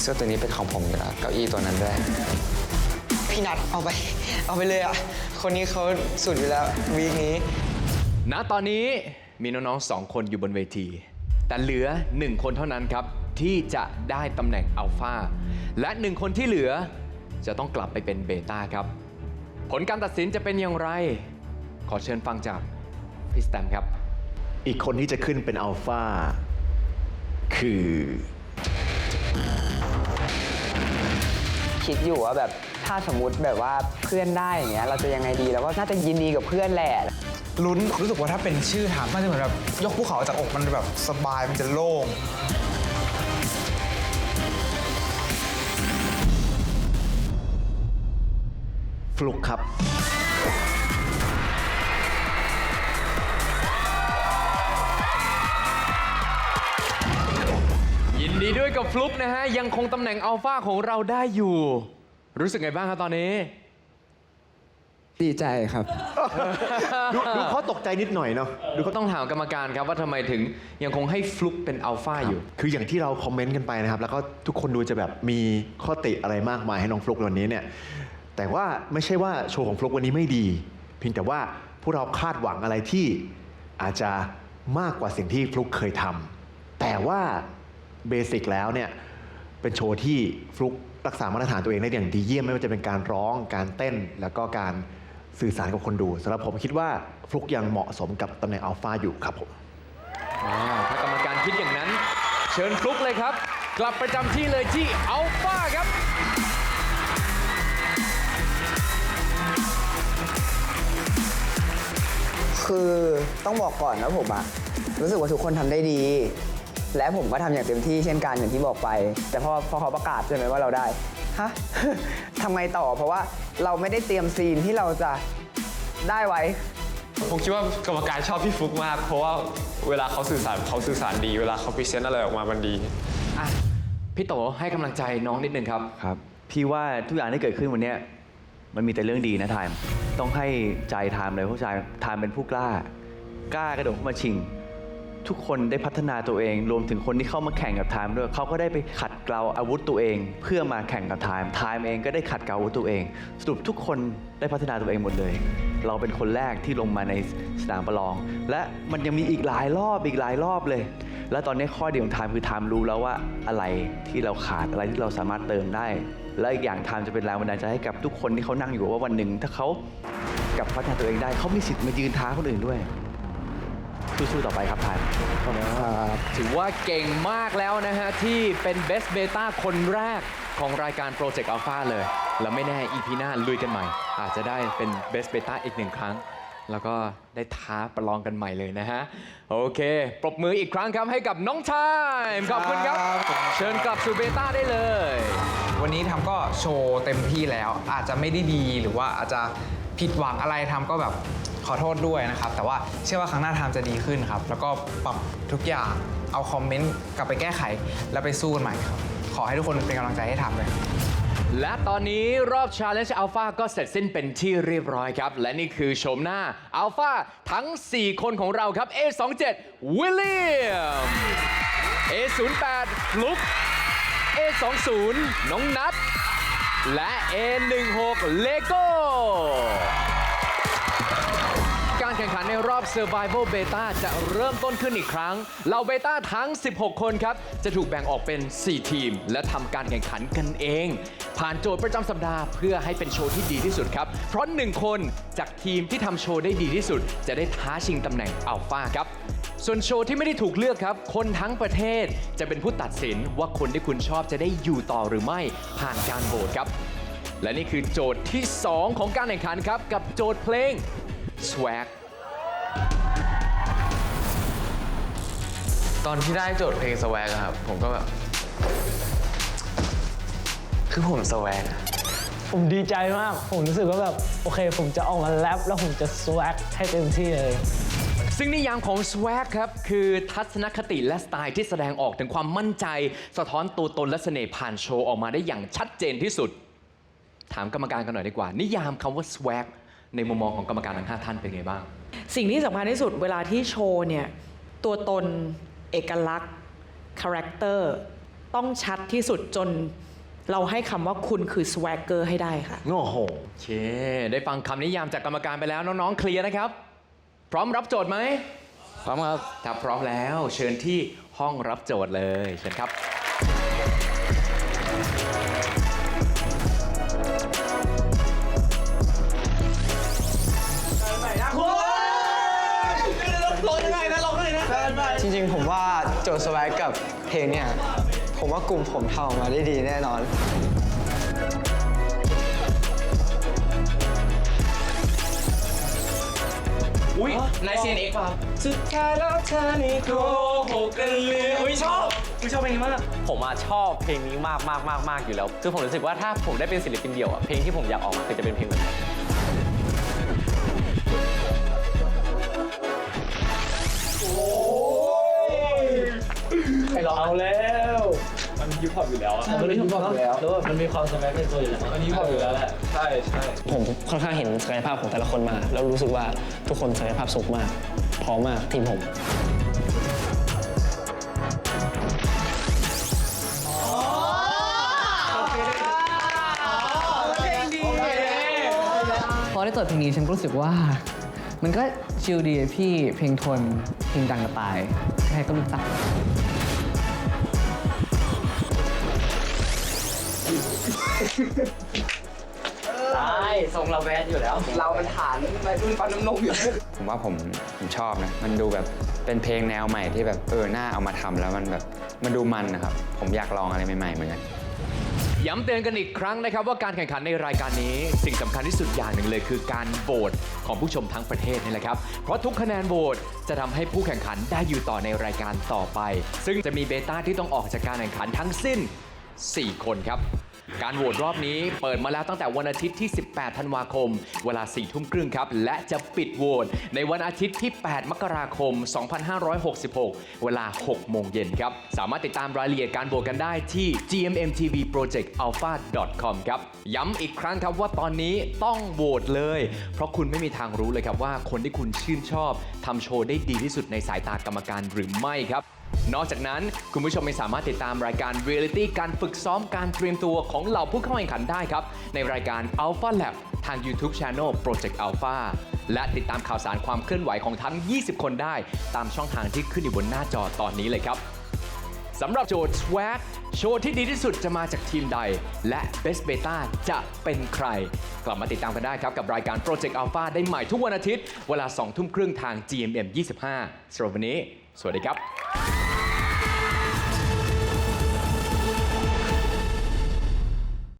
[SPEAKER 5] เสื้อตัวนี้เป็นของผมอยู่แล้วเก้าอี้ตัวนั้นด้วย
[SPEAKER 9] พี่นัทเอาไปเลยอ่ะ คนนี้เขาสุดอยู่แล้ววีคนี้
[SPEAKER 2] ณ ตอนนี้มีน้องๆ2 คนอยู่บนเวที แต่เหลือ 1 คนเท่านั้นครับ ที่จะได้ตำแหน่งอัลฟาและ 1 คนที่เหลือจะต้องกลับไปเป็นเบต้าครับ ผลการตัดสินจะเป็นอย่างไร ขอเชิญฟังจากพี่สแตมครับ
[SPEAKER 6] อีกคนที่จะขึ้นเป็นอัลฟาคือ
[SPEAKER 12] คิดอยู่ว่าแบบถ้าสมมติแบบว่าเพื่อนได้อย่างเงี้ยเราจะยังไงดีเราก็น่าจะยินดีกับเพื่อนแหละ
[SPEAKER 4] ลุ้นรู้สึกว่าถ้าเป็นชื่อถามมันจะเหมือนแบบยกภูเขาจากอกมันแบบสบายมันจะโล่ง
[SPEAKER 6] ฟลุกครับ
[SPEAKER 2] ยินดีด้วยกับฟลุ๊กนะฮะยังคงตำแหน่งอัลฟาของเราได้อยู่ รู้สึกไงบ้างครับตอนนี้
[SPEAKER 12] ดีใจครับ
[SPEAKER 6] ดูเขาตกใจนิดหน่อยเนาะ
[SPEAKER 2] ดูเขาต้องถามกรรมการครับว่าทำไมถึงยังคงให้ฟลุ๊กเป็นอัลฟาอยู่
[SPEAKER 6] คืออย่างที่เราคอมเมนต์กันไปนะครับ แล้วก็ทุกคนดูจะแบบมีข้อติอะไรมากมายให้น้องฟลุกวันนี้เนี่ย แต่ว่าไม่ใช่ว่าโชว์ของฟลุกวันนี้ไม่ดี เพียงแต่ว่าพวกเราคาดหวังอะไรที่อาจจะมากกว่าสิ่งที่ฟลุกเคยทำแต่ว่าเบสิกแล้วเนี่ยเป็นโชว์ที่ฟลุกรักษามาตรฐานตัวเองได้อย่างดีเยี่ยมไม่ว่าจะเป็นการร้องการเต้นแล้วก็การสื่อสารกับคนดูสำหรับผมคิดว่าฟลุกยังเหมาะสมกับตำแหน่งอัลฟาอยู่ครับผม
[SPEAKER 2] ถ้ากรรมการคิดอย่างนั้น เชิญฟลุ๊กเลยครับ กลับประจำที่เลยที่อัลฟาครับ
[SPEAKER 12] คือต้องบอกก่อนนะผมอะรู้สึกว่าทุกคนทำได้ดี และผมก็ทำอย่างเต็มที่เช่นกันอย่างที่บอกไป แต่พอเขาประกาศใช่ไหมว่าเราได้ฮะ ทำไงต่อเพราะว่าเราไม่ได้เตรียมซีนที่เราจะได้ไว้
[SPEAKER 20] ผมคิดว่ากรรมการชอบพี่ฟุกมาก เพราะว่าเวลาเขาสื่อสารดี เวลาเขาพรีเซนต์อะไรออกมามันดี
[SPEAKER 2] พี่โตให้กำลังใจน้องนิดนึงครับ
[SPEAKER 3] ครับ พี่ว่าทุกอย่างที่เกิดขึ้นวันนี้มันมีแต่เรื่องดีนะไทม์ต้องให้ใจไทม์เลยเพราะไทม์เป็นผู้กล้ากระโดดเข้ามาชิง ทุกคนได้พัฒนาตัวเองรวมถึงคนที่เข้ามาแข่งกับไทม์ด้วยเขาก็ได้ไปขัดเกลาอาวุธตัวเอง เพื่อมาแข่งกับไทม์เองก็ได้ขัดเกลาอาวุธตัวเองสรุปทุกคนได้พัฒนาตัวเองหมดเลย เราเป็นคนแรกที่ลงมาในสนามประลอง และมันยังมีอีกหลายรอบเลย และตอนนี้ข้อดีของไทม์คือไทม์รู้แล้วว่าอะไรที่เราขาดอะไรที่เราสามารถเติมได้และอีกอย่างไทม์จะเป็นแรงบันดาลใจให้กับทุกคนที่เขานั่งอยู่ว่าวันหนึ่งถ้าเขากลับพัฒนาตัวเองได้เขามีสิทธิ์มายืนท้าคนอื่นด้วยสู้ๆต่อไปครับไทม์
[SPEAKER 2] ถือว่าเก่งมากแล้วนะฮะ ที่เป็น Best Beta คนแรกของรายการ Project Alpha เลย แล้วไม่แน่ EP หน้าลุยกันใหม่ อาจจะได้เป็น Best Beta อีก1 ครั้ง แล้วก็ได้ท้าประลองกันใหม่เลยนะฮะ โอเค ปรบมืออีกครั้งครับให้กับน้องไทม์ขอบคุณครับ เชิญกลับสู่เบต้าได้เลย
[SPEAKER 4] วันนี้ทำก็โชว์เต็มที่แล้ว อาจจะไม่ได้ดีหรือว่าอาจจะผิดหวังอะไรทำก็แบบขอโทษด้วยนะครับ แต่ว่าเชื่อว่าครั้งหน้าทำจะดีขึ้นครับ แล้วก็ปรับทุกอย่างเอาคอมเมนต์กลับไปแก้ไขแล้วไปสู้กันใหม่ครับ ขอให้ทุกคนเป็นกำลังใจให้ทำเลยครับ
[SPEAKER 2] และตอนนี้รอบ Challenge Alpha ก็เสร็จสิ้นเป็นที่เรียบร้อยครับ และนี่คือโฉมหน้า Alpha ทั้ง 4 คนของเราครับ A27 วิลเลียม A08 ฟลุก A20 น้องนัทและ A16 เลโก้การแข่งขันใน รอบ Survival Beta จะเริ่มต้นขึ้นอีกครั้งเหล่าเบต้าทั้ง 16 คนครับ จะถูกแบ่งออกเป็น 4 ทีม และทำการแข่งขันกันเอง ผ่านโจทย์ประจำสัปดาห์เพื่อให้เป็นโชว์ที่ดีที่สุดครับ เพราะ 1 คนจากทีมที่ทำโชว์ได้ดีที่สุด จะได้ท้าชิงตำแหน่งอัลฟาครับ ส่วนโชว์ที่ไม่ได้ถูกเลือกครับ คนทั้งประเทศจะเป็นผู้ตัดสินว่าคนที่คุณชอบจะได้อยู่ต่อหรือไม่ผ่านการโหวตครับ และนี่คือโจทย์ที่ 2 ของการแข่งขันครับกับโจทย์เพลง Swag
[SPEAKER 7] ตอนที่ได้โจทย์เพลง Swag อะครับ ผมก็แบบ คือผม Swag
[SPEAKER 13] ผมดีใจมาก ผมรู้สึกว่าแบบโอเค ผมจะออกมาแรปแล้วผมจะ swag ให้เต็มที่เลย
[SPEAKER 2] ซึ่งนิยามของ swag ครับคือทัศนคติและสไตล์ที่แสดงออกถึงความมั่นใจสะท้อนตัวตนและเสน่ห์ผ่านโชว์ออกมาได้อย่างชัดเจนที่สุด ถามกรรมการกันหน่อยดีกว่า นิยามคำว่า swag ในมุมมองของกรรมการทั้ง 5 ท่านเป็นไงบ้าง
[SPEAKER 21] สิ่งที่สำคัญที่สุดเวลาที่โชว์เนี่ยตัวตนเอกลักษณ์คาแรคเตอร์ต้องชัดที่สุดจนเราให้คำว่าคุณคือ swagger ให้ได้ค่ะ
[SPEAKER 6] โอ้โห
[SPEAKER 2] โอเค ได้ฟังคำนิยามจากกรรมการไปแล้วน้องๆเคลียร์นะครับ พร้อมรับโจทย์ไหมพร้อมครับถ้าพร้อมแล้วเชิญที่ห้องรับโจทย์เลยเชิญครับ
[SPEAKER 9] จริงๆ ผมว่าโจทย์ swag กับเพลงเนี่ย ผมว่ากลุ่มผมทำออกมาได้ดีแน่นอน
[SPEAKER 2] อุ้ยนาย CNX ป่ะ
[SPEAKER 13] สุดท้ายแล้วเธอนี่โกหกกันเลยอุ้ยชอบเพลงนี้มาก
[SPEAKER 20] ผมชอบเพลงนี้มากมากมากมากอยู่แล้วคือผมรู้สึกว่าถ้าผมได้เป็นศิลปินเดี่ยวเพลงที่ผมอยากออกมาคือจะเป็นเพลงแบบนี้
[SPEAKER 13] เอาแล้วมันฮิปฮอปอยู่แล้วมันฮิปฮอปอยู่แล้วแล้วมันมีความสมัยในตัวอยู่แล้วมันฮิปฮอปอยู่แล้วแหละใช่ผมค่อนข้างเห็นศักยภาพของแต่ละคนมาแล้วรู้สึกว่าทุกคนศักยภาพสูงมากพร้อมมากทีมผม
[SPEAKER 10] พอได้จดเพลงนี้ฉันก็รู้สึกว่ามันก็ชิลดีพี่เพลงทนเพลงดังกระตายใครก็รู้จัก
[SPEAKER 12] ได้ทรงเราแบดอยู่แล้ว เราเป็นฐานไปรุ่นฟันน้ำนมอยู่
[SPEAKER 5] ผมว่าผมชอบนะ มันดูแบบเป็นเพลงแนวใหม่ที่แบบน่าเอามาทำแล้วมันแบบมันดูมันนะครับ ผมอยากลองอะไรใหม่ๆเหมือนกัน
[SPEAKER 2] ย้ำเตือนกันอีกครั้งนะครับว่าการแข่งขันในรายการนี้สิ่งสำคัญที่สุดอย่างหนึ่งเลยคือการโหวตของผู้ชมทั้งประเทศนี่แหละครับเพราะทุกคะแนนโหวตจะทำให้ผู้แข่งขันได้อยู่ต่อในรายการต่อไปซึ่งจะมีเบต้าที่ต้องออกจากการแข่งขันทั้งสิ้น 4 คนครับการโหวตรอบนี้เปิดมาแล้วตั้งแต่วันอาทิตย์ที่ 18 ธันวาคมเวลา 4 ทุ่มครึ่งครับและจะปิดโหวตในวันอาทิตย์ที่ 8 มกราคม 2566 เวลา 6 โมงเย็นครับสามารถติดตามรายละเอียดการโหวตกันได้ที่ gmmtvprojectalpha.com ครับย้ำอีกครั้งครับว่าตอนนี้ต้องโหวตเลยเพราะคุณไม่มีทางรู้เลยครับว่าคนที่คุณชื่นชอบทำโชว์ได้ดีที่สุดในสายตากรรมการหรือไม่ครับนอกจากนั้นคุณผู้ชมยังสามารถติดตามรายการ Reality การฝึกซ้อมการเตรียมตัวของเหล่าผู้เข้าแข่งขันได้ครับในรายการ Alpha Lab ทาง YouTube Channel Project Alpha และติดตามข่าวสารความเคลื่อนไหวของทั้ง 20 คนได้ตามช่องทางที่ขึ้นอยู่บนหน้าจอตอนนี้เลยครับสำหรับโจทย์ Swag โชว์ที่ดีที่สุดจะมาจากทีมใดและ Best Beta จะเป็นใครกลับมาติดตามกันได้ครับกับรายการ Project Alpha ได้ใหม่ทุกวันอาทิตย์เวลา 20:30 ทาง GMM 25สำหรับวันนี้สวัสดีครับ